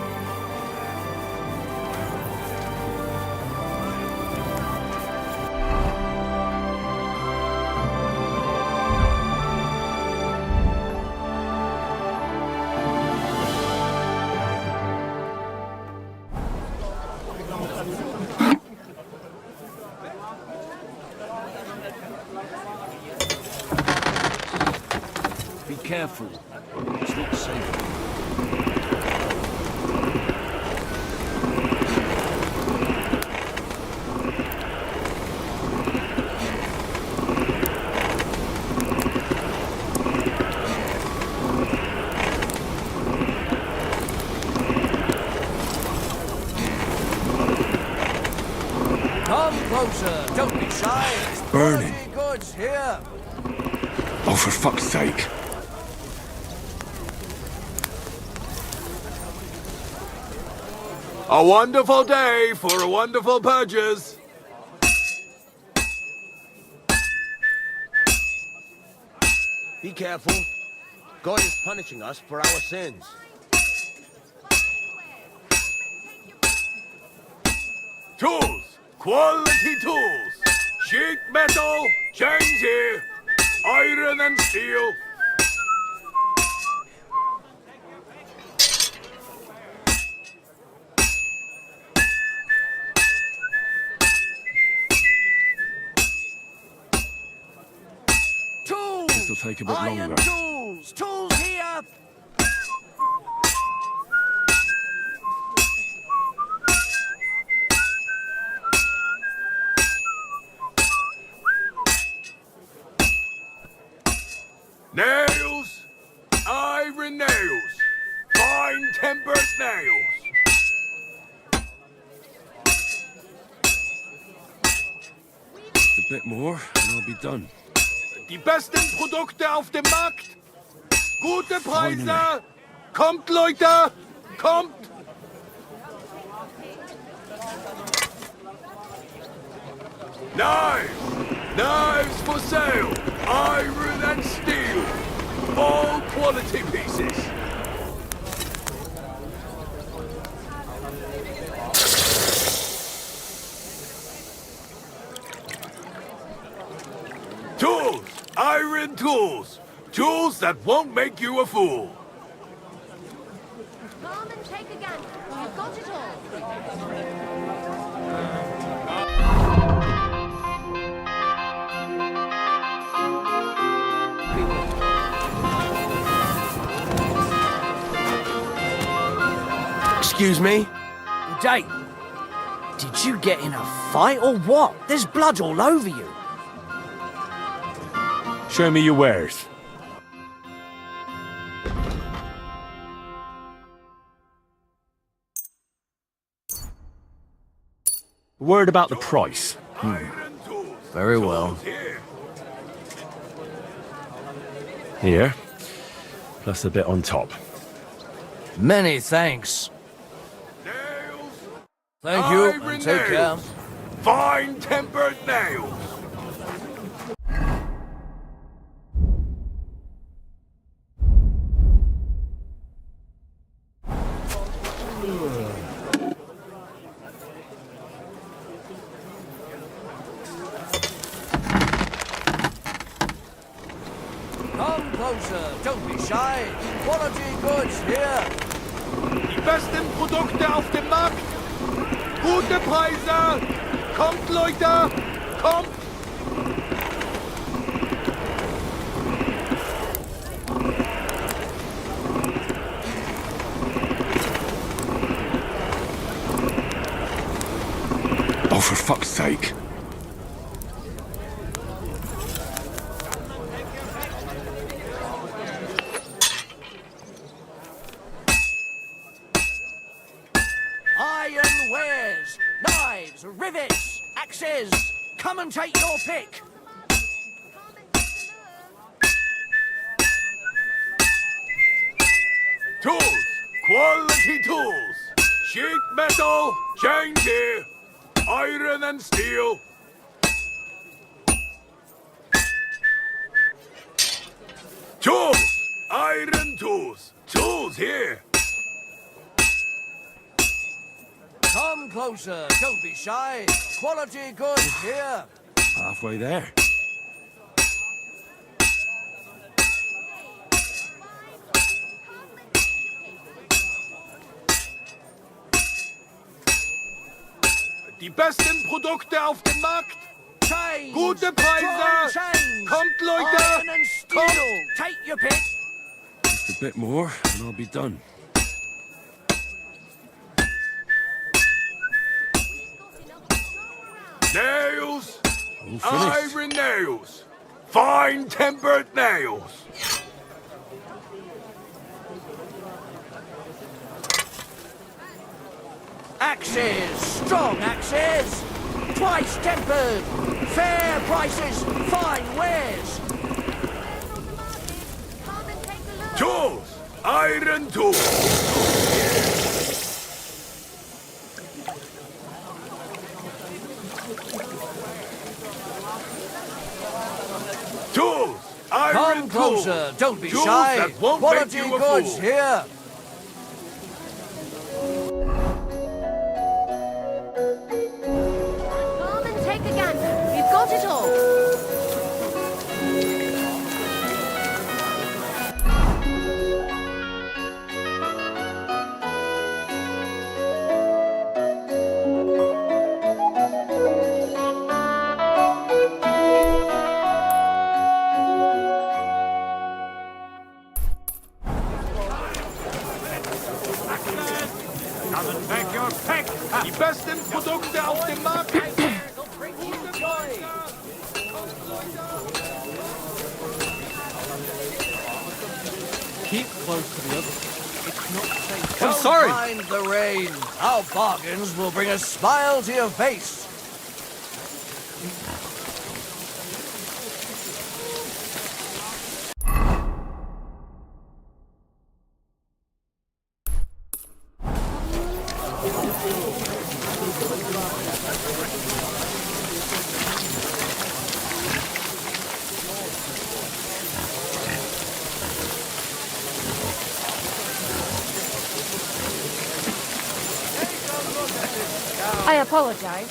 Be careful. It's not safe. Come closer. Don't be shy. It's burning. Quality goods here. Oh, for fuck's sake. A wonderful day for a wonderful purchase. Be careful. God is punishing us for our sins. Tools. Quality tools. Sheet metal. Chains here. Iron and steel. take a bit Iron longer. tools! Tools here! Nails! Iron nails! Fine-tempered nails! Just a bit more, and I'll be done. Die besten Produkte auf dem Markt! Gute Preise! Kommt, Leute! Kommt! Knives! Knives for sale! Iron and steel! All quality pieces! Tools! Iron tools! Tools that won't make you a fool! Come and take a gander. You've got it all. Excuse me? Good day. Did you get in a fight or what? There's blood all over you. Show me your wares. Word about the price. Very well. Here, plus a bit on top. Many thanks. Thank you, Iron and take care. nails. Fine-tempered nails! Come closer, don't be shy. Quality goods here. Die besten Produkte auf dem Markt! Gute Preise! Kommt, Leute! Kommt! Oh, for fuck's sake. Iron wares, knives, rivets, axes. Come and take your pick. Tools! Quality tools! Sheet metal! Change here! Iron and steel! Tools! Iron tools! Tools here! Come closer, don't be shy. Quality goods here. Halfway there. Die besten Produkte auf dem Markt! Chains, Gute strong Preise! chains. Kommt, Leute! Iron and steel. Take your pick. Just a bit more, and I'll be done. Nails! All finished. Iron nails! Fine-tempered nails! Axes, strong axes. Twice tempered. Fair prices, fine wares. Tools! Iron tools! Tools! Iron Come tools! closer, don't be Tools shy. that won't Quality make you a goods fool. here. Come and take a gander. You've got it all. Weg your peck! Die besten Produkte auf dem Markt! Keep close to the others. It's not safe. I'm sorry. Don't mind the rain. Our bargains will bring a smile to your face. I apologize.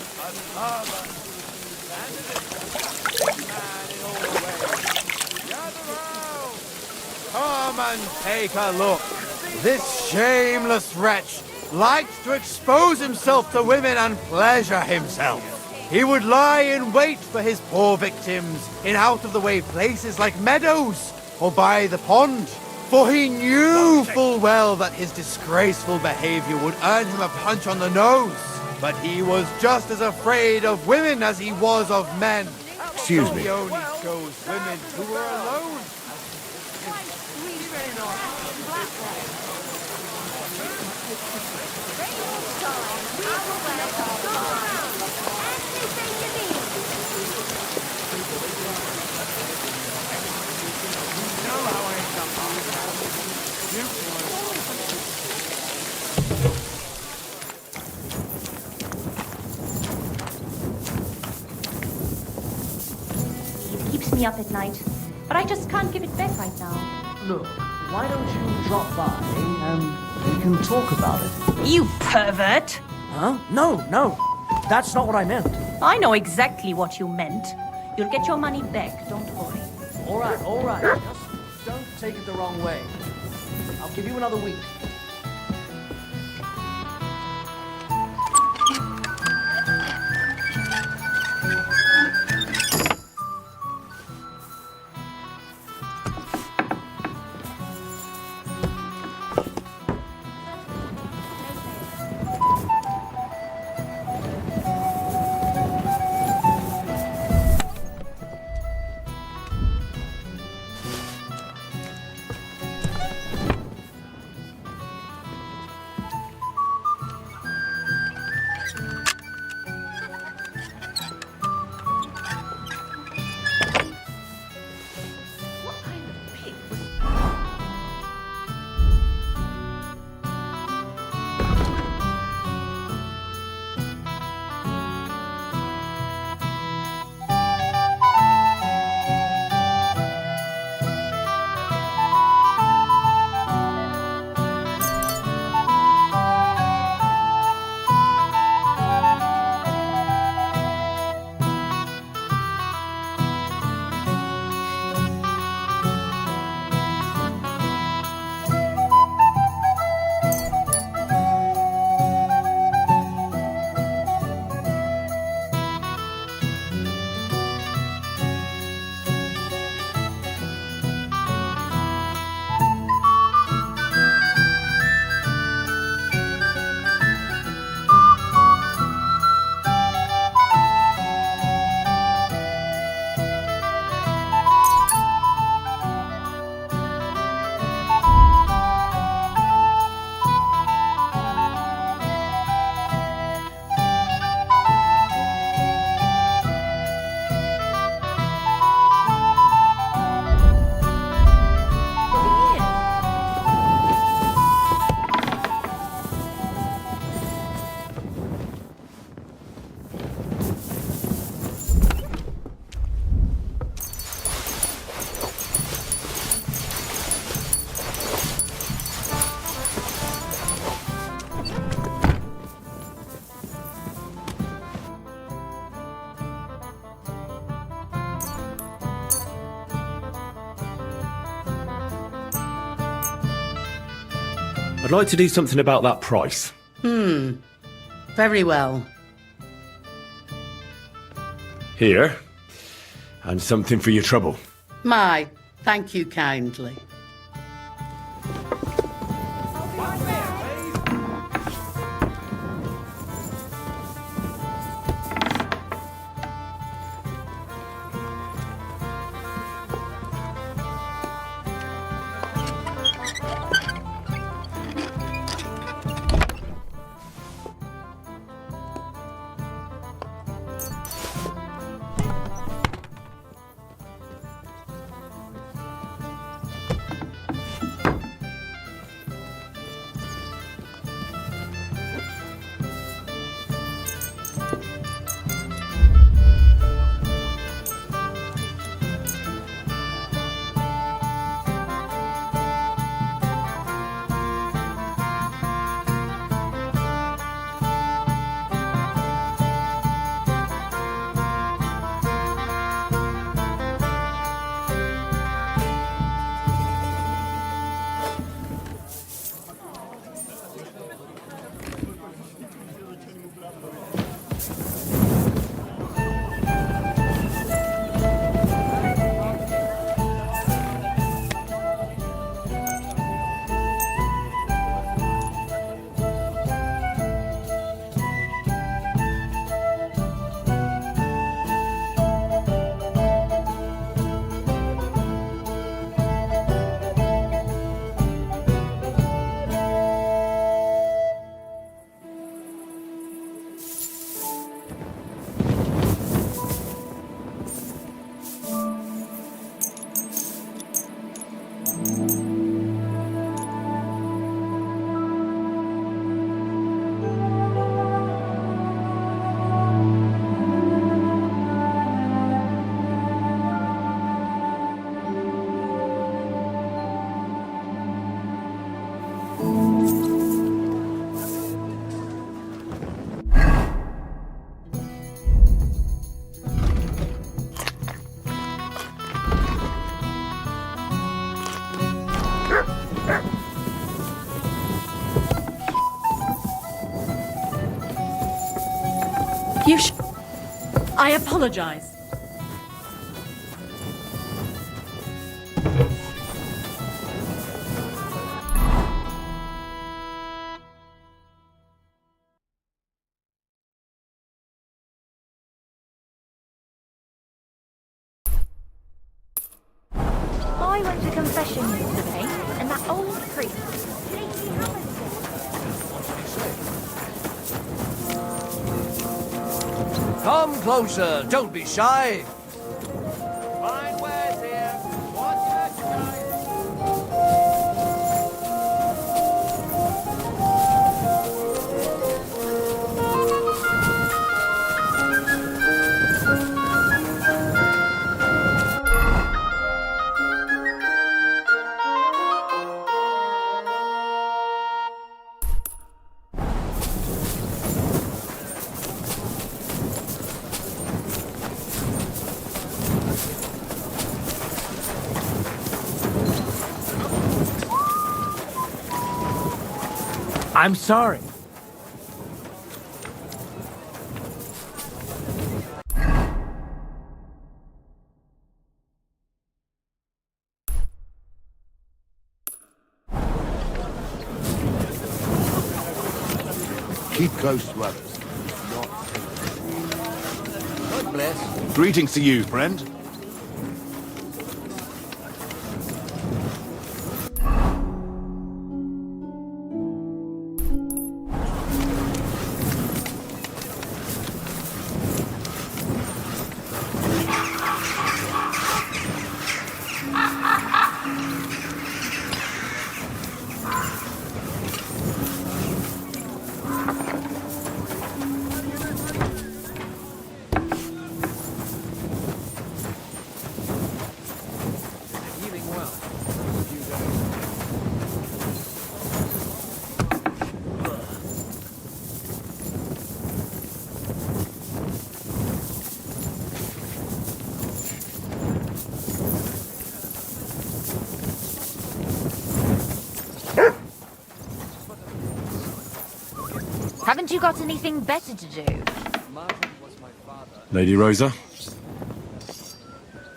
Come and take a look. This shameless wretch likes to expose himself to women and pleasure himself. He would lie in wait for his poor victims in out-of-the-way places like meadows or by the pond, for he knew full well that his disgraceful behavior would earn him a punch on the nose. But he was just as afraid of women as he was of men. Excuse me. He only chose women who were alone. It keeps me up at night, but I just can't give it back right now. Look, why don't you drop by and we can talk about it? You pervert! Huh? No, that's not what I meant. I know exactly what you meant. You'll get your money back, don't worry. All right. Just don't take it the wrong way. I'll give you another week. I'd like to do something about that price. Very well. Here. And something for your trouble. My, thank you kindly. I apologize. I went to confession yesterday, and that old priest. Come closer, don't be shy. Fine wares here. What's I'm sorry. Keep close to others. God bless. Greetings to you, friend. Haven't you got anything better to do? Lady Rosa?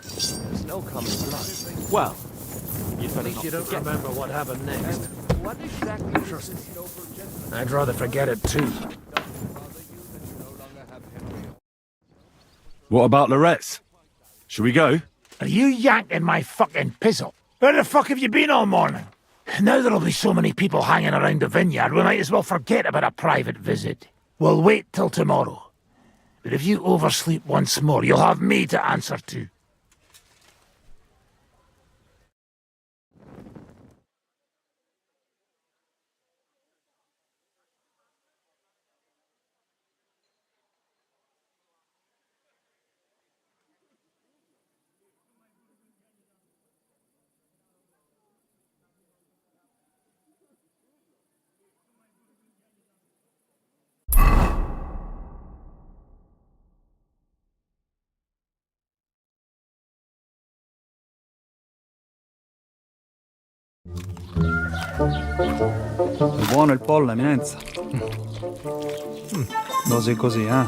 There's no common blood. Well, You'd at least you don't remember what happened next. What exactly Trust me. I'd rather forget it too. What about Loretz? Should we go? Are you yanking my fucking pizzle? Where the fuck have you been all morning? Now there'll be so many people hanging around the vineyard, we might as well forget about a private visit. We'll wait till tomorrow. But if you oversleep once more, you'll have me to answer to. È buono il pollo, eminenza. Così così, eh?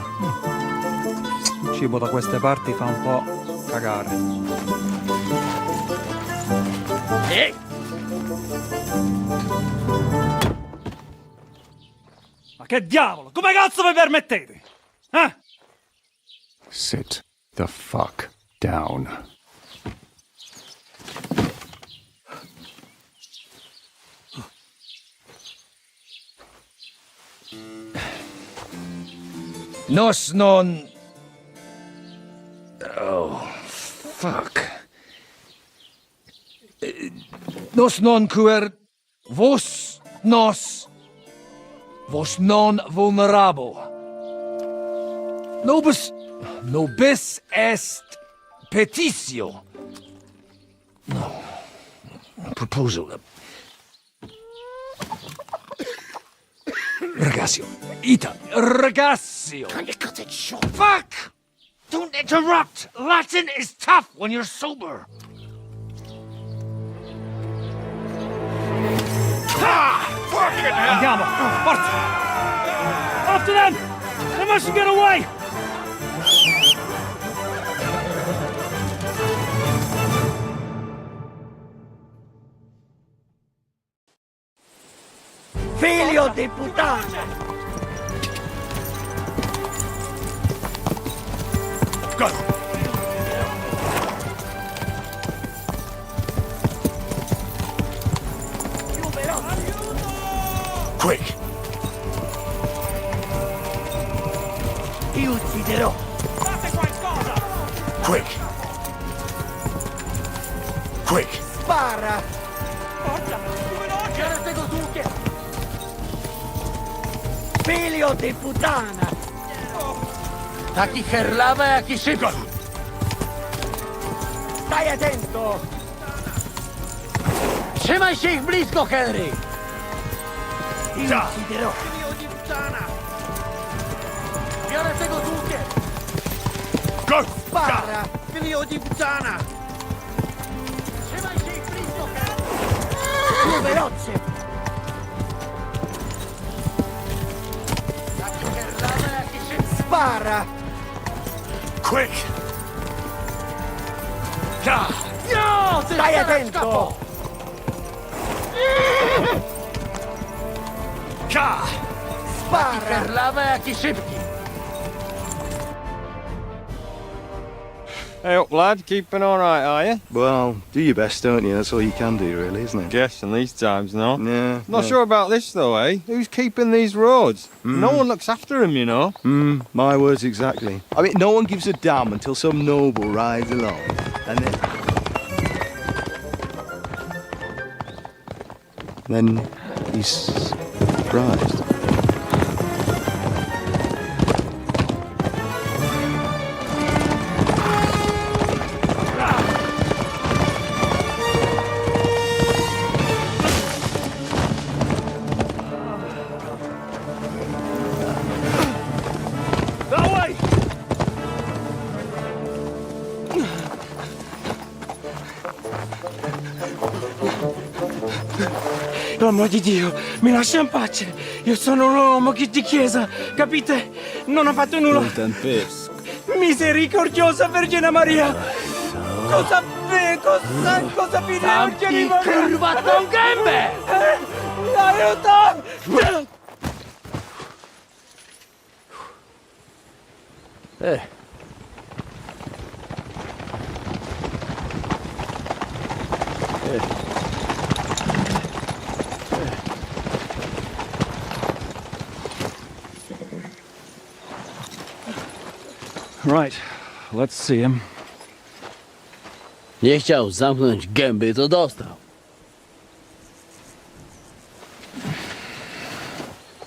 Il cibo da queste parti fa un po' cagare. Ma che diavolo? Come cazzo vi permettete? Eh? Sit the fuck down. Nos non... Oh, fuck. Nos non quer... Vos nos... Vos non vulnerabo. Nobis... Nobis est petitio. No. Proposal. Ragazio. Ita. Ragazio. Can you cut it short? Fuck! Don't interrupt! Latin is tough when you're sober. Andiamo! Forza! After them! They mustn't get away! Figlio di puttana! Go! Quick! Ti ucciderò! Quick! Quick! Spara! Figlio di puttana! Taki herlawe, jaki szybki! Staj attento! Trzymaj się ich blisko, Henry! Ti ucciderò! Biorę tego z łukiem! Go! Spara! Figlio di puttana! Trzymaj się ich blisko, Henry! Più veloce! Taki herlawe, jaki szybki! Spara! Quick! No! Stai attento! Spara! Herlawe, jaki szybki! Hey up, lad. Keeping all right, are you? Well, do your best, don't you? That's all you can do, really, isn't it? Guess in these times, no? Yeah. Not sure about this, though, eh? Who's keeping these roads? No one looks after them, you know? My words exactly. I mean, no one gives a damn until some noble rides along, and then he's surprised. Per amor di Dio, mi lascia in pace. Io sono un uomo di chiesa, capite? Non ho fatto nulla. Misericordiosa Vergine Maria! Cosa fine di curvato un gambe! Aiuto! Right, let's see him. Nie chciał zamknąć gęby, to dostał.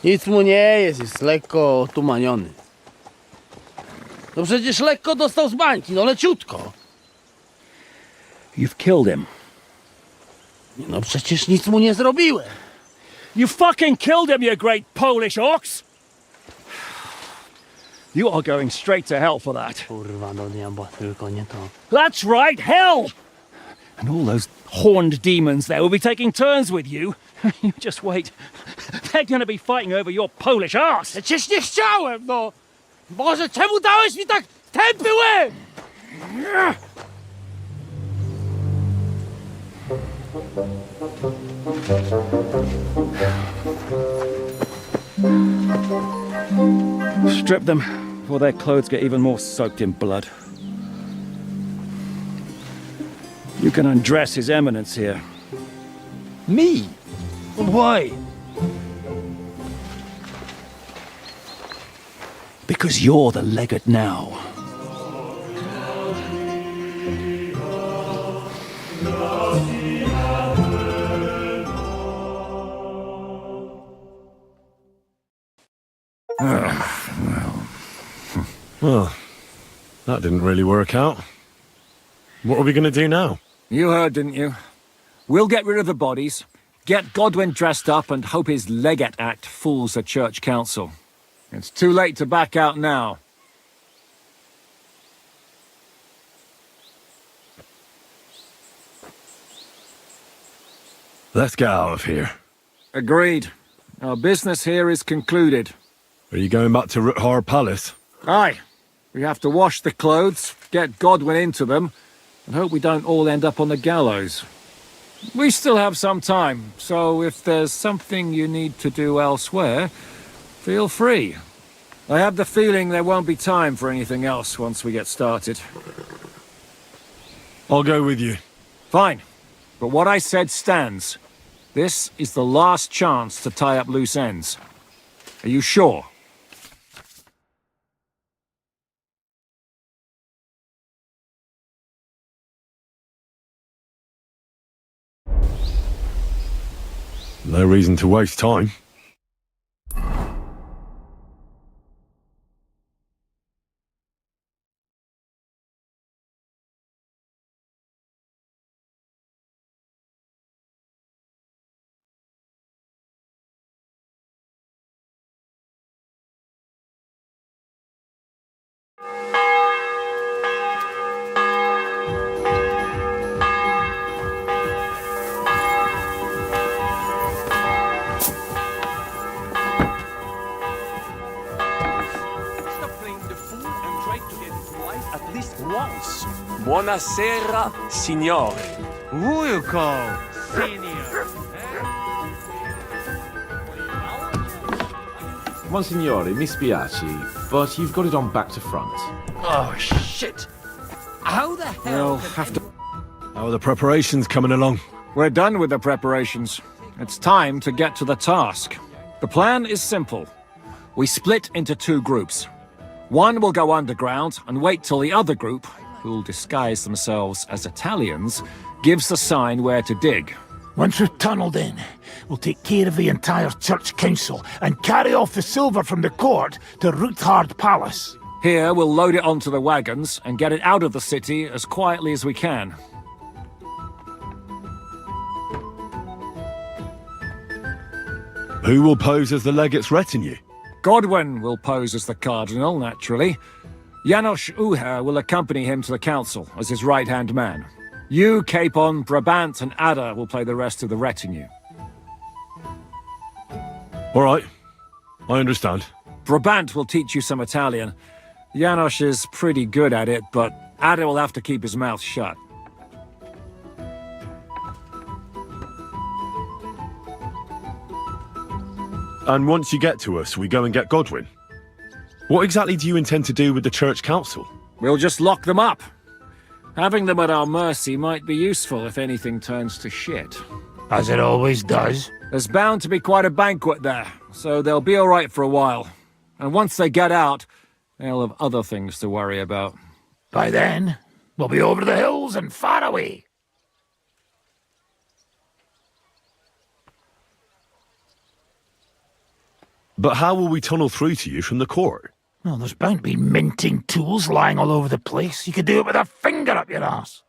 Nic mu nie jest lekko otumaniony. No przecież lekko dostał z bańki, no leciutko. You've killed him. No przecież nic mu nie zrobiłem. You fucking killed him, you great Polish ox! You are going straight to hell for that. Kurwa, do nieba, tylko nie to. That's right, hell! And all those horned demons there will be taking turns with you. You just wait. They're going to be fighting over your Polish arse. Przecież nie chciałem, no! Boże, czemu dałeś mi tak tępy łeb? Strip them before their clothes get even more soaked in blood. You can undress His Eminence here. Me? Why? Because you're the legate now. Well, that didn't really work out. What are we going to do now? You heard, didn't you? We'll get rid of the bodies, get Godwin dressed up, and hope his Legate Act fools the Church Council. It's too late to back out now. Let's get out of here. Agreed. Our business here is concluded. Are you going back to Ruthar Palace? Aye. We have to wash the clothes, get Godwin into them, and hope we don't all end up on the gallows. We still have some time, so if there's something you need to do elsewhere, feel free. I have the feeling there won't be time for anything else once we get started. I'll go with you. Fine. But what I said stands. This is the last chance to tie up loose ends. Are you sure? No reason to waste time. Buonasera, signore. Who you call senior? Monsignore, mi spiace, but you've got it on back to front. Oh, shit. How the hell? We'll have to... How are the preparations coming along? We're done with the preparations. It's time to get to the task. The plan is simple. We split into two groups. One will go underground and wait till the other group, who'll disguise themselves as Italians, gives the sign where to dig. Once we're tunneled in, we'll take care of the entire church council and carry off the silver from the court to Ruthard Palace. Here, we'll load it onto the wagons and get it out of the city as quietly as we can. Who will pose as the legate's retinue? Godwin will pose as the cardinal, naturally. Janos Uher will accompany him to the council as his right-hand man. You, Capon, Brabant and Ada will play the rest of the retinue. All right. I understand. Brabant will teach you some Italian. Janos is pretty good at it, but Ada will have to keep his mouth shut. And once you get to us, we go and get Godwin. What exactly do you intend to do with the church council? We'll just lock them up. Having them at our mercy might be useful if anything turns to shit. As it always does. There's bound to be quite a banquet there, so they'll be all right for a while. And once they get out, they'll have other things to worry about. By then, we'll be over the hills and far away. But how will we tunnel through to you from the court? Well, there's bound to be minting tools lying all over the place. You could do it with a finger up your ass.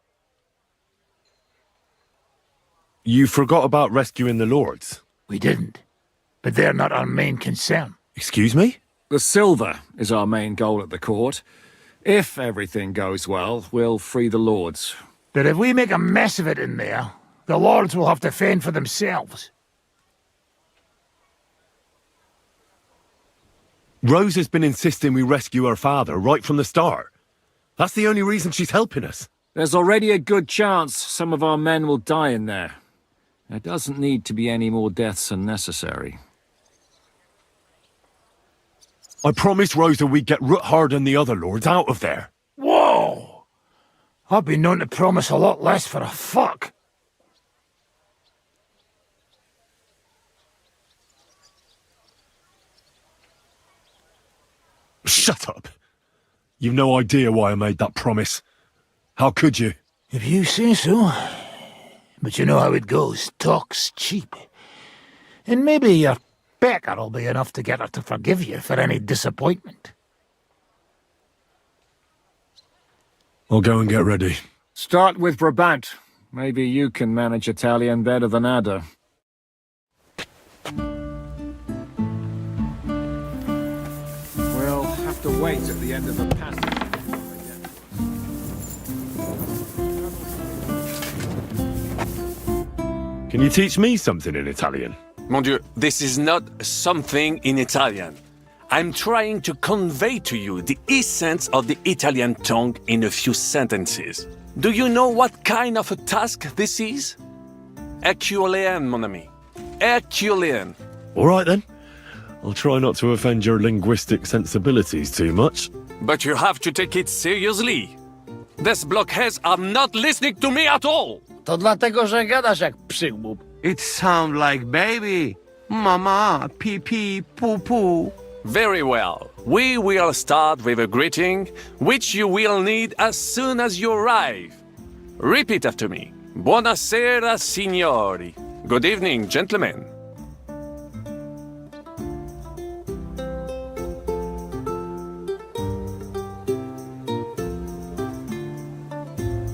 You forgot about rescuing the lords. We didn't. But they're not our main concern. Excuse me? The silver is our main goal at the court. If everything goes well, we'll free the lords. But if we make a mess of it in there, the lords will have to fend for themselves. Rose has been insisting we rescue her father right from the start. That's the only reason she's helping us. There's already a good chance some of our men will die in there. There doesn't need to be any more deaths than necessary. I promised Rosa we'd get Ruthard and the other lords out of there. Whoa! I've been known to promise a lot less for a fuck. Shut up. You've no idea why I made that promise. How could you? If you say so. But you know how it goes. Talk's cheap. And maybe your pecker'll be enough to get her to forgive you for any disappointment. I'll go and get ready. Start with Brabant. Maybe you can manage Italian better than Ada. We'll have to wait at the end of the passage. Can you teach me something in Italian? Mon Dieu, this is not something in Italian. I'm trying to convey to you the essence of the Italian tongue in a few sentences. Do you know what kind of a task this is? Herculean, mon ami. Herculean. All right then. I'll try not to offend your linguistic sensibilities too much. But you have to take it seriously. These blockheads are not listening to me at all. To dlatego, że gadasz jak przygłup. It sounds like baby. Mama, pee pee, poo poo. Very well. We will start with a greeting, which you will need as soon as you arrive. Repeat after me. Buonasera, signori. Good evening, gentlemen.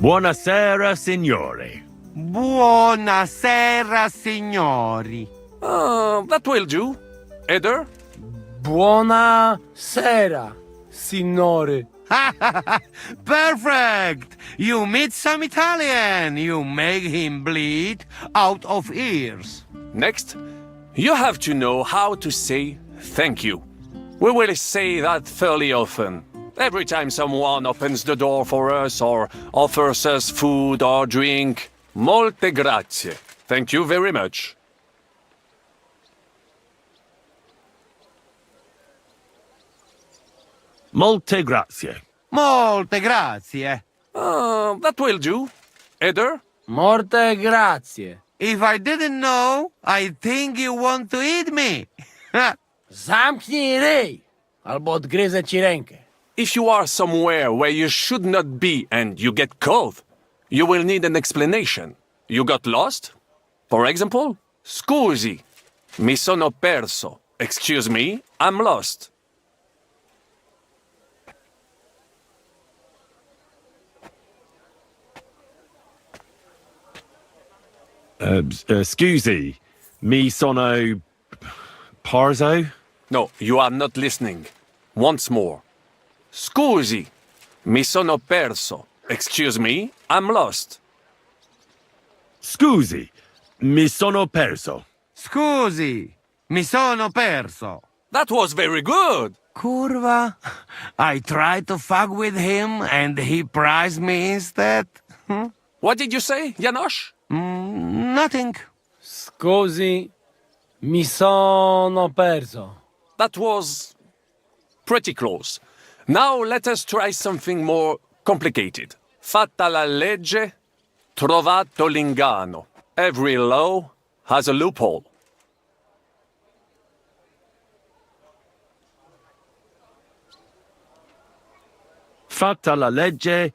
Buonasera, signori. Buonasera, signori. That will do. Eder? Buona sera, signori. Perfect! You meet some Italian. You make him bleed out of ears. Next, you have to know how to say thank you. We will say that fairly often. Every time someone opens the door for us or offers us food or drink. Molte grazie. Thank you very much. Molte grazie. Molte grazie. That will do. Eder? Morte grazie. If I didn't know, I think you want to eat me. Zamknij ryj, albo odgryzę ci rękę. If you are somewhere where you should not be and you get cold, you will need an explanation. You got lost? For example, scusi, mi sono perso. Excuse me, I'm lost. Scusi, mi sono parzo? No, you are not listening. Once more. Scusi, mi sono perso. Excuse me, I'm lost. Scusi, mi sono perso. Scusi, mi sono perso. That was very good. Curva. I tried to fuck with him and he prized me instead. What did you say, Janosch? Nothing. Scusi, mi sono perso. That was pretty close. Now let us try something more complicated. Fatta la legge, trovato l'ingano. Every law has a loophole. Fatta la legge,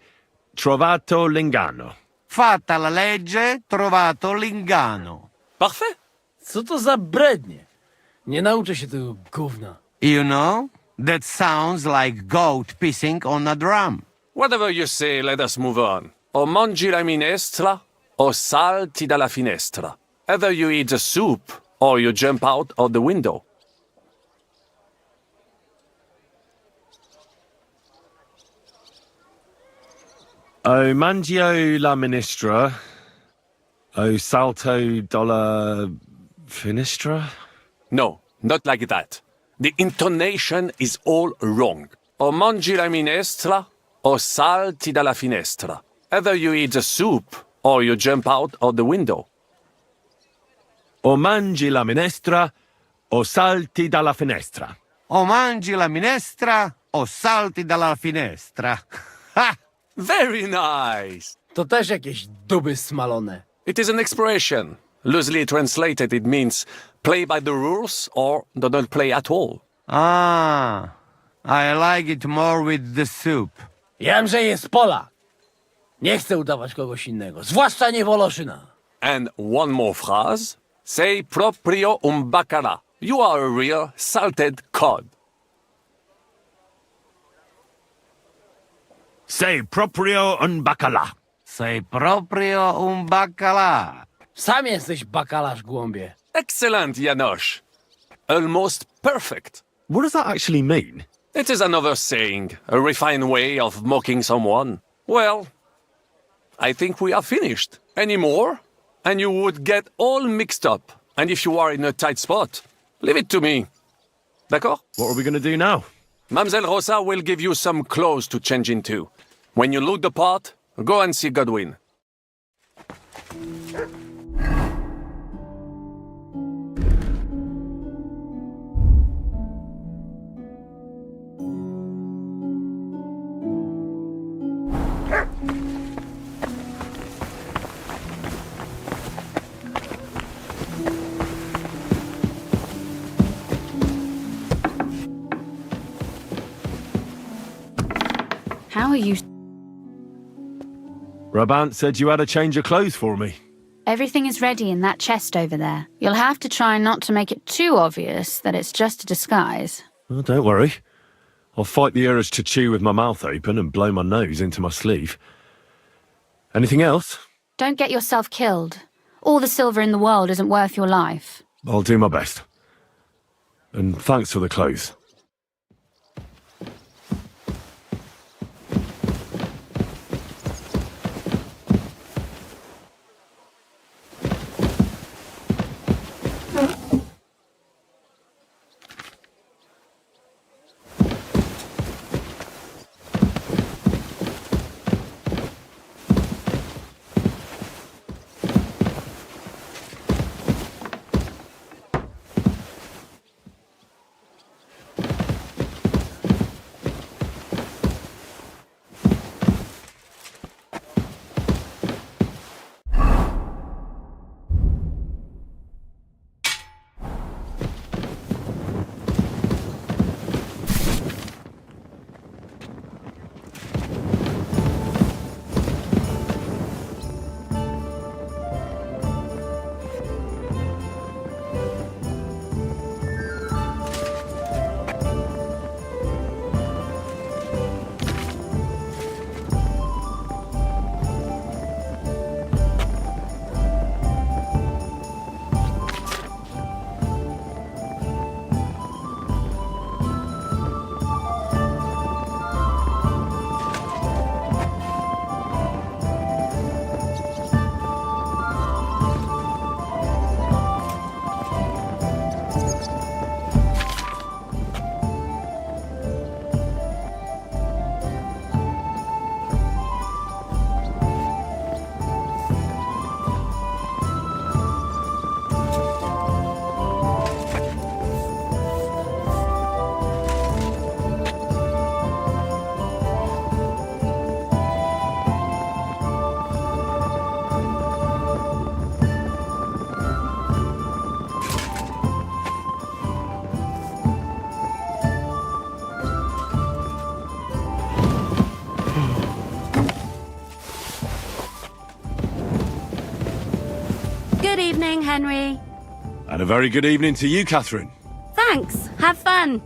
trovato l'ingano. Fatta la legge, trovato l'ingano. Parfait. Co to za brednie? Nie nauczę się tego gówna. You know, that sounds like goat pissing on a drum. Whatever you say, let us move on. O mangi la minestra, o salti dalla finestra. Either you eat the soup, or you jump out of the window. O mangio la ministra, o salto dalla finestra? No, not like that. The intonation is all wrong. O mangi la minestra, o salti dalla finestra. Either you eat the soup, or you jump out of the window. O mangi la minestra, o salti dalla finestra. O mangi la minestra, o salti dalla finestra. Ha! Very nice. To też jakieś duby smalone. It is an expression. Loosely translated, it means play by the rules or do not play at all. Ah, I like it more with the soup. Jam, że jest Polak. Nie chcę udawać kogoś innego, zwłaszcza nie Woloszyna. And one more phrase. Sei proprio un baccara. You are a real salted cod. Sei proprio un bacala. Sei proprio un baccalà. Sam jesteś bakalarz, głąbie. Excellent, Janosch. Almost perfect. What does that actually mean? It is another saying, a refined way of mocking someone. Well, I think we are finished. Any more? And you would get all mixed up. And if you are in a tight spot, leave it to me. D'accord? What are we going to do now? Mademoiselle Rosa will give you some clothes to change into. When you loot the pot, go and see Godwin. How are you? Brabant said you had a change of clothes for me. Everything is ready in that chest over there. You'll have to try not to make it too obvious that it's just a disguise. Oh, don't worry. I'll fight the urge to chew with my mouth open and blow my nose into my sleeve. Anything else? Don't get yourself killed. All the silver in the world isn't worth your life. I'll do my best. And thanks for the clothes. Good evening, Henry. And a very good evening to you, Catherine. Thanks. Have fun.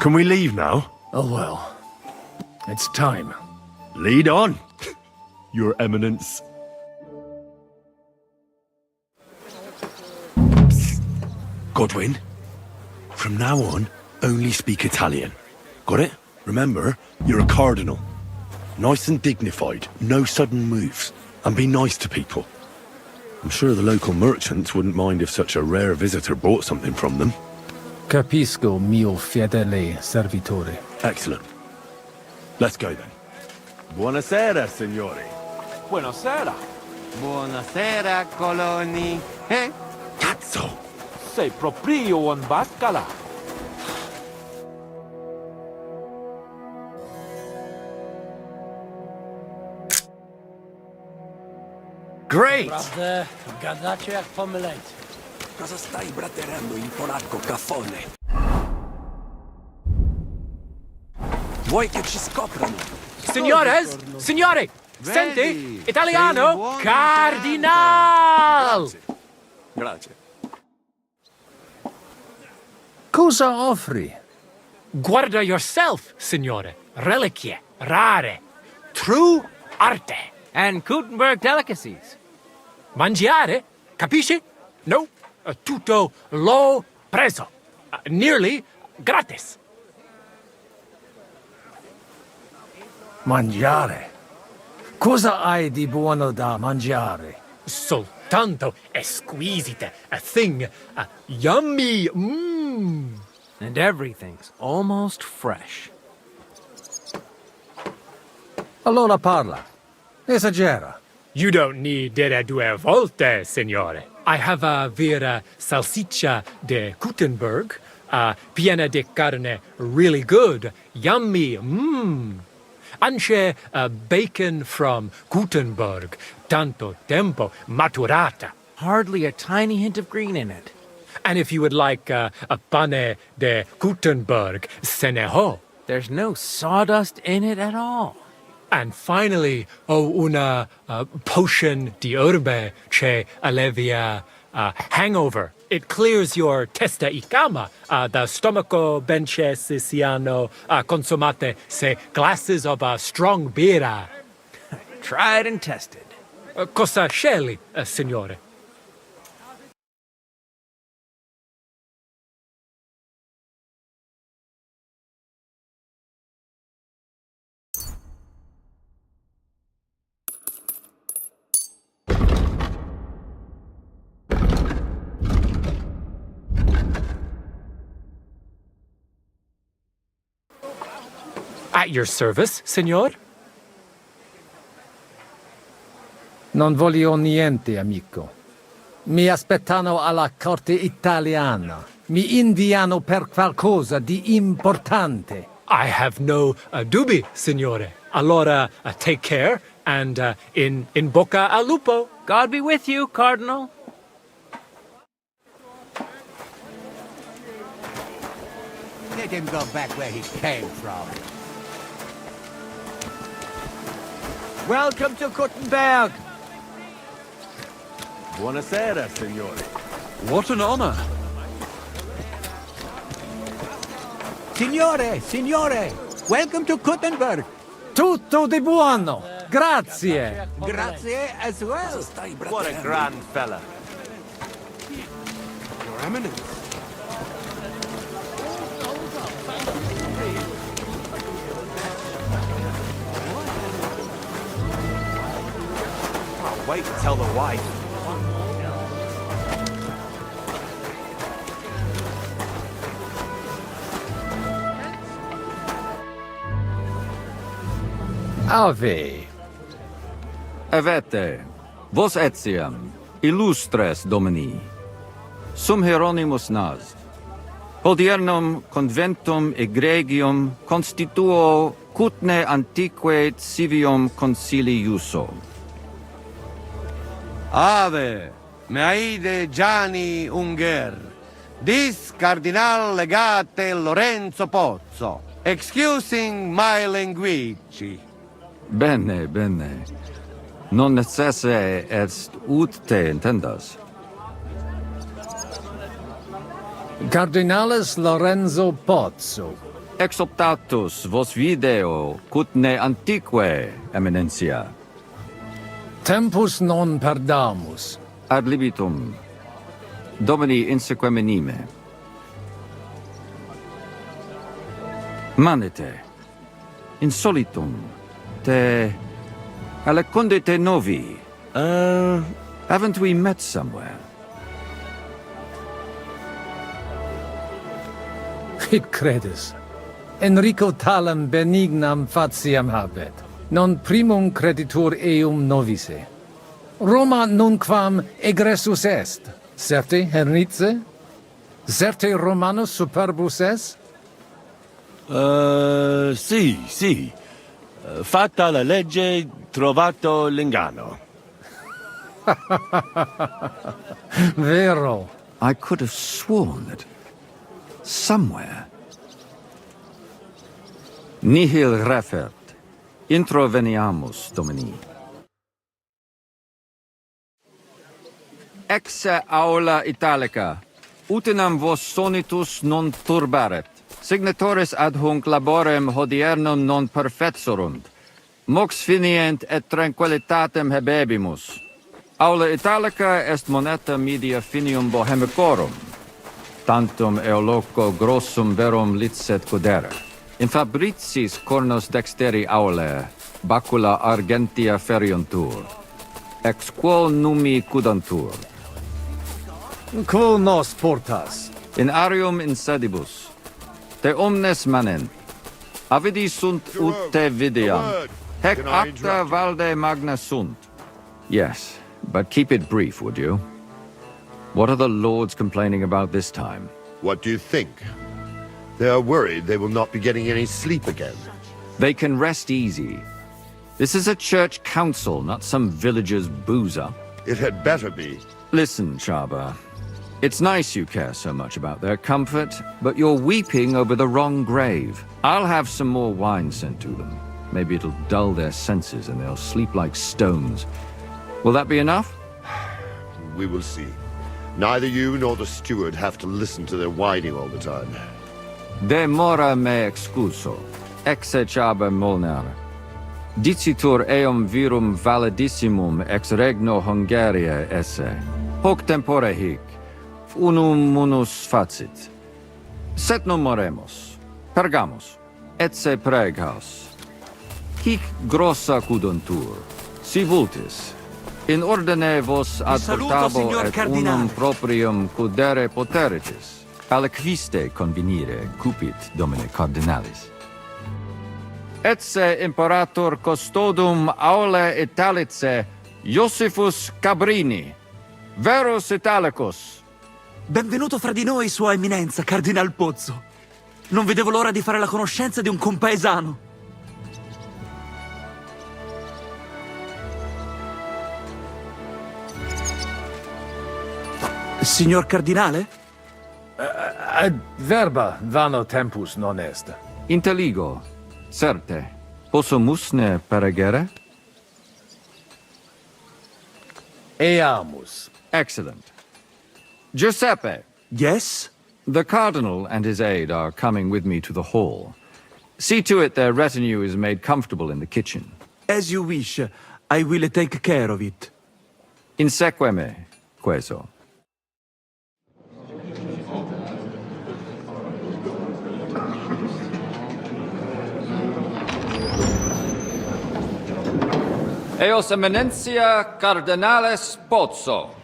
Can we leave now? Oh well. It's time. Lead on, Your Eminence. Psst. Godwin, from now on, only speak Italian. Got it? Remember, you're a cardinal. Nice and dignified, no sudden moves, and be nice to people. I'm sure the local merchants wouldn't mind if such a rare visitor bought something from them. Capisco, mio fedele servitore. Excellent. Let's go then. Buonasera, signori. Buonasera. Buonasera, coloni. Eh? Cazzo! Sei proprio un baccala. Great! Prawda, gadacie jak pomylecie. Cosa stai bratterando in polacco, caffone? Vuoi che ci scoprano? Signores, signori, senti, italiano, cardinal! Grazie. Cosa offri? Guarda yourself, signore. Reliquie, rare, true arte. And Gutenberg delicacies. Mangiare, capisci? No, tutto l'ho preso. Nearly gratis. Mangiare? Cosa hai di buono da mangiare? Soltanto esquisite, a thing, yummy, mmm. And everything's almost fresh. Allora parla. Esagera. You don't need dire due volte, signore. I have a vera salsiccia de Gutenberg, piena di carne, really good, yummy, mmm. Anche bacon from Gutenberg, tanto tempo maturata. Hardly a tiny hint of green in it. And if you would like a pane de Gutenberg, se ne ho. There's no sawdust in it at all. And finally, una potion di herbe che allevia hangover. It clears your testa y cama, the stomaco benche siciliano consumate se glasses of strong beer. Tried and tested. Cosa scegli, signore? At your service, signor? Non voglio niente, amico. Mi aspettano alla corte italiana. Mi inviano per qualcosa di importante. I have no dubbi, signore. Allora, take care, and in bocca al lupo. God be with you, Cardinal. Let him go back where he came from. Welcome to Gutenberg. Buonasera, signori. What an honor. Signore, welcome to Gutenberg. Tutto di buono. Grazie. Grazie as well. What a grand fella. Your Eminence. Wait to tell the wife. Ave. Avete, vos etiam, illustres domini, sum Hieronymus nas, hodiernum conventum egregium constituo cutne antique civium concili iuso. Ave, meaide Gianni Unger, dis Cardinal Legate Lorenzo Pozzo, excusing my language. Bene, bene. Non necesse est ut te intendas. Cardinales Lorenzo Pozzo. Exoptatus vos video cutne antique, eminencia. Tempus non perdamus. Ad libitum. Domini insequem anime. Manete. Insolitum. Te... Alecunde te novi. Haven't we met somewhere? Hic credis. Enrico talem benignam faciam habet. non primum creditur eum novice. Roma nunquam egressus est, certe hernice? Certe Romanus superbus est? Sì. Fatta la legge, trovato l'ingano. Vero. I could have sworn that somewhere. Nihil refert. Introveniamus, Domini. Exe aula italica. Utinam vos sonitus non turbaret. Signatores ad hunc laborem hodiernum non perfetsorunt. Mox finient et tranquillitatem habebimus. Aula italica est moneta media finium bohemicorum. Tantum eoloco grossum verum licet godere. In fabricis cornos dexteri aule, bacula argentia feriuntur. Ex quo numi cudantur. Quo nos portas? In arium insedibus. Te omnes manent. Avidi sunt ut te videam. Hec acta valde magna sunt. Yes, but keep it brief, would you? What are the lords complaining about this time? What do you think? They are worried they will not be getting any sleep again. They can rest easy. This is a church council, not some villager's boozer. It had better be. Listen, Chaba. It's nice you care so much about their comfort, but you're weeping over the wrong grave. I'll have some more wine sent to them. Maybe it'll dull their senses and they'll sleep like stones. Will that be enough? We will see. Neither you nor the steward have to listen to their whining all the time. De mora me excuso. Exe Chaba Molnar. Dicitur eum virum validissimum ex regno Hungaria esse. Hoc tempore hic. Unum munus facit. Set non moremus. Pergamus. Etse preghaus. Hic grossa cuduntur. Si vultis. In ordine vos ad portabo et unum proprium cudere poteritis. Aliquiste convenire cupit domine cardinalis. Etse imperator custodum aule Italice Iosifus Cabrini. Verus Italicus. Benvenuto fra di noi, Sua Eminenza, Cardinal Pozzo. Non vedevo l'ora di fare la conoscenza di un compaesano. Signor Cardinale? Ad verba vano tempus non est. Inteligo. Certe. Possumusne peregere? Eamus. Excellent. Giuseppe. Yes? The Cardinal and his aide are coming with me to the hall. See to it their retinue is made comfortable in the kitchen. As you wish. I will take care of it. Inseque me, queso. Eos Eminentia Cardinales Pozzo.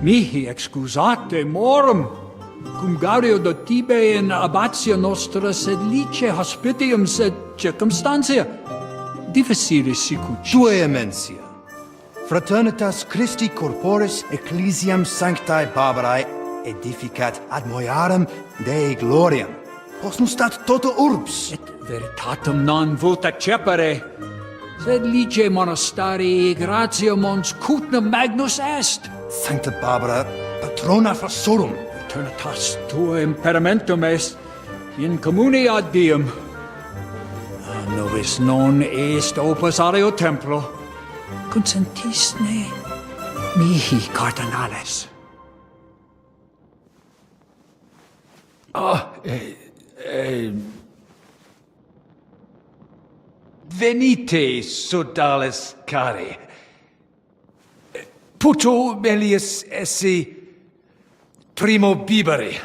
Mihi excusate morum, cum gaudio do tibe in abatio nostra sed lice hospitium sed circumstantia. Difficilis sicut. Tue emensia. Fraternitas Christi corporis ecclesiam sanctae Barbarae edificat ad moiarem Dei gloriam. Posnustat toto urbs. Et veritatem non vult accepere, sed lice monastarii gratia mons cutnum magnus est. Sancta Barbara, patrona forsorum. Eternitas tua imperamentum est, in communi ad diem. Novis non est opus aleo templo, consentisne mihi cardinales. Venite, sodales cari. Puto melius esse primo bibere.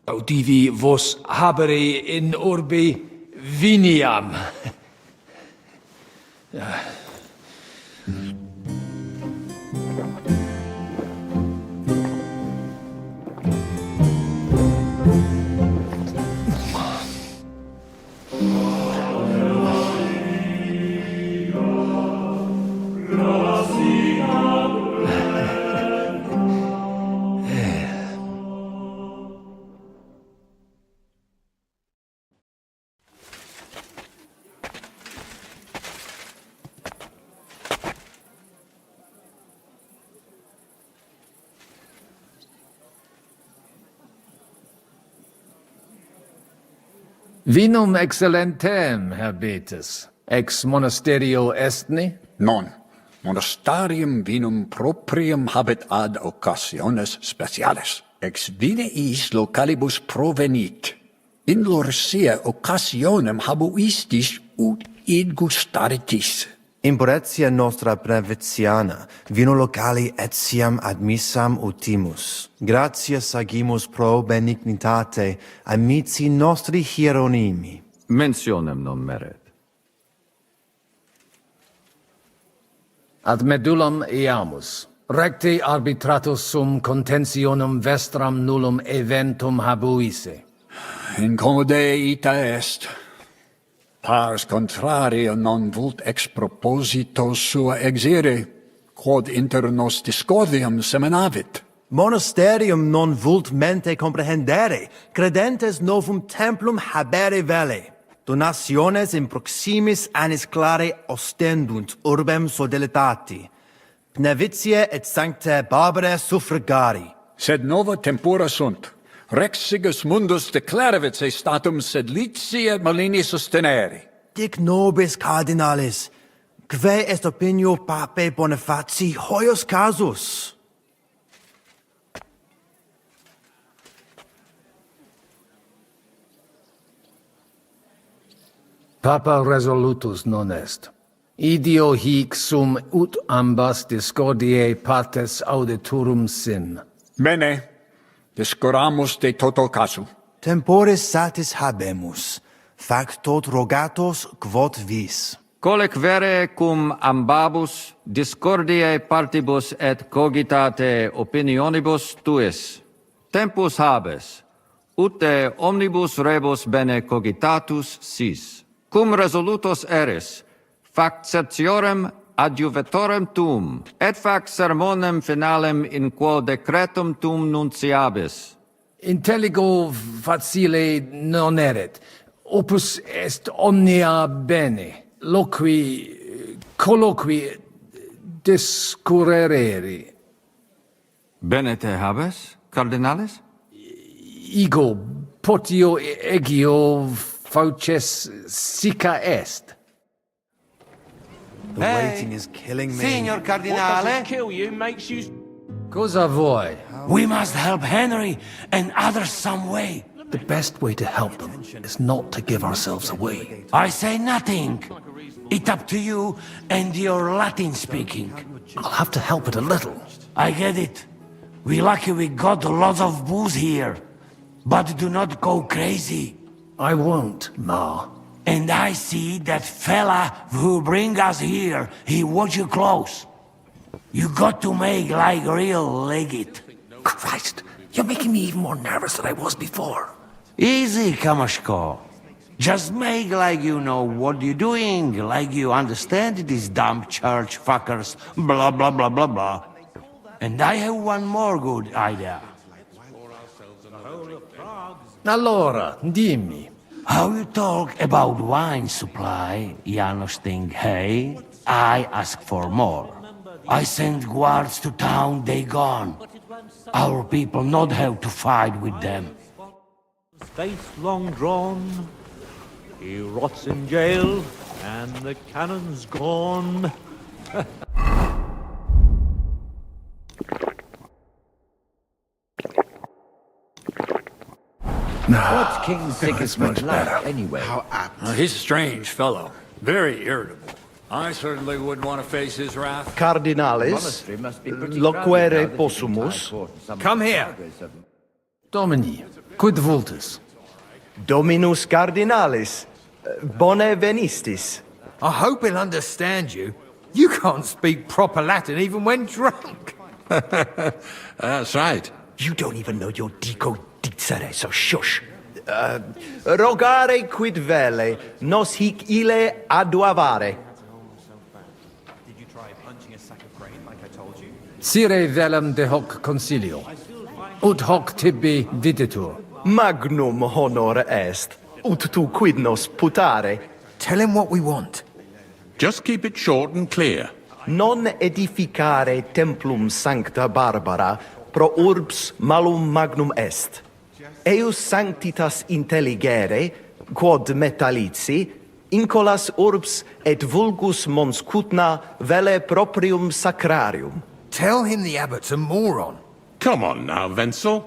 Audivi vos habere in urbe viniam. Vinum excellentem habetus, ex monasterio estni? Non. Monastarium vinum proprium habet ad occasiones speciales. Ex vineis localibus provenit. In lorsia occasionem habuistis ut id gustaritis. Imporetia nostra breviziana, vino locali etiam admissam utimus. Gratias agimus pro benignitate, amici nostri hieronimi. Mentionem non meret. Ad medullam iamus. Recte arbitratus sum contentionum vestram nullum eventum habuisse. Incomode ita est. Pars contrario non vult ex proposito sua exire, quod inter nos discordium seminavit. Monasterium non vult mente comprehendere, credentes novum templum habere vele. Donationes in proximis annis clare ostendunt urbem sodelitati. Pnevitiae et sanctae Barbarae suffragari. Sed nova tempora sunt. Rex sigus mundus declaravit se statum sed lici et malini sostenere. Dic nobis cardinalis, kve est opinio pape Bonifaci hoius casus? Papa resolutus non est. Idio hic sum ut ambas discordiae partes auditorum sin. Bene, discuramus de toto casu. Temporis satis habemus, factot rogatos quod vis. Colec vere cum ambabus discordiae partibus et cogitate opinionibus tuis. Tempus habes, ute omnibus rebus bene cogitatus sis. Cum resolutos eris, fac certiorem adjuvetorem tuum, et fac sermonem finalem in quo decretum tuum nunciabis. Intelligo facile non erit. Opus est omnia bene. Colloqui discurreri. Bene te habes, cardinalis? Ego potio egio fauces sica est. The waiting is killing me. Signor Cardinale. Kill you makes you... Cosa vuoi? We must help Henry and others some way. The best way to help them is not to give ourselves away. I say nothing. It's up to you and your Latin speaking. I'll have to help it a little. I get it. We lucky we got lots of booze here. But do not go crazy. I won't, Ma. And I see that fella who bring us here, he watch you close. You got to make like real legit. Christ, you're making me even more nervous than I was before. Easy, Kamashko. Just make like you know what you're doing, like you understand these dumb church fuckers, blah blah blah blah blah. And I have one more good idea. Allora, dimmi. How you talk about wine supply, Janos think, hey? I ask for more. I send guards to town, they gone. Our people not have to fight with them. Face long drawn, he rots in jail, and the cannon's gone. What's King Sigismund like, anyway? He's a strange fellow. Very irritable. I certainly wouldn't want to face his wrath. Cardinalis, loquere possumus. Come here. Domini, quid vultus? Dominus Cardinalis, bone venistis. I hope he'll understand you. You can't speak proper Latin even when drunk. That's right. You don't even know your dico dicere, so shush. Rogare quid vele, nos hic ille aduavare. Did you try punching a sack of grain like I told you? Sire velum de hoc concilio. Ut hoc tibi videtur. Magnum honor est, ut tu quid nos putare. Tell him what we want. Just keep it short and clear. Non edificare templum sancta Barbara pro urbs malum magnum est. Eius sanctitas intelligere, quod metallici, incolas urbs et vulgus mons cutna vele proprium sacrarium. Tell him the abbot's a moron. Come on now, Wenzel.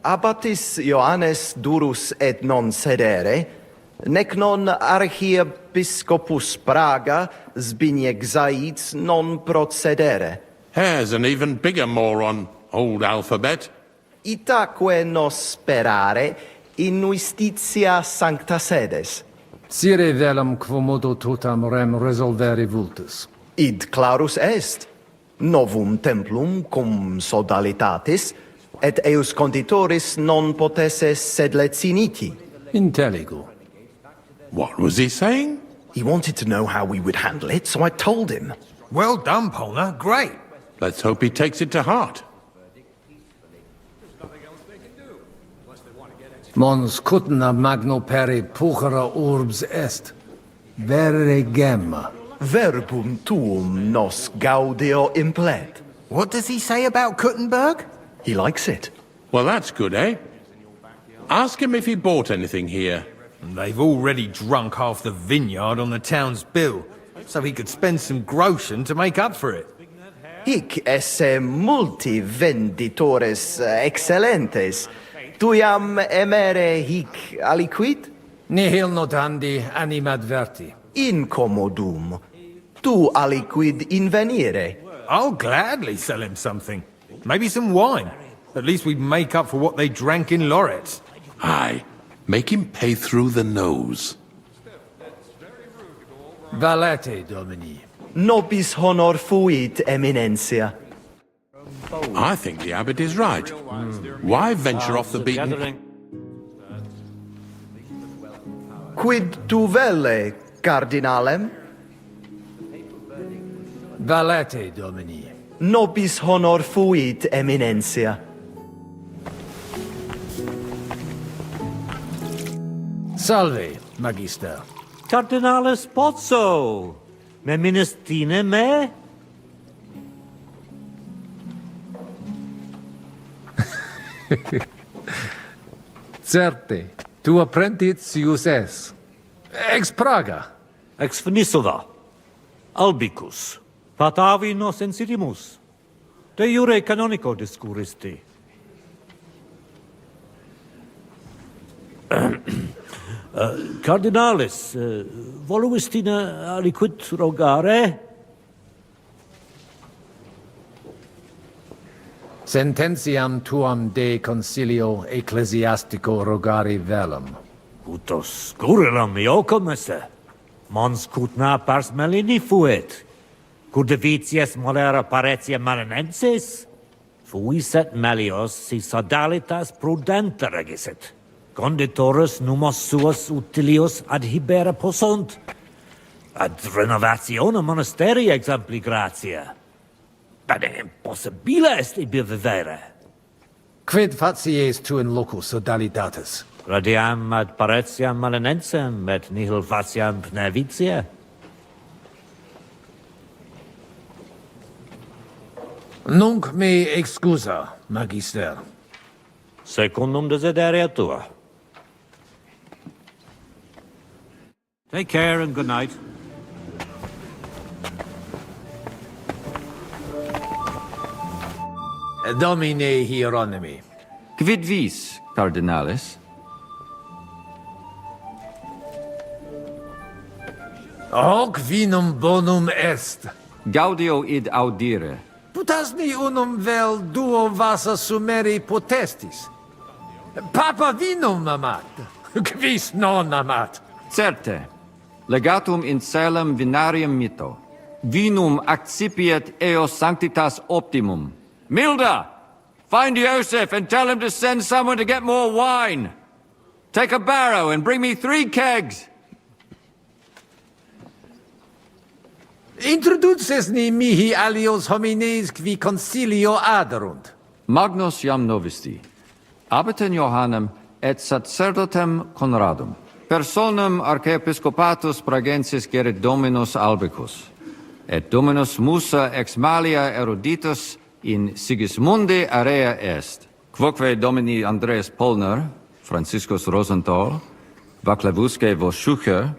Abbatis Ioannes durus et non sedere, nec non archiepiscopus Praga Zbigniek Zaitz non procedere. Here's an even bigger moron, old alphabet. Itaque nos sperare in justitia sancta sedes. Sire velum quomodo totam rem resolvere vultus. Id clarus est. Novum templum cum sodalitatis, et eus conditoris non potesse sed leciniti. Intelligo. What was he saying? He wanted to know how we would handle it, so I told him. Well done, Polner. Great. Let's hope he takes it to heart. Mons cutna magno peri puchera urbs est. Vere gemma. Verbum tuum nos gaudio implet. What does he say about Kuttenberg? He likes it. Well, that's good, eh? Ask him if he bought anything here. They've already drunk half the vineyard on the town's bill, so he could spend some groschen to make up for it. Hic esse multi venditores excellentes. Tuiam emere hic aliquid? Nihil notandi animadverti. Incommodum. Tu aliquid invenire. I'll gladly sell him something. Maybe some wine. At least we'd make up for what they drank in Loretz. Aye. Make him pay through the nose. Valete, Domini. Nobis honor fuit, eminentia. I think the abbot is right. Why venture off the beaten? Quid tu velle, cardinalem? Valete, Domini. Nobis honor fuit, eminentia. Salve, Magister. Cardinales Pozzo. Me ministine me? Certe, tu apprentitius es. Ex Praga. Ex Venisova. Albicus. Patavi nos insitimus. De jure canonico discuristi. Cardinalis, voluistina aliquid rogare? Sententiam tuam de concilio ecclesiastico rogari velum. Utos scurrilam iocum esse. Mons cutna pars melini fuit. Curdevitias molera paretia malinensis? Fuis et melios si sodalitas prudenta regisit. Conditorus numos suos utilius adhibere possunt. Ad renovatione monasteri exempli gratia. Ad impossibile est ibi vivere. Quid facies tu in loco sodalitatis? Radiam ad paretiam malinensem et nihil faciam pnevitia. Nunc me excusa, Magister. Secundum desideria tua. Take care and good night. Domine Hieronymi. Quid vis, cardinalis? Hoc vinum bonum est. Gaudio id audire. Putasni unum vel duo vasa sumeri potestis. Papa vinum amat. Quis non amat. Certe. Legatum in celem vinarium mito. Vinum accipiet eos sanctitas optimum. Milda! Find Joseph and tell him to send someone to get more wine. Take a barrow and bring me 3 kegs. Introduces ni mihi alios homines qui concilio aderunt. Magnus jam novisti. Abbatem Johannem et sacerdotem Conradum. Personam archiepiscopatus pragensis gerit Dominus Albicus. Et Dominus Musa ex malia eruditus in Sigismundi area est. Quoque Domini Andreas Polner, Franciscus Rosenthal, Vaclavusque vos sucher,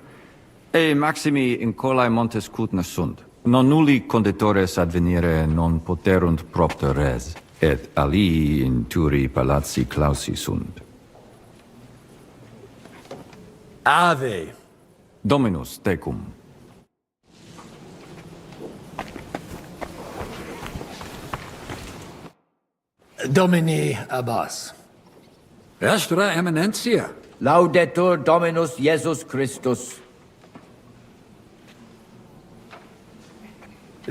e maximi in colae montes cutna sunt. Non nulli conditores advenire non poterunt propter res, et alii in turi palazzi clausi sunt. Ave. Dominus tecum. Domini Abbas. Vestra Eminentia. Laudetur Dominus Jesus Christus.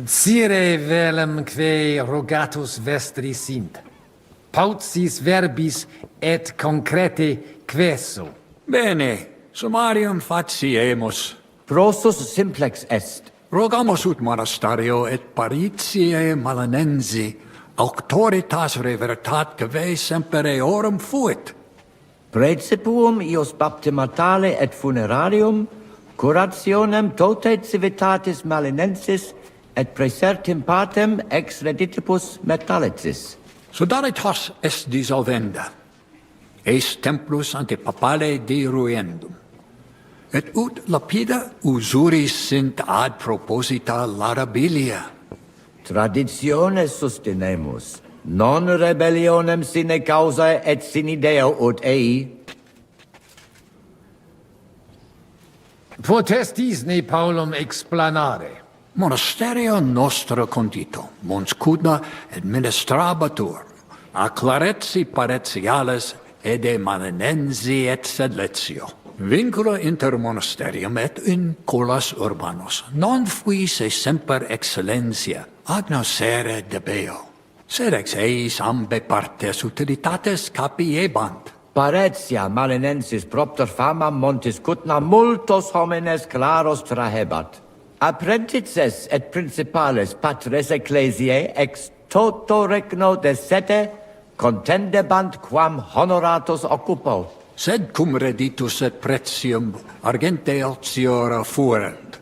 Cire velum que rogatus vestri sint. Paucis verbis et concrete queso. Bene, summarium faciemus. Prosus simplex est. Rogamus ut monasterio et paritiae malanensi auctoritas revertat que semper eorum fuit. Praecipuum ius baptimatale et funerarium, curationem tote civitatis malinensis, et praesertim patem ex reditibus metallicis. Sodalitas est dissolvenda. Eis templus ante papale deruendum. Et ut lapida usuris sint ad proposita larabilia. Traditiones sustinemus, non rebellionem sine causa et sine Deo ut ei. Potestis ne Paulum explanare. Monasterio nostro condito, mons cudna administrabatur, a claretsi paretiales ede malinensi et sedletio. Vincula inter monasterium et in colas urbanos, non fuisse semper excellentia, agnoscere debeo, sed ex eis ambe partes utilitates capiebant. Paretia malinensis propter famam montis cutna multos homines claros trahebat. Apprentices et principales patres ecclesiae ex toto regno de sede contendebant quam honoratus occupo. Sed cum reditus et pretium argente altiora fuerent,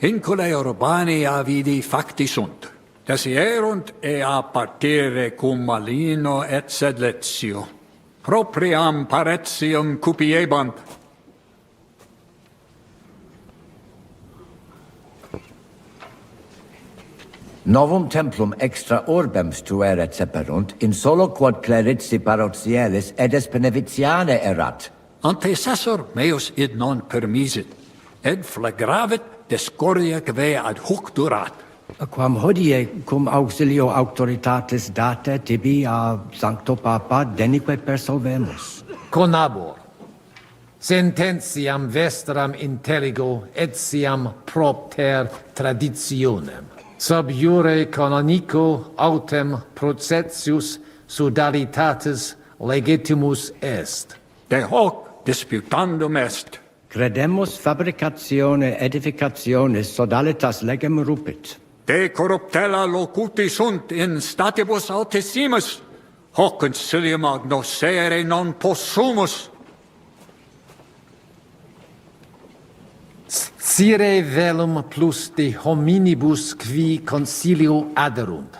inculae urbani avidi facti sunt, desierunt ea partire cum malino et sedletio, propriam paretium cupiebant. Novum templum extra urbem stueret seperunt, in solo quod clerici parotialis edes benevitiane erat. Antecessor meus id non permisit, ed flagravit discordia que ad hoc durat. Quam hodie cum auxilio auctoritatis date tibi a Sancto Papa denique persolvemus. Conabor. Sententiam vestram intelligo et siam propter traditionem. Sub iure canonico autem processius sodalitatis legitimus est. De hoc disputandum est. Credemus fabricatione edificationis sodalitas legem rupit. De corruptella locuti sunt in statibus altissimus, hoc concilium agnoscere non possumus. Cire velum plus de hominibus qui concilio aderunt.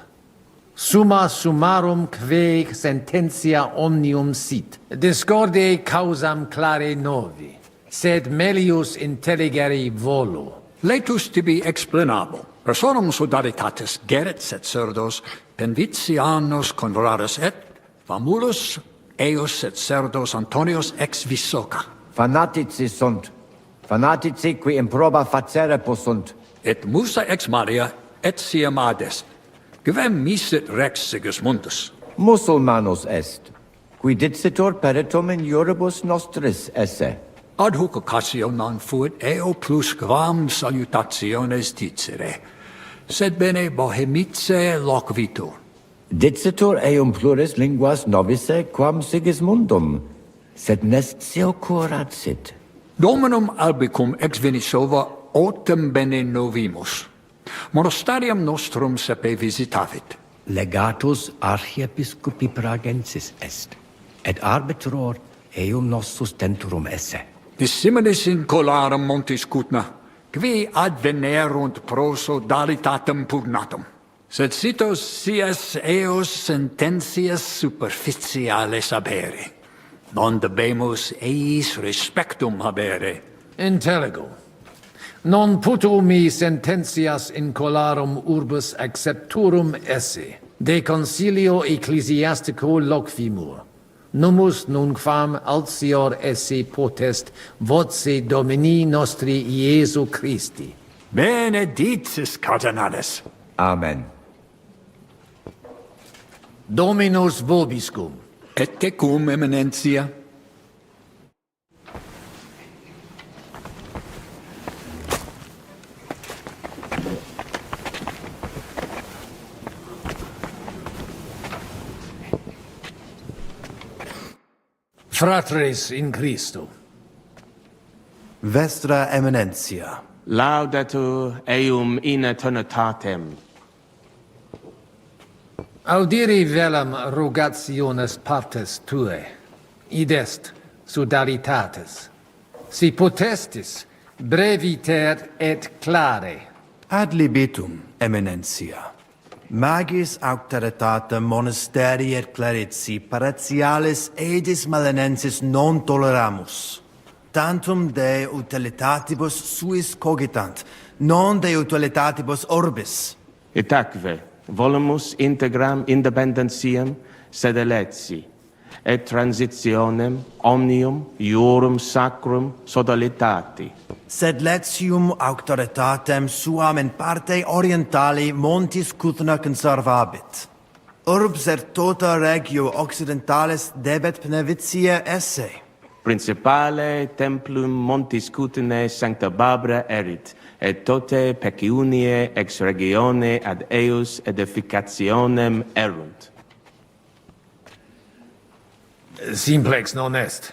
Summa summarum que sententia omnium sit. Discordiae causam clare novi, sed melius intelligere volo. Laetus tibi explanabo. Personum sodalitatis geret et cerdos, penvitianos converarus et, famulus eos et cerdos Antonios ex Visoca. Fanatici sunt. Fanatici qui improba facere possunt. Et musa ex Maria et siam adest. Quem misit rex Sigismundus? Musulmanus est, qui dicitur peritum in iuribus nostris esse. Ad hoc occasio non fuit eo plus quam salutationes dicere, sed bene bohemice loquitur. Dicitur eum pluris linguas novice quam Sigismundum, sed nestio curat sit. Dominum albicum ex Venisova autem bene novimus. Monastarium nostrum sepe visitavit. Legatus archiepiscopi pragensis est, et arbitror eum nos sustenturum esse. Dissimilis in colarum montis cutna, qui advenerunt proso dalitatem pugnatum. Sed citos sias eos sententias superficiales abere. non debemus eis respectum habere. Intelligo. Non puto mi sententias in colarum urbis accepturum esse. De concilio ecclesiastico loquimur. Numus nunquam altior esse potest voce Domini nostri Iesu Christi. Benedictus, Cardinalis. Amen. Dominus vobiscum. Et tecum, Eminentia. Fratres in Christo. Vestra Eminentia. Laudetur eum in eternitatem. Audiri velam rogationes partes tue, id est sodalitatis. Si potestis, breviter et clare. Ad libitum, Eminentia. Magis auctoritatem monasterii et clerici paratialis edis malenensis non toleramus. Tantum de utilitatibus suis cogitant, non de utilitatibus orbis. Itaque, volumus integram independentiam sedeletsi, et transitionem omnium iurum sacrum sodalitati. Sed letium auctoritatem suam in parte orientali montis Cutna conservabit. Urbs et tota regio occidentalis debet benevitia esse. Principale templum montis Cutnae sancta Barbara erit, et tote peciunie ex regione ad eius edificationem erunt. Simplex non est.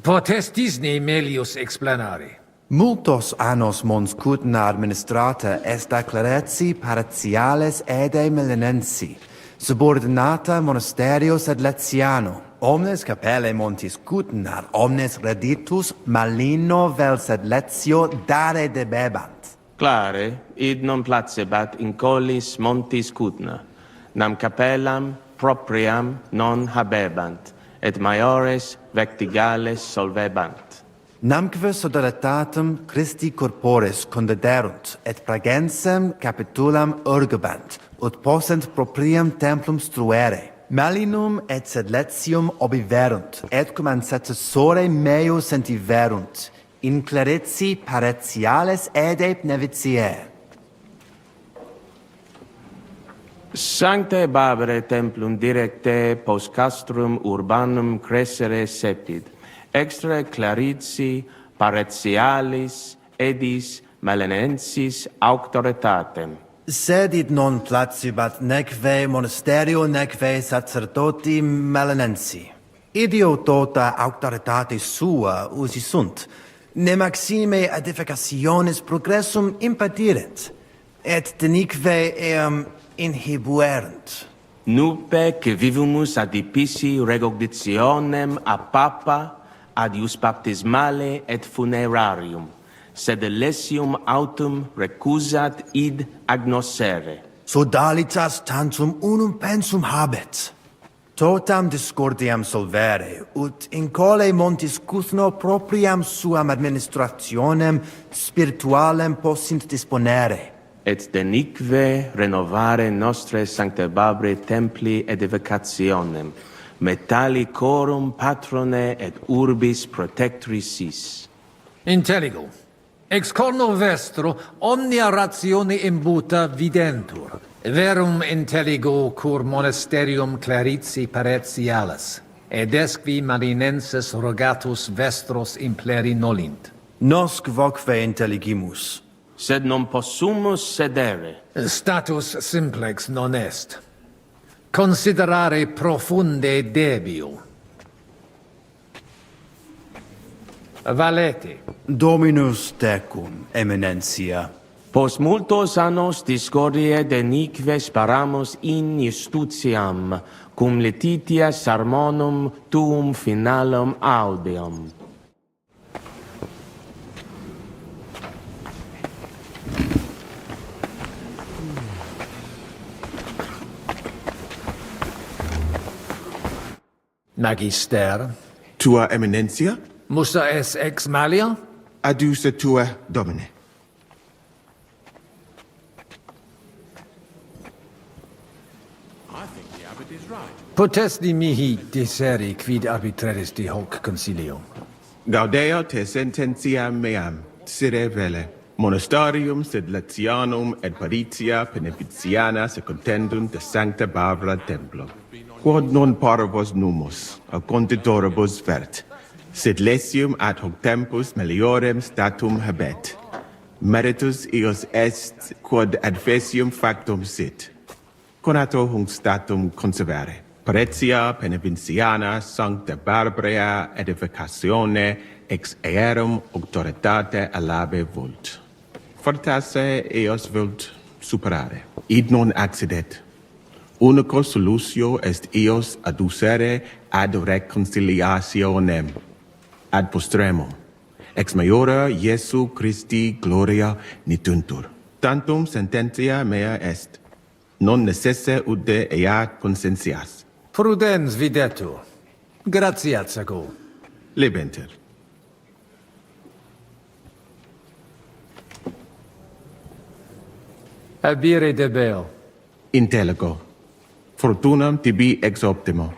Potestis ne melius explanare. Multos annos mons Cutna administrata est a clerici paratiales ede melenensi, subordinata monasterio sed letiano. Omnes capelle montis Cutna, omnes reditus malino vel sed letio dare debebant. Clare, id non placebat in collis montis Cutna, nam capellam propriam non habebant, et maiores vectigales solvebant. Namque sodalitatem Christi corporis condederunt, et pragensem capitulam urgebant, ut possent propriam templum struere. Malinum et sed letium obiverunt, et cum ancestore meo sentiverunt, in clerici paratiales ede nevitiae. Sanctae Barbarae templum directe post castrum urbanum crescere sepid, extra clarici paratialis edis malenensis auctoritatem. Sed id non placibat neque monasterio neque sacerdoti malenensi. Idio tota auctoritate sua usi sunt, ne maxime edificationis progressum impedirent, et denique eam inhibuerent. Nupe que vivumus adipici recognitionem a papa ad ius baptismale et funerarium, sed lesium autum recusat id agnoscere. Sodalitas tantum unum pensum habet. Totam discordiam solvere, ut in cole montis Cutno propriam suam administrationem spiritualem possint disponere. Et denique renovare nostre Sanctae Barbarae templi edificationem, metallicorum patrone et urbis protectricis. Intelligo. Ex corno vestro omnia ratione imbuta videntur. Verum intelligo cur monasterium clerici paratialis, ed esqui marinenses rogatus vestros impleri nolint. Nosc voque intelligimus. Sed non possumus sedere. Status simplex non est. Considerare profunde debio. Valete. Dominus tecum, Eminentia. Post multos annos discordie denique sparamus in justitiam, cum letitia sermonum tuum finalum audeum. Magister, Tua Eminencia? Musa es ex malia? Adusa tua domine. I think the abbot is right. Potesti mihi diseri quid arbitreris de hoc concilium. Gaudeo te sententiam meam, sire vele. Monastarium sed Latianum et Paritia Beneficiana secundendunt de Sancta Barbara Templo. Quod non parvos numus, a conditoribus vert, sed lesium ad hoc tempus meliorem statum habet. Meritus eos est quod advesium factum sit. Conato hunc statum conservare. Paritia Beneficiana Sancta Barbara edificatione ex aerum auctoritate alabe vult. Fortasse eos vult superare. Id non accidet. Unico solutio est eos adducere ad reconciliationem. Ad postremum. Ex maiora Iesu Christi gloria nituntur. Tantum sententia mea est. Non necesse ude ea consentias. Prudens videtur. Gratiat sago. Lebenter. Abire debeo. Intellego. Fortunam tibi ex optimo.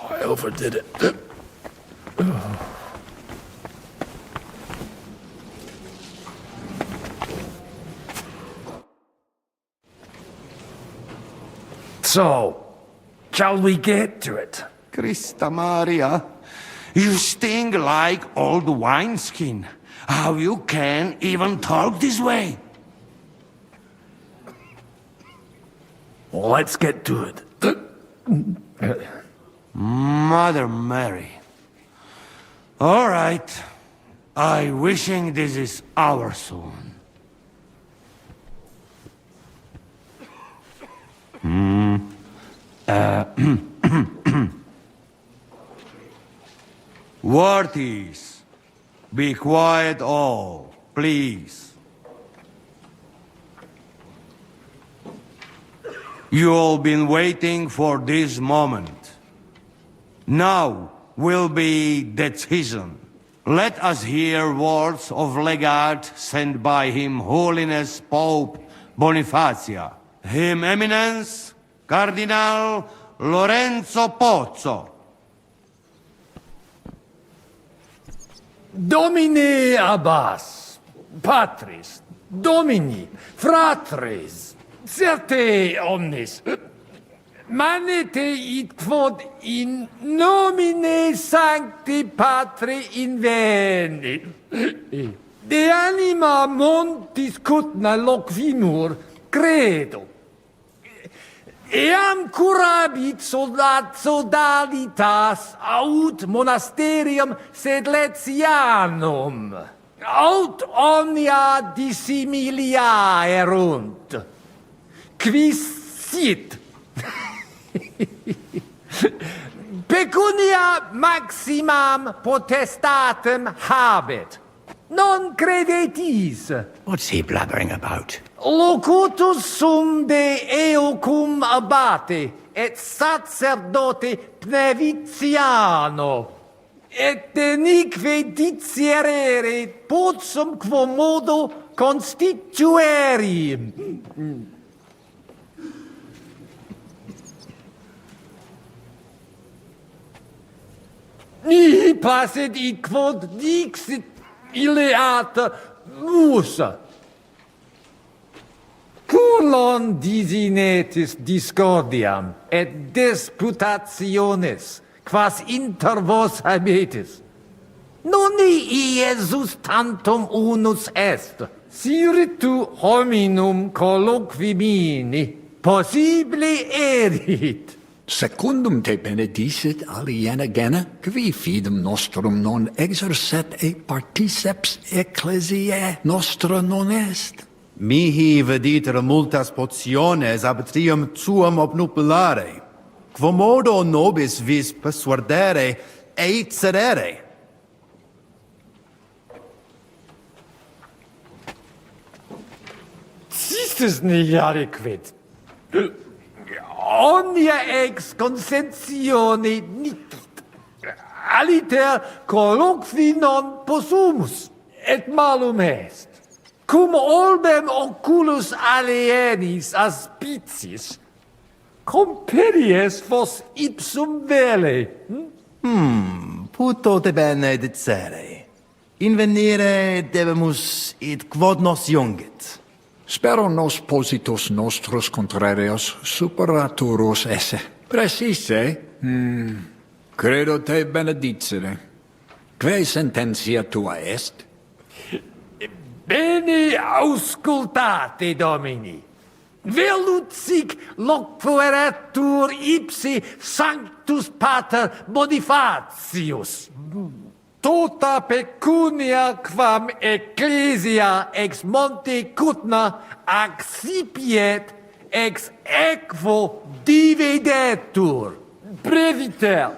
I overdid it. So, shall we get to it? Christa Maria, you sting like old wineskin. How you can even talk this way? Let's get to it. Mother Mary. All right. I wishing this is our son. Worthies, be quiet all, please. You all been waiting for this moment. Now will be decision. Let us hear words of legate sent by Him Holiness Pope Bonifacia, Him Eminence Cardinal Lorenzo Pozzo. Domine Abbas, Patris, Domini, Fratris, certe omnis, manete id quod in nomine Sancti Patri invenit. De anima montis cutna loquimur, credo. Eam curabit sodalitas aut monasterium sed Letianum, aut omnia dissimilia erunt. Quis sit? Pecunia maximam potestatem habet. Non credetis. What's he blabbering about? Locutus sum de eocum abate, et sacerdote Pneviciano, et denique dicierere potsum quomodo constitueri. Nihi passet id quod dixit ileata musa. Culon disinetis discordiam et disputationes, quas inter vos habetis. Noni Iesus tantum unus est. Siritu hominum colloquimini possibile erit. Secundum te benedicit aliena gena, qui fidem nostrum non exercet e particeps ecclesiae nostra non est. Mihi viditer multas potiones ab trium tuum obnupulare. Quomodo nobis vis persuadere et sedere? Sistus nicht adequat. Omnia ex consentione nitit. Aliter colloqui non possumus, et malum est. Cum orbem oculus alienis aspicis, compedies vos ipsum vele. Puto te bene dicere. Invenire debemus id quod nos jungit. Spero nos positus nostros contrarios superaturus esse. Precise? Credo te benedicere. Quae sententia tua est? Bene auscultate, Domini. Velut sic loqueretur ipsi sanctus pater Bonifatius. Tota pecunia quam ecclesia ex monte Cutna accipiet ex equo dividetur. Breviter,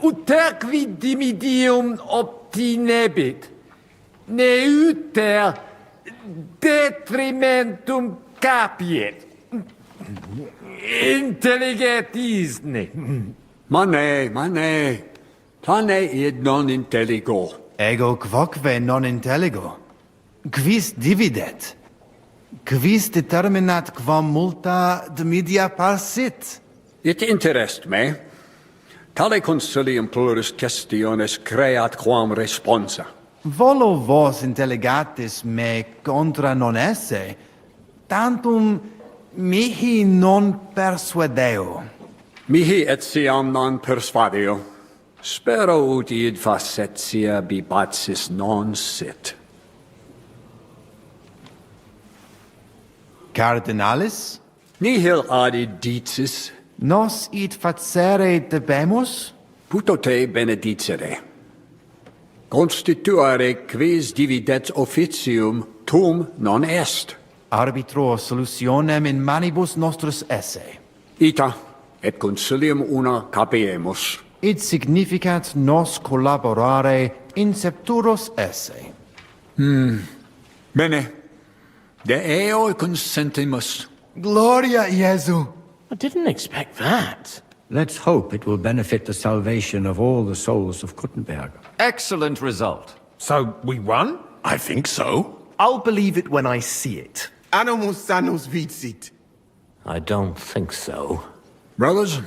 uterqui dimidium obtinebit, neuter detrimentum capiet. Intelligetisne. Mane, tane id non intelligo. Ego quoque non intelligo. Quis dividet? Quis determinat quam multa dimidia parsit? It interest me. Tale consilium plurus questiones creat quam responsa. Volo vos intelligatis me contra non esse, tantum mihi non persuadeo. Mihi etiam non persuadeo. Spero ut id facetia bibatsis non sit. Cardinalis? Nihil adid dicis. Nos id facere debemus? Puto te benedicere. Constituere quis dividet officium tum non est. Arbitro solutionem in manibus nostris esse. Ita, et consilium una capiemus. Id significat nos collaborare incepturos esse. Bene. De eo consentimus. Gloria Iesu. I didn't expect that. Let's hope it will benefit the salvation of all the souls of Kuttenberg. Excellent result. So we won? I think so. I'll believe it when I see it. Animus sanus vicit. I don't think so. Brothers,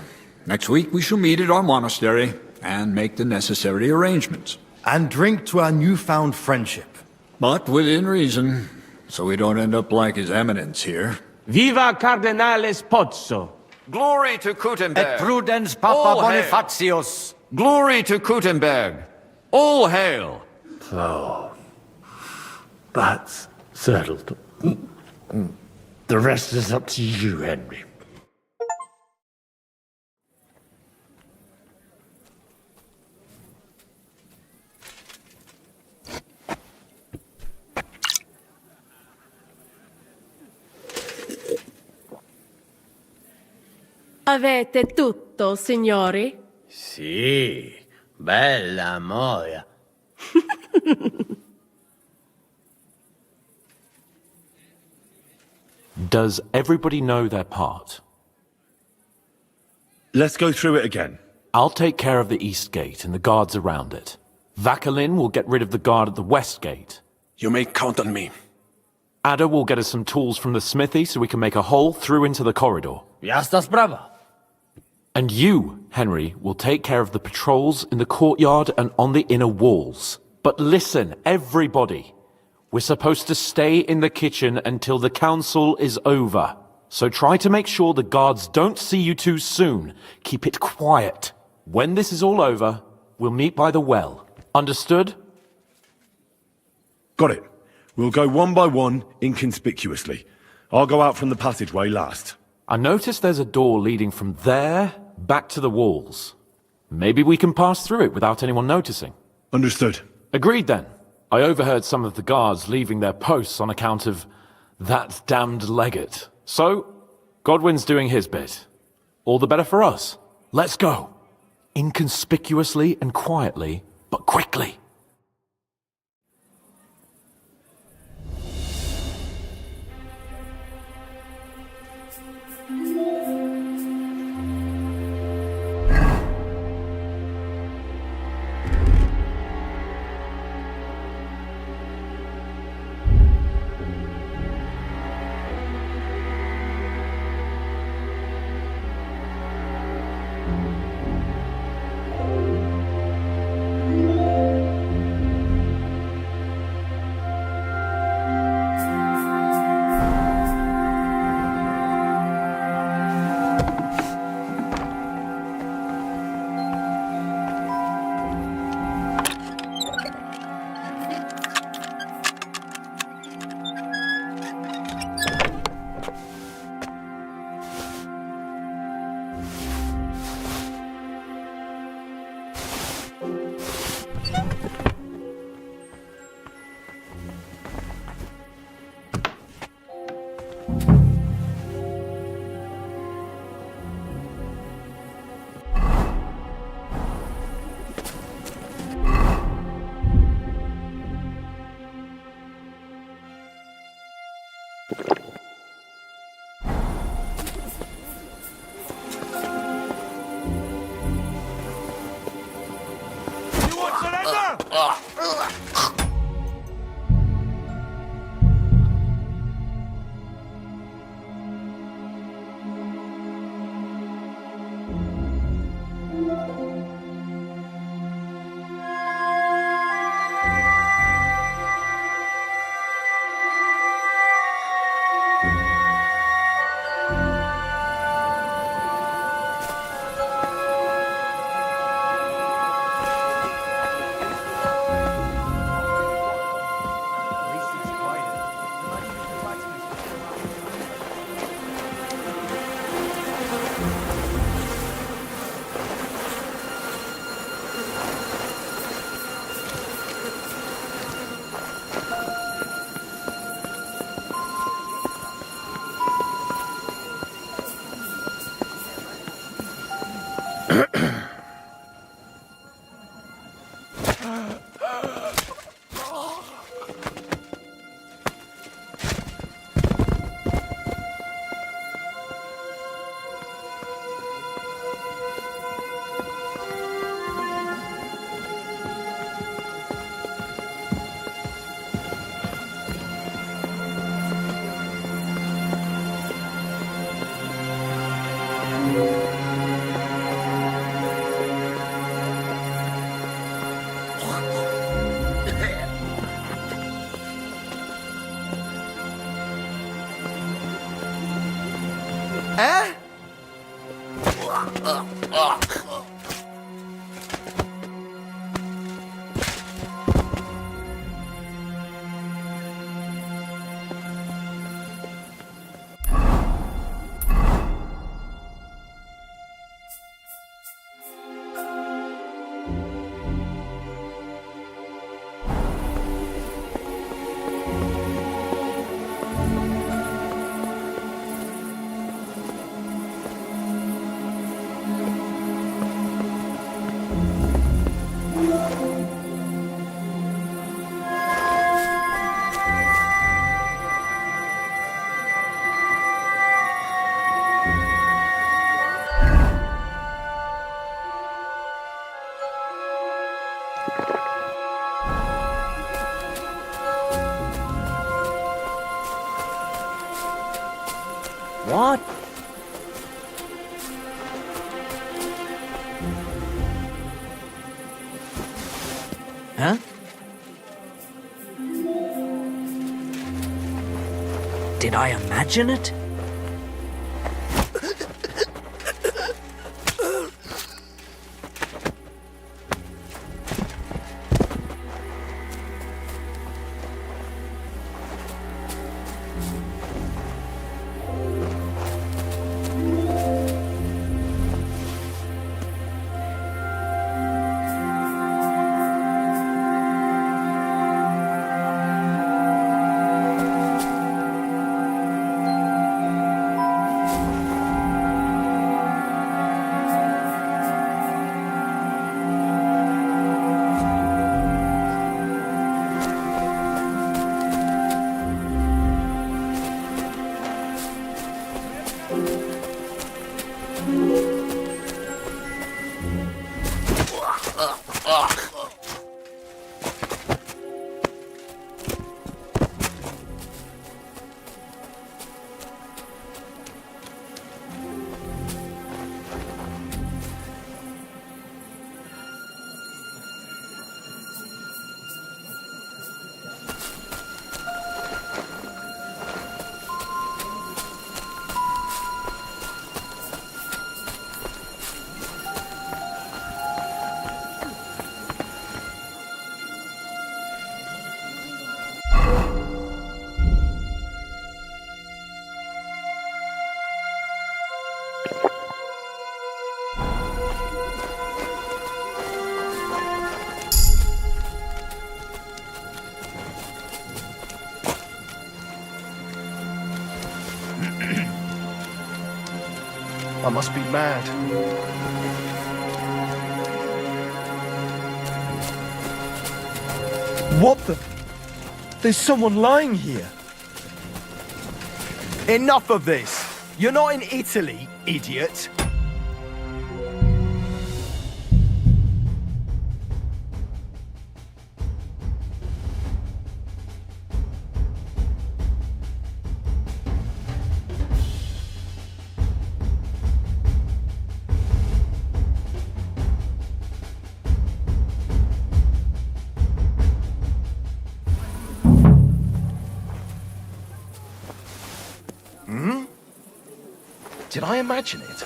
next week we shall meet at our monastery and make the necessary arrangements. And drink to our newfound friendship. But within reason, so we don't end up like His Eminence here. Viva Cardinales Pozzo! Glory to Kuttenberg. Et prudens Papa All hail. Bonifatius. Glory to Kuttenberg. All hail. Oh, that's settled. The rest is up to you, Henry. Avete tutto, signori? Sì, bella moia. Does everybody know their part? Let's go through it again. I'll take care of the east gate and the guards around it. Vakalin will get rid of the guard at the west gate. You may count on me. Ada will get us some tools from the smithy so we can make a hole through into the corridor. Jasna sprawa. And you, Henry, will take care of the patrols in the courtyard and on the inner walls. But listen, everybody. We're supposed to stay in the kitchen until the council is over. So try to make sure the guards don't see you too soon. Keep it quiet. When this is all over, we'll meet by the well. Understood? Got it. We'll go one by one, inconspicuously. I'll go out from the passageway last. I noticed there's a door leading from there back to the walls. Maybe we can pass through it without anyone noticing. Understood. Agreed then. I overheard some of the guards leaving their posts on account of that damned legate. So, Godwin's doing his bit. All the better for us. Let's go. Inconspicuously and quietly, but quickly. What? Huh? Did I imagine it? I must be mad. What the? There's someone lying here. Enough of this! You're not in Italy, idiot! Did I imagine it?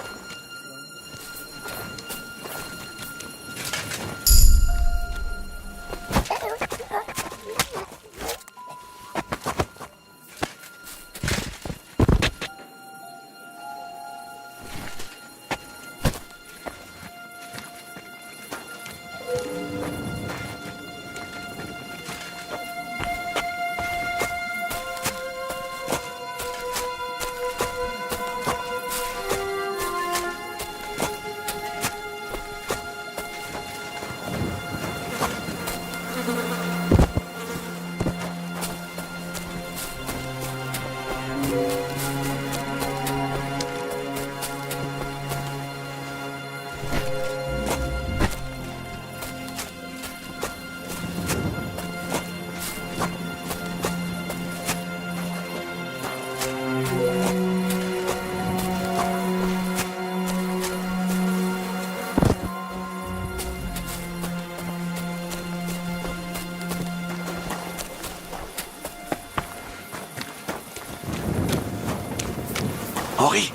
Henri,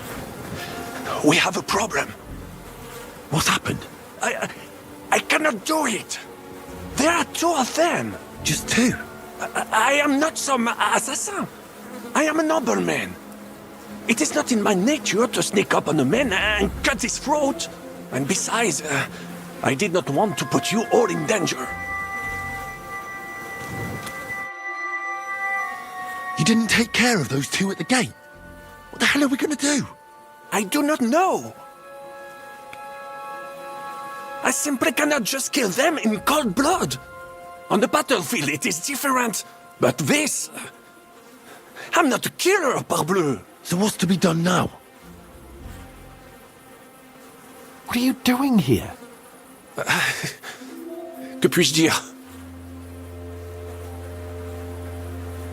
we have a problem. What's happened? I cannot do it. There are two of them. Just two? I am not some assassin. I am a nobleman. It is not in my nature to sneak up on a man and cut his throat. And besides, I did not want to put you all in danger. You didn't take care of those two at the gate? What the hell are we going to do? I do not know. I simply cannot just kill them in cold blood. On the battlefield it is different, but this... I'm not a killer, parbleu. So what's to be done now? What are you doing here? Que puis-je dire?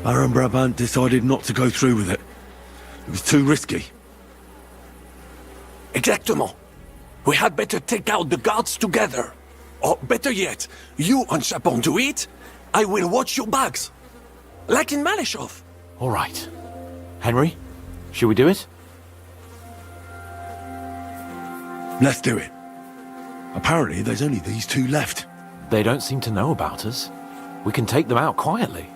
Baron Brabant decided not to go through with it. It was too risky. Exactement. We had better take out the guards together. Or better yet, you and Chapon do it, I will watch your bags. Like in Malishov. All right. Henry, should we do it? Let's do it. Apparently there's only these two left. They don't seem to know about us. We can take them out quietly.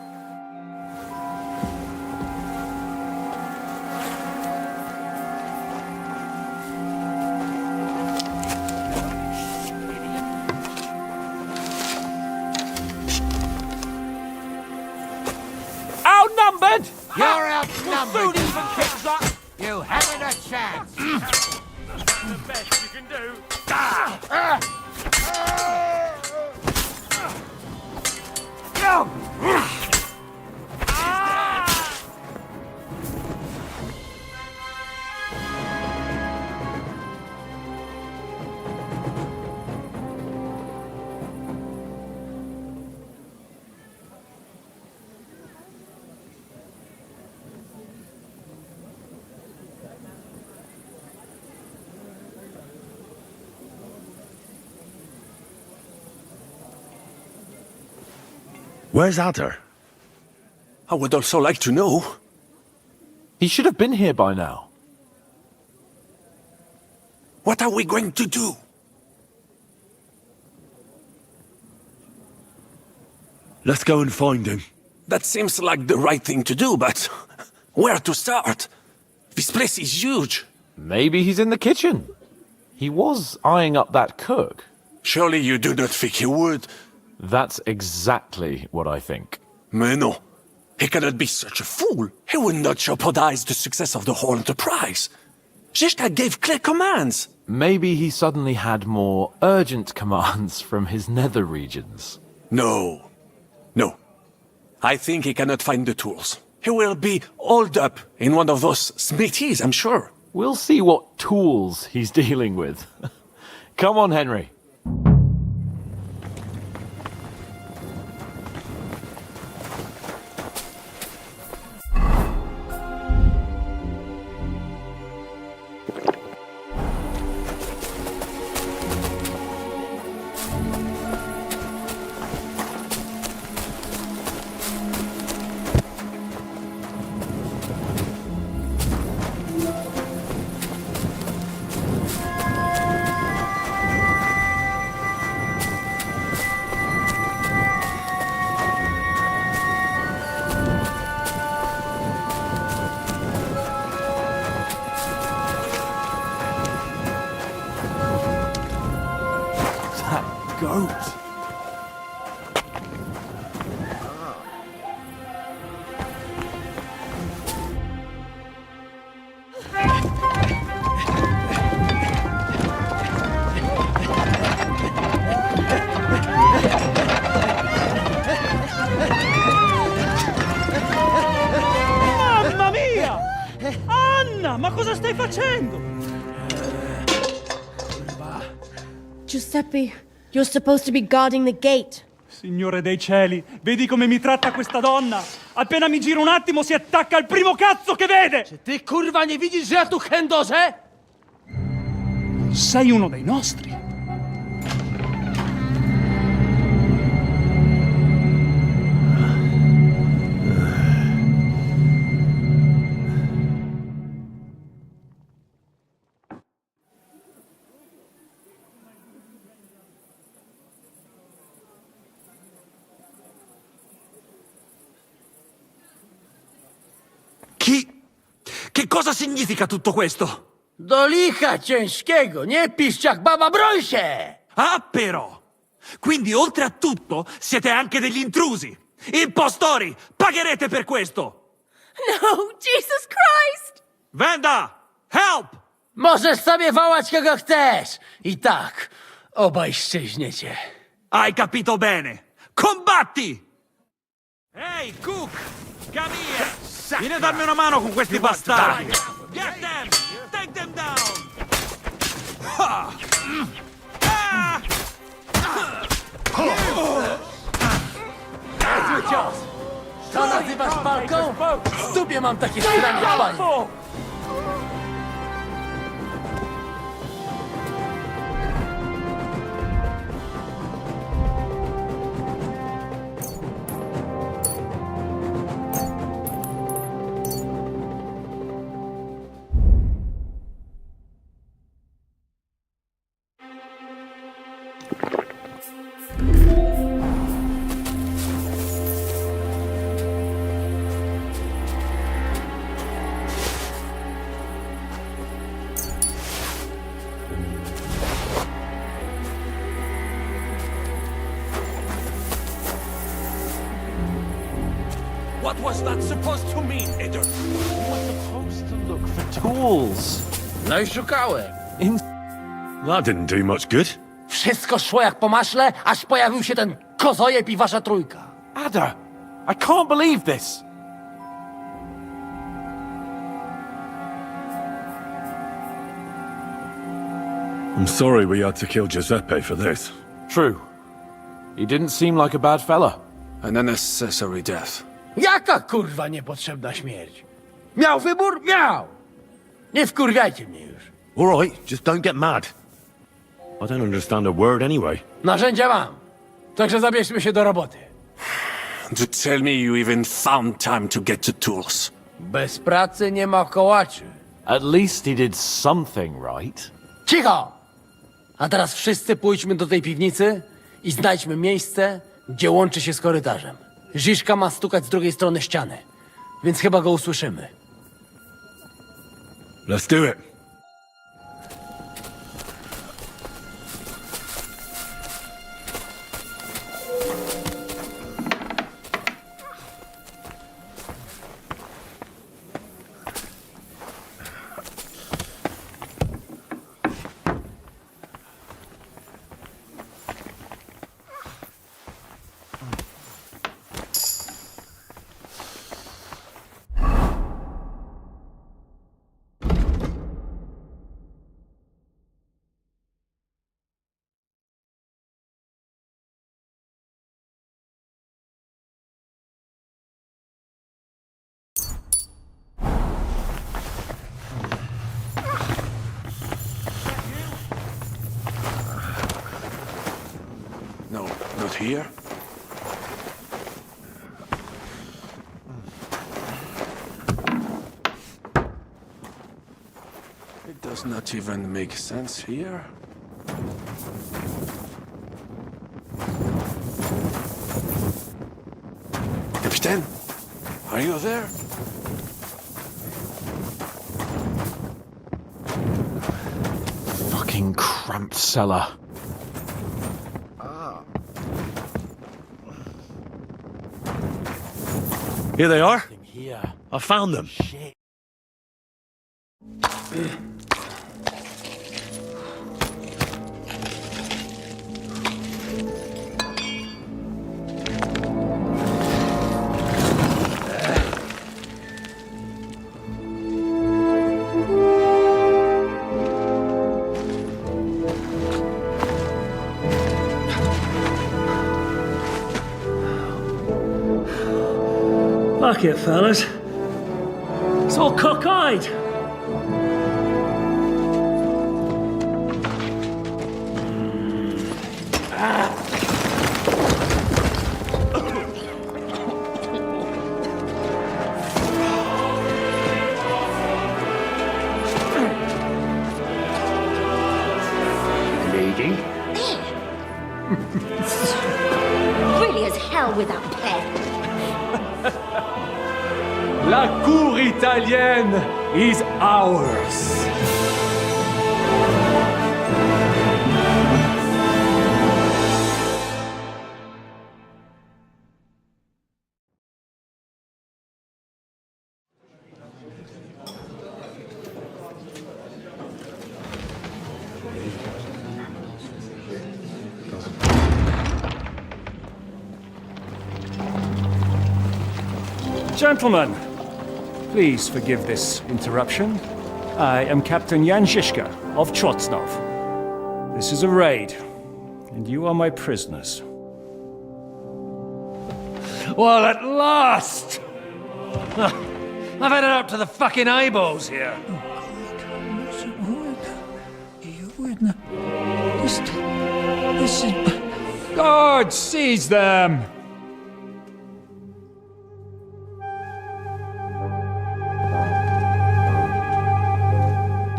Outnumbered! You're outnumbered! You haven't a chance! That's the best you can do. Where's Adder? I would also like to know. He should have been here by now. What are we going to do? Let's go and find him. That seems like the right thing to do, but where to start? This place is huge. Maybe he's in the kitchen. He was eyeing up that cook. Surely you do not think he would? That's exactly what I think. Mais non. He cannot be such a fool. He will not jeopardize the success of the whole enterprise. Zizka gave clear commands. Maybe he suddenly had more urgent commands from his nether regions. No. No. I think he cannot find the tools. He will be holed up in one of those smithies, I'm sure. We'll see what tools he's dealing with. Come on, Henry. Goat. Mamma mia! Anna, ma cosa stai facendo? Giuseppe, you're supposed to be guarding the gate. Signore dei cieli, vedi come mi tratta questa donna? Appena mi giro un attimo si attacca al primo cazzo che vede! Czy ty kurwa nie widzisz, że ja tu chędożę? Sei uno dei nostri. Che cosa significa tutto questo? Do licha ciężkiego, nie piszcz jak baba, broń się! Ah, però! Quindi, oltre a tutto, siete anche degli intrusi! Impostori! Pagherete per questo! No, Jesus Christ! Venda! Help! Możesz sobie wołać kogo chcesz! I tak, obaj szczęśniecie. Hai capito bene! Combatti! Ehi, Cook! Camille! Vieni a darmi una mano con questi bastardi! Get them! Take them down! Ha! Ah! Niezły cios! To nazywasz walką? W dupie mam takie stranie jak pani! What was that supposed to mean, Eder? You were supposed to look for tools. No i szukałem. That didn't do much good. Wszystko szło jak po maśle, aż pojawił się ten kozojeb i wasza trójka. Ada, I can't believe this. I'm sorry we had to kill Giuseppe for this. True. He didn't seem like a bad fella. An unnecessary death. Jaka kurwa niepotrzebna śmierć? Miał wybór? Miał! Nie wkurwiajcie mnie już. All right, just don't get mad. I don't understand a word anyway. Narzędzia mam. Także zabierzmy się do roboty. To tell me you even found time to get the tools. Bez pracy nie ma kołaczy. At least he did something right. Cicho! A teraz wszyscy pójdźmy do tej piwnicy i znajdźmy miejsce, gdzie łączy się z korytarzem. Ziszka ma stukać z drugiej strony ściany, więc chyba go usłyszymy. Let's do it. out here? It does not even make sense here. Captain, are you there? Fucking cramped cellar. Here they are. Here. I found them. Shit. Fuck it, fellas. It's all cockeyed. Lady? Really as hell without pay. La cour italienne is ours. Gentlemen, please forgive this interruption. I am Captain Jan Žižka of Trotznov. This is a raid, and you are my prisoners. Well, at last! I've had it up to the fucking eyeballs here. This is... Guard, seize them!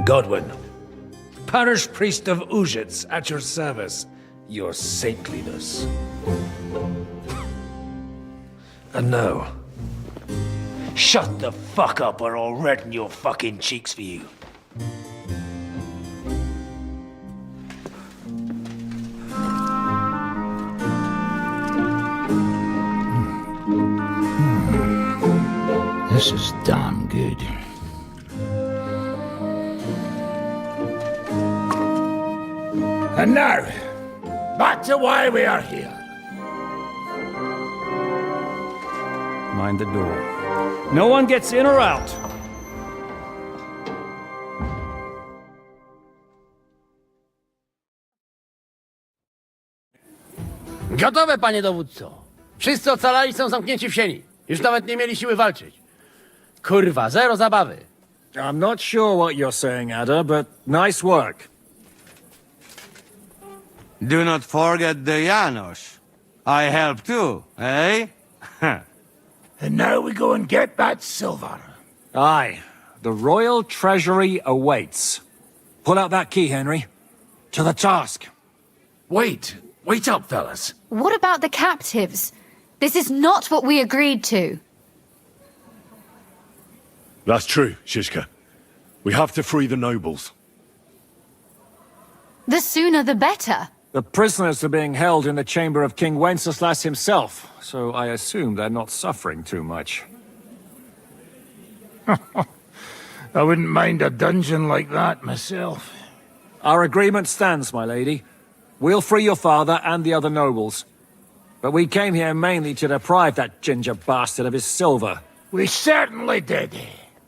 Godwin, parish priest of Uzhitz, at your service, your saintliness. And now, shut the fuck up or I'll redden your fucking cheeks for you. This is damn good. And now, back to why we are here. Mind the door. No one gets in or out. Gotowe, panie dowódco. Wszyscy ocalali są zamknięci w sieni. Już nawet nie mieli siły walczyć. Kurwa, zero zabawy. I'm not sure what you're saying, Ada, but nice work. Do not forget the Janos. I help too, eh? And now we go and get that silver. Aye. The royal treasury awaits. Pull out that key, Henry. To the task. Wait up, fellas. What about the captives? This is not what we agreed to. That's true, Žižka. We have to free the nobles. The sooner the better. The prisoners are being held in the chamber of King Wenceslas himself, so I assume they're not suffering too much. I wouldn't mind a dungeon like that myself. Our agreement stands, my lady. We'll free your father and the other nobles. But we came here mainly to deprive that ginger bastard of his silver. We certainly did.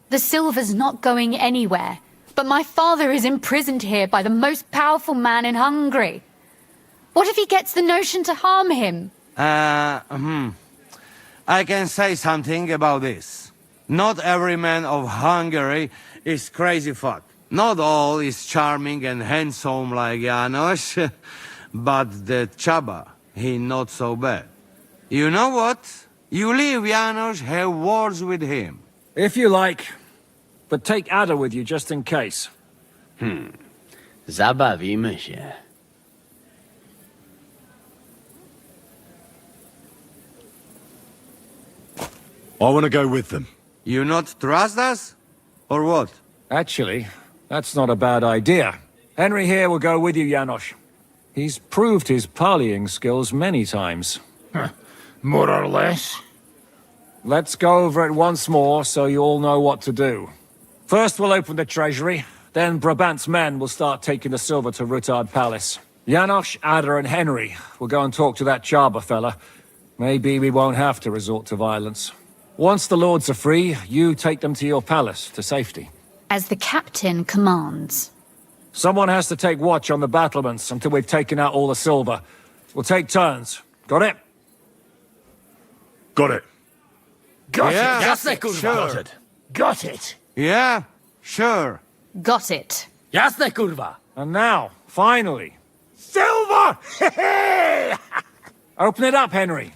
The silver's not going anywhere. But my father is imprisoned here by the most powerful man in Hungary. What if he gets the notion to harm him? I can say something about this. Not every man of Hungary is crazy fuck. Not all is charming and handsome like Janos. But the Chaba, he not so bad. You know what? You leave Janos have words with him. If you like. But take Ada with you just in case. Zabawimy się. I want to go with them. You not trust us? Or what? Actually, that's not a bad idea. Henry here will go with you, Janos. He's proved his parleying skills many times. More or less. Let's go over it once more so you all know what to do. First we'll open the treasury, then Brabant's men will start taking the silver to Rutard Palace. Janos, Ada and Henry will go and talk to that Chaba fella. Maybe we won't have to resort to violence. Once the lords are free, you take them to your palace, to safety. As the captain commands. Someone has to take watch on the battlements until we've taken out all the silver. We'll take turns. Got it? Got it. Got Yeah, it. jasne, kurwa. Sure. Got it. Yeah, sure. Got it. Jasne, kurwa. And now, finally, Silver! open it up, Henry.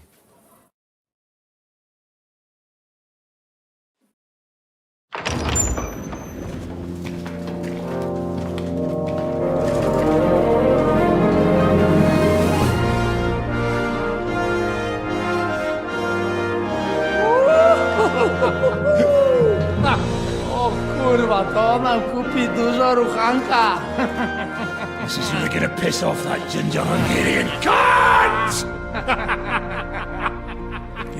O kurwa, to nam kupi dużo ruchanka. This is really gonna piss off that ginger Hungarian cunt!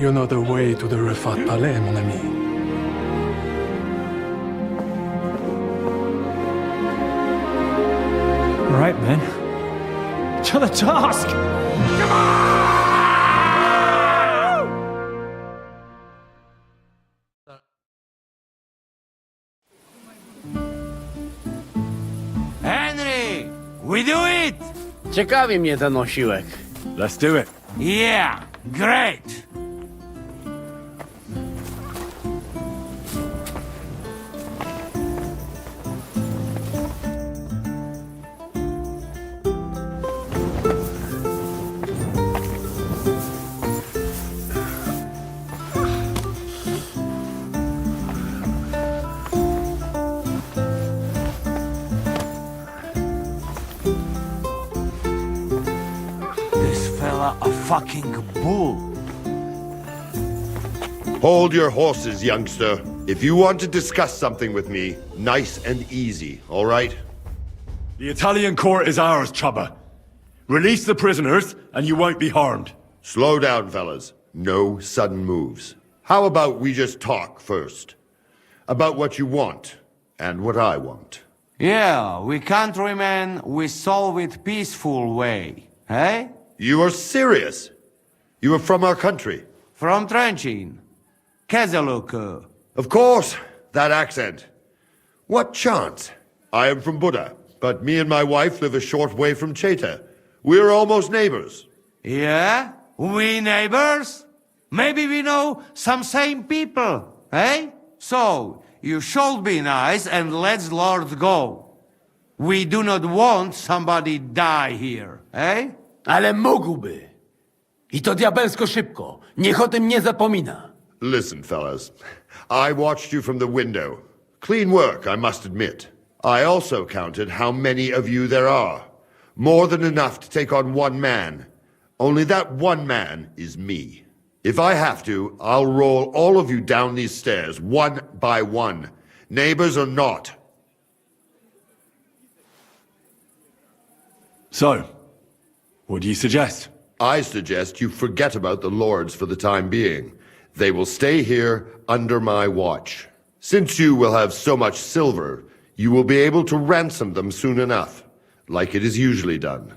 You know the way to the Rifat Palais, mon ami. All right, men. To the task! Henry! We do it! Ciekawi mnie ten osiłek. Let's do it. Yeah, great! A fucking bull. Hold your horses, youngster. If you want to discuss something with me, nice and easy, all right? The Italian court is ours, Chubba. Release the prisoners, and you won't be harmed. Slow down, fellas. No sudden moves. How about we just talk first? About what you want, and what I want. Yeah, we countrymen, we solve it peaceful way. Hey? You are serious? You are from our country? From Trenchin. Kezeluk. Of course, that accent. What chance? I am from Buda, but me and my wife live a short way from Cheta. We're almost neighbors. Yeah? We neighbors? Maybe we know some same people, eh? So, you should be nice and let Lord go. We do not want somebody die here, eh? Ale mógłby. I to diabelsko szybko. Niech o tym nie zapomina. Listen, fellas. I watched you from the window. Clean work, I must admit. I also counted how many of you there are. More than enough to take on one man. Only that one man is me. If I have to, I'll roll all of you down these stairs, one by one. Neighbors or not. So, what do you suggest? I suggest you forget about the lords for the time being. They will stay here under my watch. Since you will have so much silver, you will be able to ransom them soon enough, like it is usually done.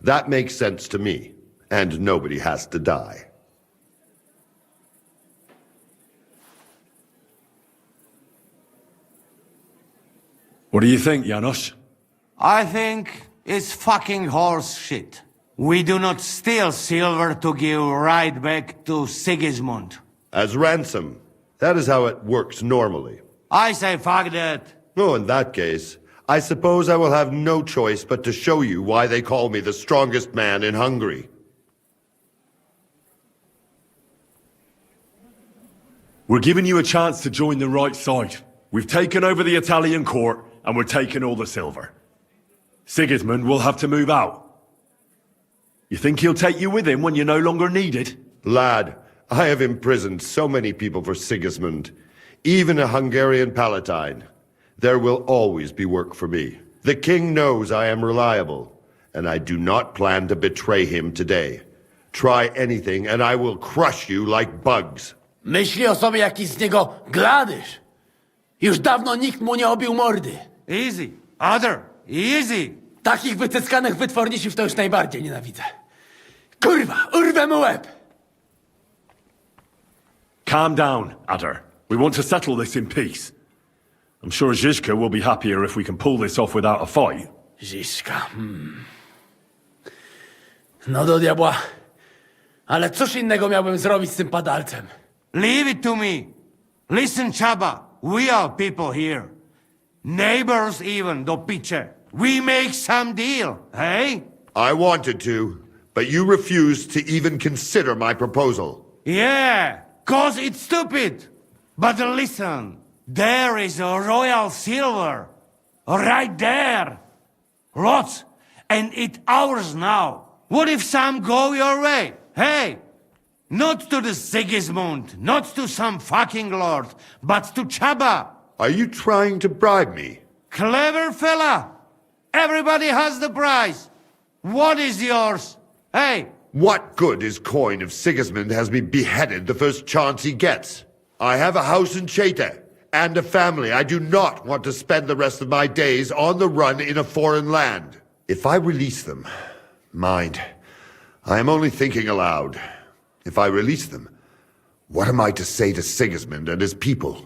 That makes sense to me, and nobody has to die. What do you think, Janos? I think it's fucking horse shit. We do not steal silver to give right back to Sigismund. As ransom. That is how it works normally. I say fuck that. Oh, in that case, I suppose I will have no choice but to show you why they call me the strongest man in Hungary. We're giving you a chance to join the right side. We've taken over the Italian court, and we're taking all the silver. Sigismund will have to move out. You think he'll take you with him when you're no longer needed? Lad, I have imprisoned so many people for Sigismund, even a Hungarian palatine. There will always be work for me. The king knows I am reliable, and I do not plan to betray him today. Try anything, and I will crush you like bugs. Myśli o sobie jakiś z niego gladysz. Już dawno nikt mu nie obił mordy. Easy. Other. Easy. Takich wycyskanych wytworników to już najbardziej nienawidzę. Kurwa, urwę mu łeb! Calm down, Adder. We want to settle this in peace. I'm sure Zizka will be happier if we can pull this off without a fight. Zizka, No do diabła. Ale cóż innego miałbym zrobić z tym padalcem? Leave it to me. Listen, Chaba. We are people here. Neighbors even, do picze. We make some deal, hey? I wanted to, but you refused to even consider my proposal. Yeah, 'cause it's stupid. But listen, there is a royal silver. Right there. Lots. And it's ours now. What if some go your way? Hey! Not to the Sigismund, not to some fucking lord, but to Chaba. Are you trying to bribe me? Clever fella. Everybody has the prize. What is yours? Hey! What good is coin if Sigismund has me beheaded the first chance he gets? I have a house in Cheta and a family. I do not want to spend the rest of my days on the run in a foreign land. If I release them, mind, I am only thinking aloud. If I release them, what am I to say to Sigismund and his people?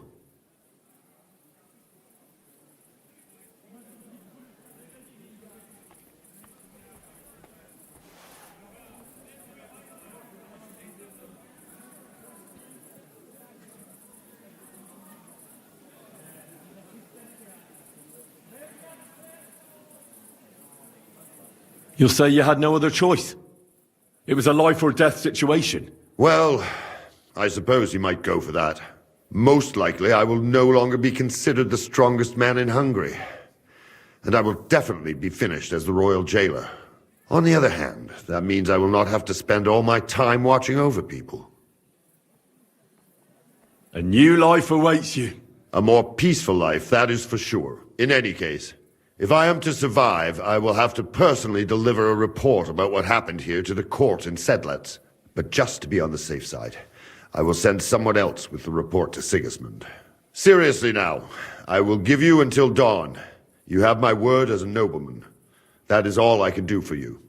You'll say you had no other choice. It was a life or death situation. Well, I suppose you might go for that. Most likely I will no longer be considered the strongest man in Hungary. And I will definitely be finished as the royal jailer. On the other hand, that means I will not have to spend all my time watching over people. A new life awaits you. A more peaceful life, that is for sure. In any case, if I am to survive, I will have to personally deliver a report about what happened here to the court in Sedlec. But just to be on the safe side, I will send someone else with the report to Sigismund. Seriously now, I will give you until dawn. You have my word as a nobleman. That is all I can do for you.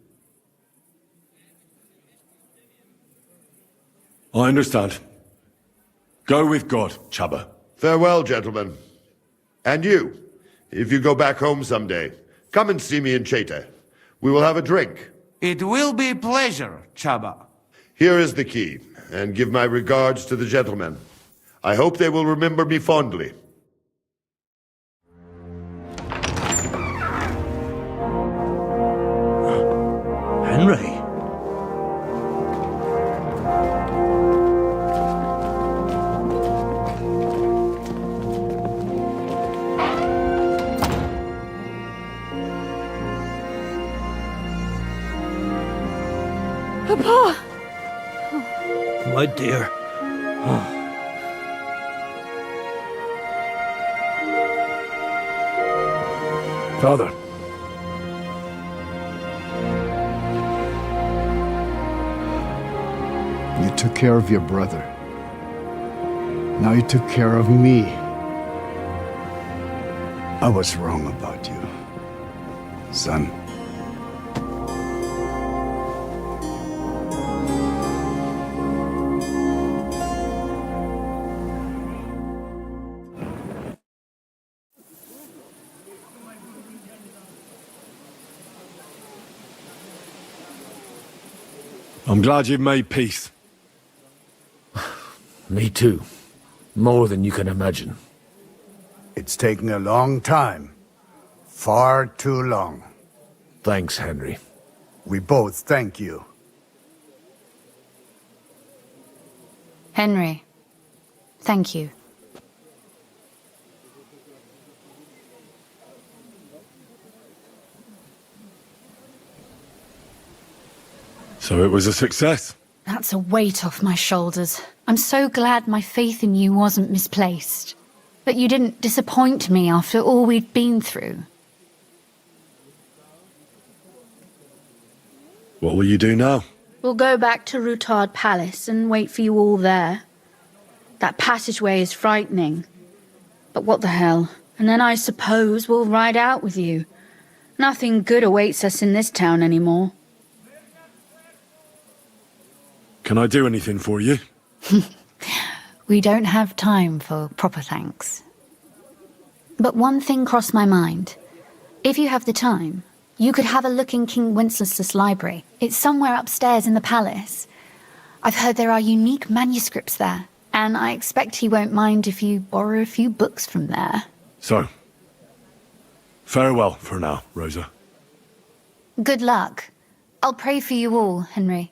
I understand. Go with God, Chaba. Farewell, gentlemen. And you, if you go back home someday, come and see me in Cheta. We will have a drink. It will be a pleasure, Chaba. Here is the key, and give my regards to the gentlemen. I hope they will remember me fondly. Henry? Papa! My dear. Father. You took care of your brother. Now you took care of me. I was wrong about you, son. I'm glad you've made peace. Me too. More than you can imagine. It's taken a long time. Far too long. Thanks, Henry. We both thank you. Henry, Thank you. So it was a success? That's a weight off my shoulders. I'm so glad my faith in you wasn't misplaced. That you didn't disappoint me after all we'd been through. What will you do now? We'll go back to Rutard Palace and wait for you all there. That passageway is frightening. But what the hell? And then I suppose we'll ride out with you. Nothing good awaits us in this town anymore. Can I do anything for you? We don't have time for proper thanks. But one thing crossed my mind. If you have the time, you could have a look in King Wenceslas' library. It's somewhere upstairs in the palace. I've heard there are unique manuscripts there, and I expect he won't mind if you borrow a few books from there. So, farewell for now, Rosa. Good luck. I'll pray for you all, Henry.